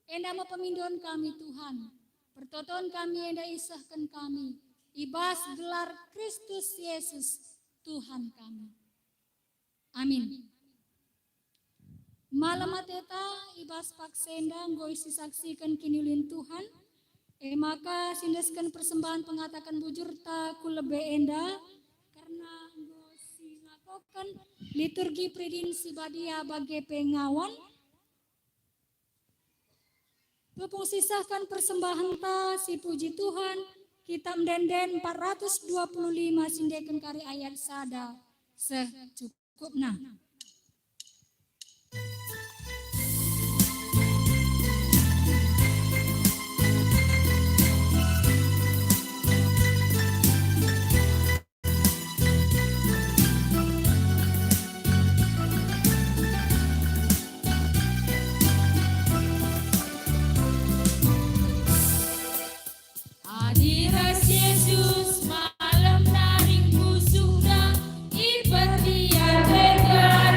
Endah ma pemindon kami Tuhan. Pertoton kami endah isahkan kami. Ibas gelar Kristus Yesus Tuhan kami. Amin. Malam ateta ibas paksenda nggo isi saksikan kinulin Tuhan. Maka sindaskan persembahan pengatakan bujur ta kulebe enda karena nggo si lakokan liturgi pridin si badia bagi pengawan. Tupung sisahkan persembahan ta si puji Tuhan. Kitab Denden 425 sindekan kari ayat sada secukupna. Hadiras Yesus malam naring busukna ipertian dengan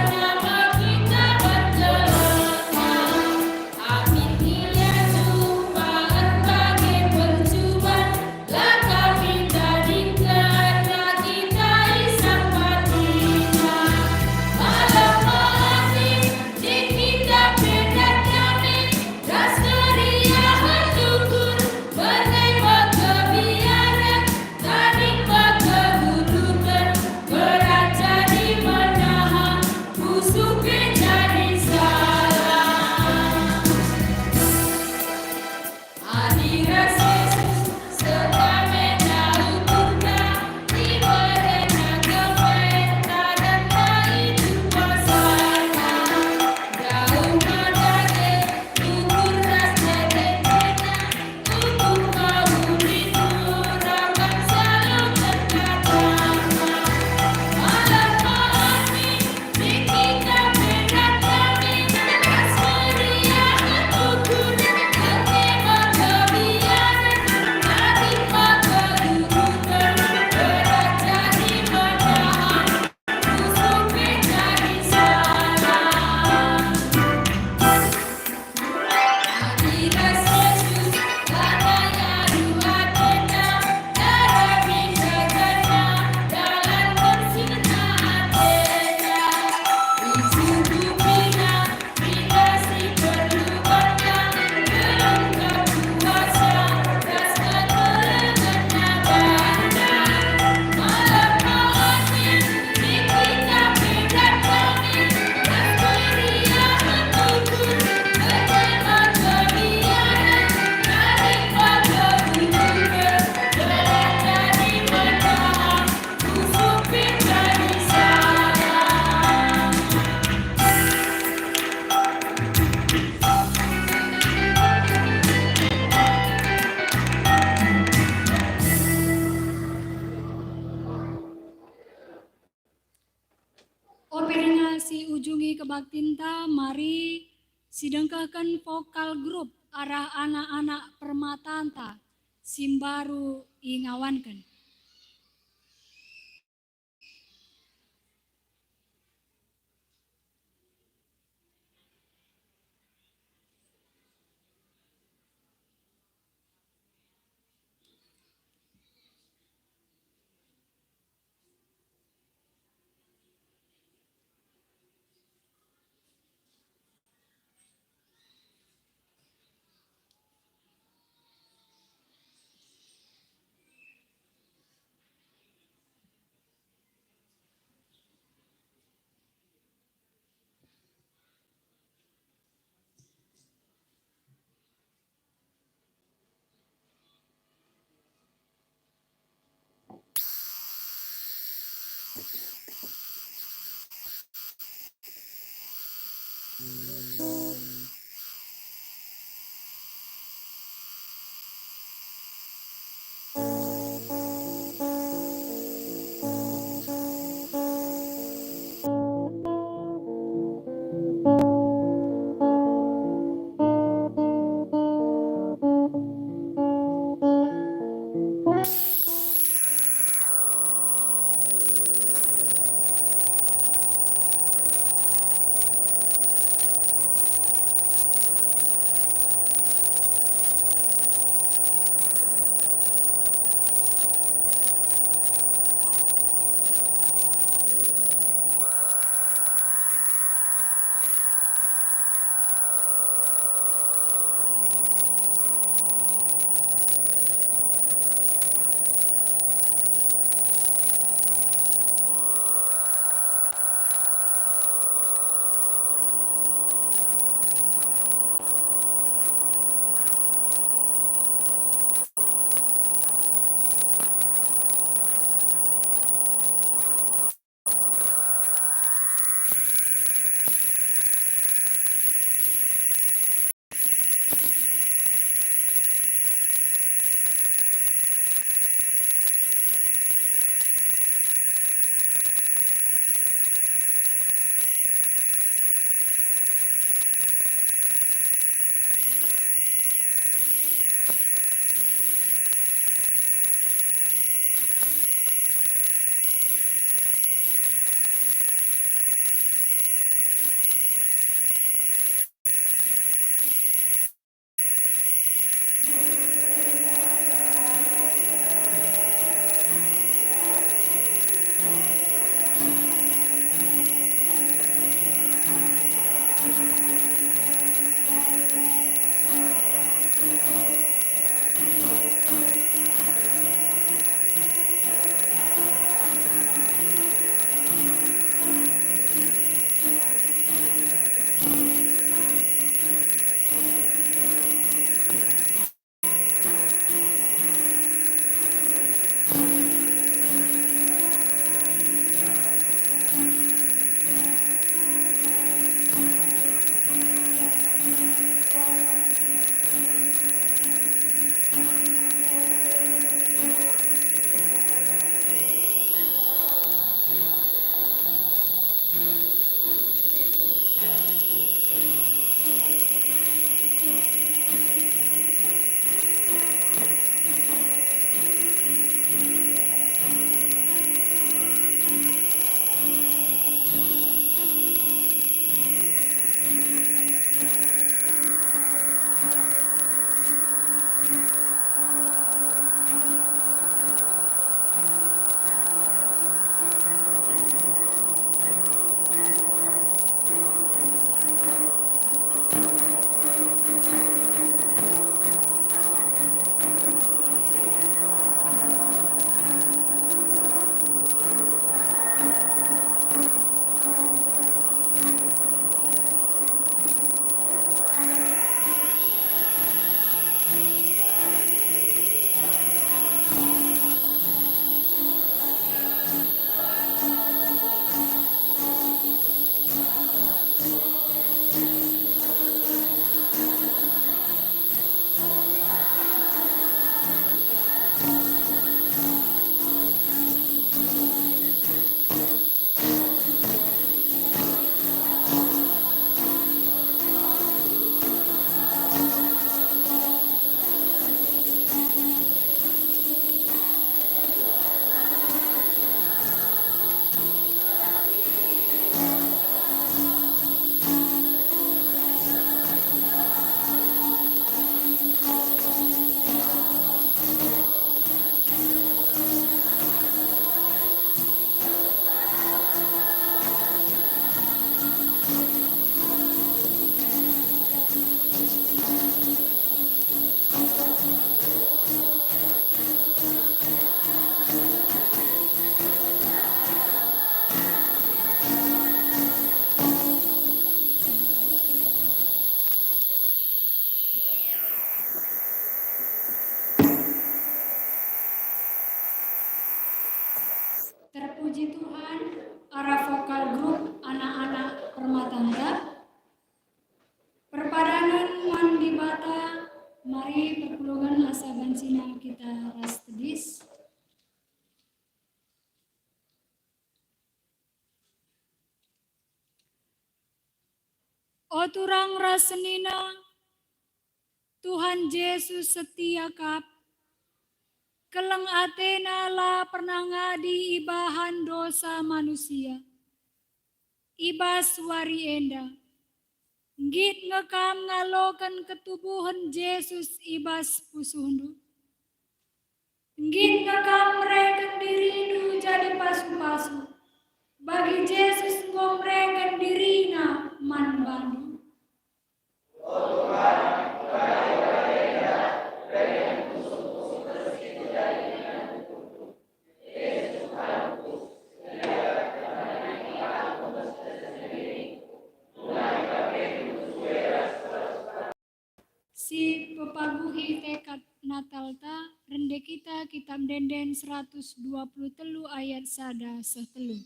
mengunjungi kebaktinta, mari sidengkakan vokal grup arah anak-anak permatanta simbaru ingawankan. puji Tuhan, para vokal grup anak-anak Permatangga. Perpadanan mandi bata, mari perpulungan asa bansina kita ras tedis. O turang rasenina, Tuhan Yesus setia kap, keleng atena la pernah ngadi ibahan dosa manusia. Ibas wari enda, ngit ngekam ngalokan ketubuhan Yesus ibas pusuhndu. Ngit ngekam mereka diridu jadi pasu-pasu, bagi Yesus ngomreken dirina man bandu. Si pepaguhi tekad Natalta, rende kita kitab denden 123 ayat sada setelu.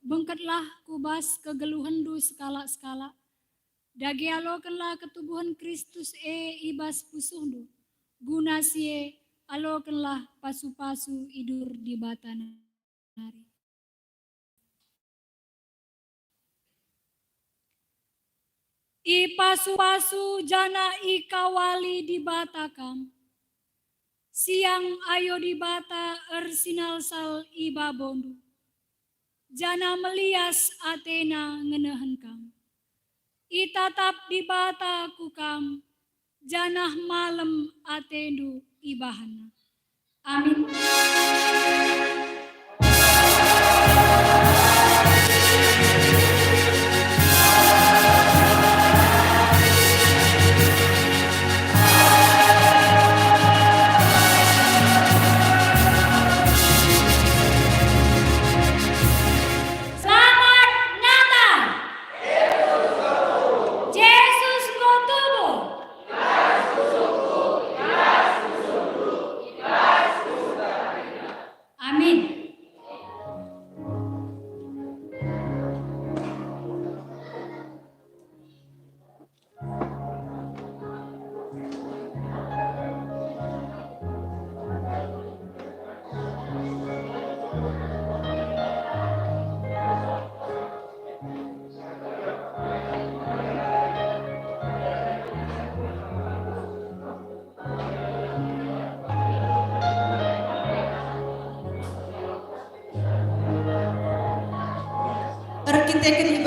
Bengkatlah kubas kegeluhendu skala-skala. Dagi alokenlah ketubuhan Kristus ibas pusuhndu. Guna sie alokenlah pasu-pasu idur di batana hari. I pasu-pasu jana ikawali di batakam. Siang ayo di bata ersinal sal iba bondu. Jana melias Athena ngenehen kam. Itatap di bata kukam, janah malam Athendu ibahana. Amin. Terkiteken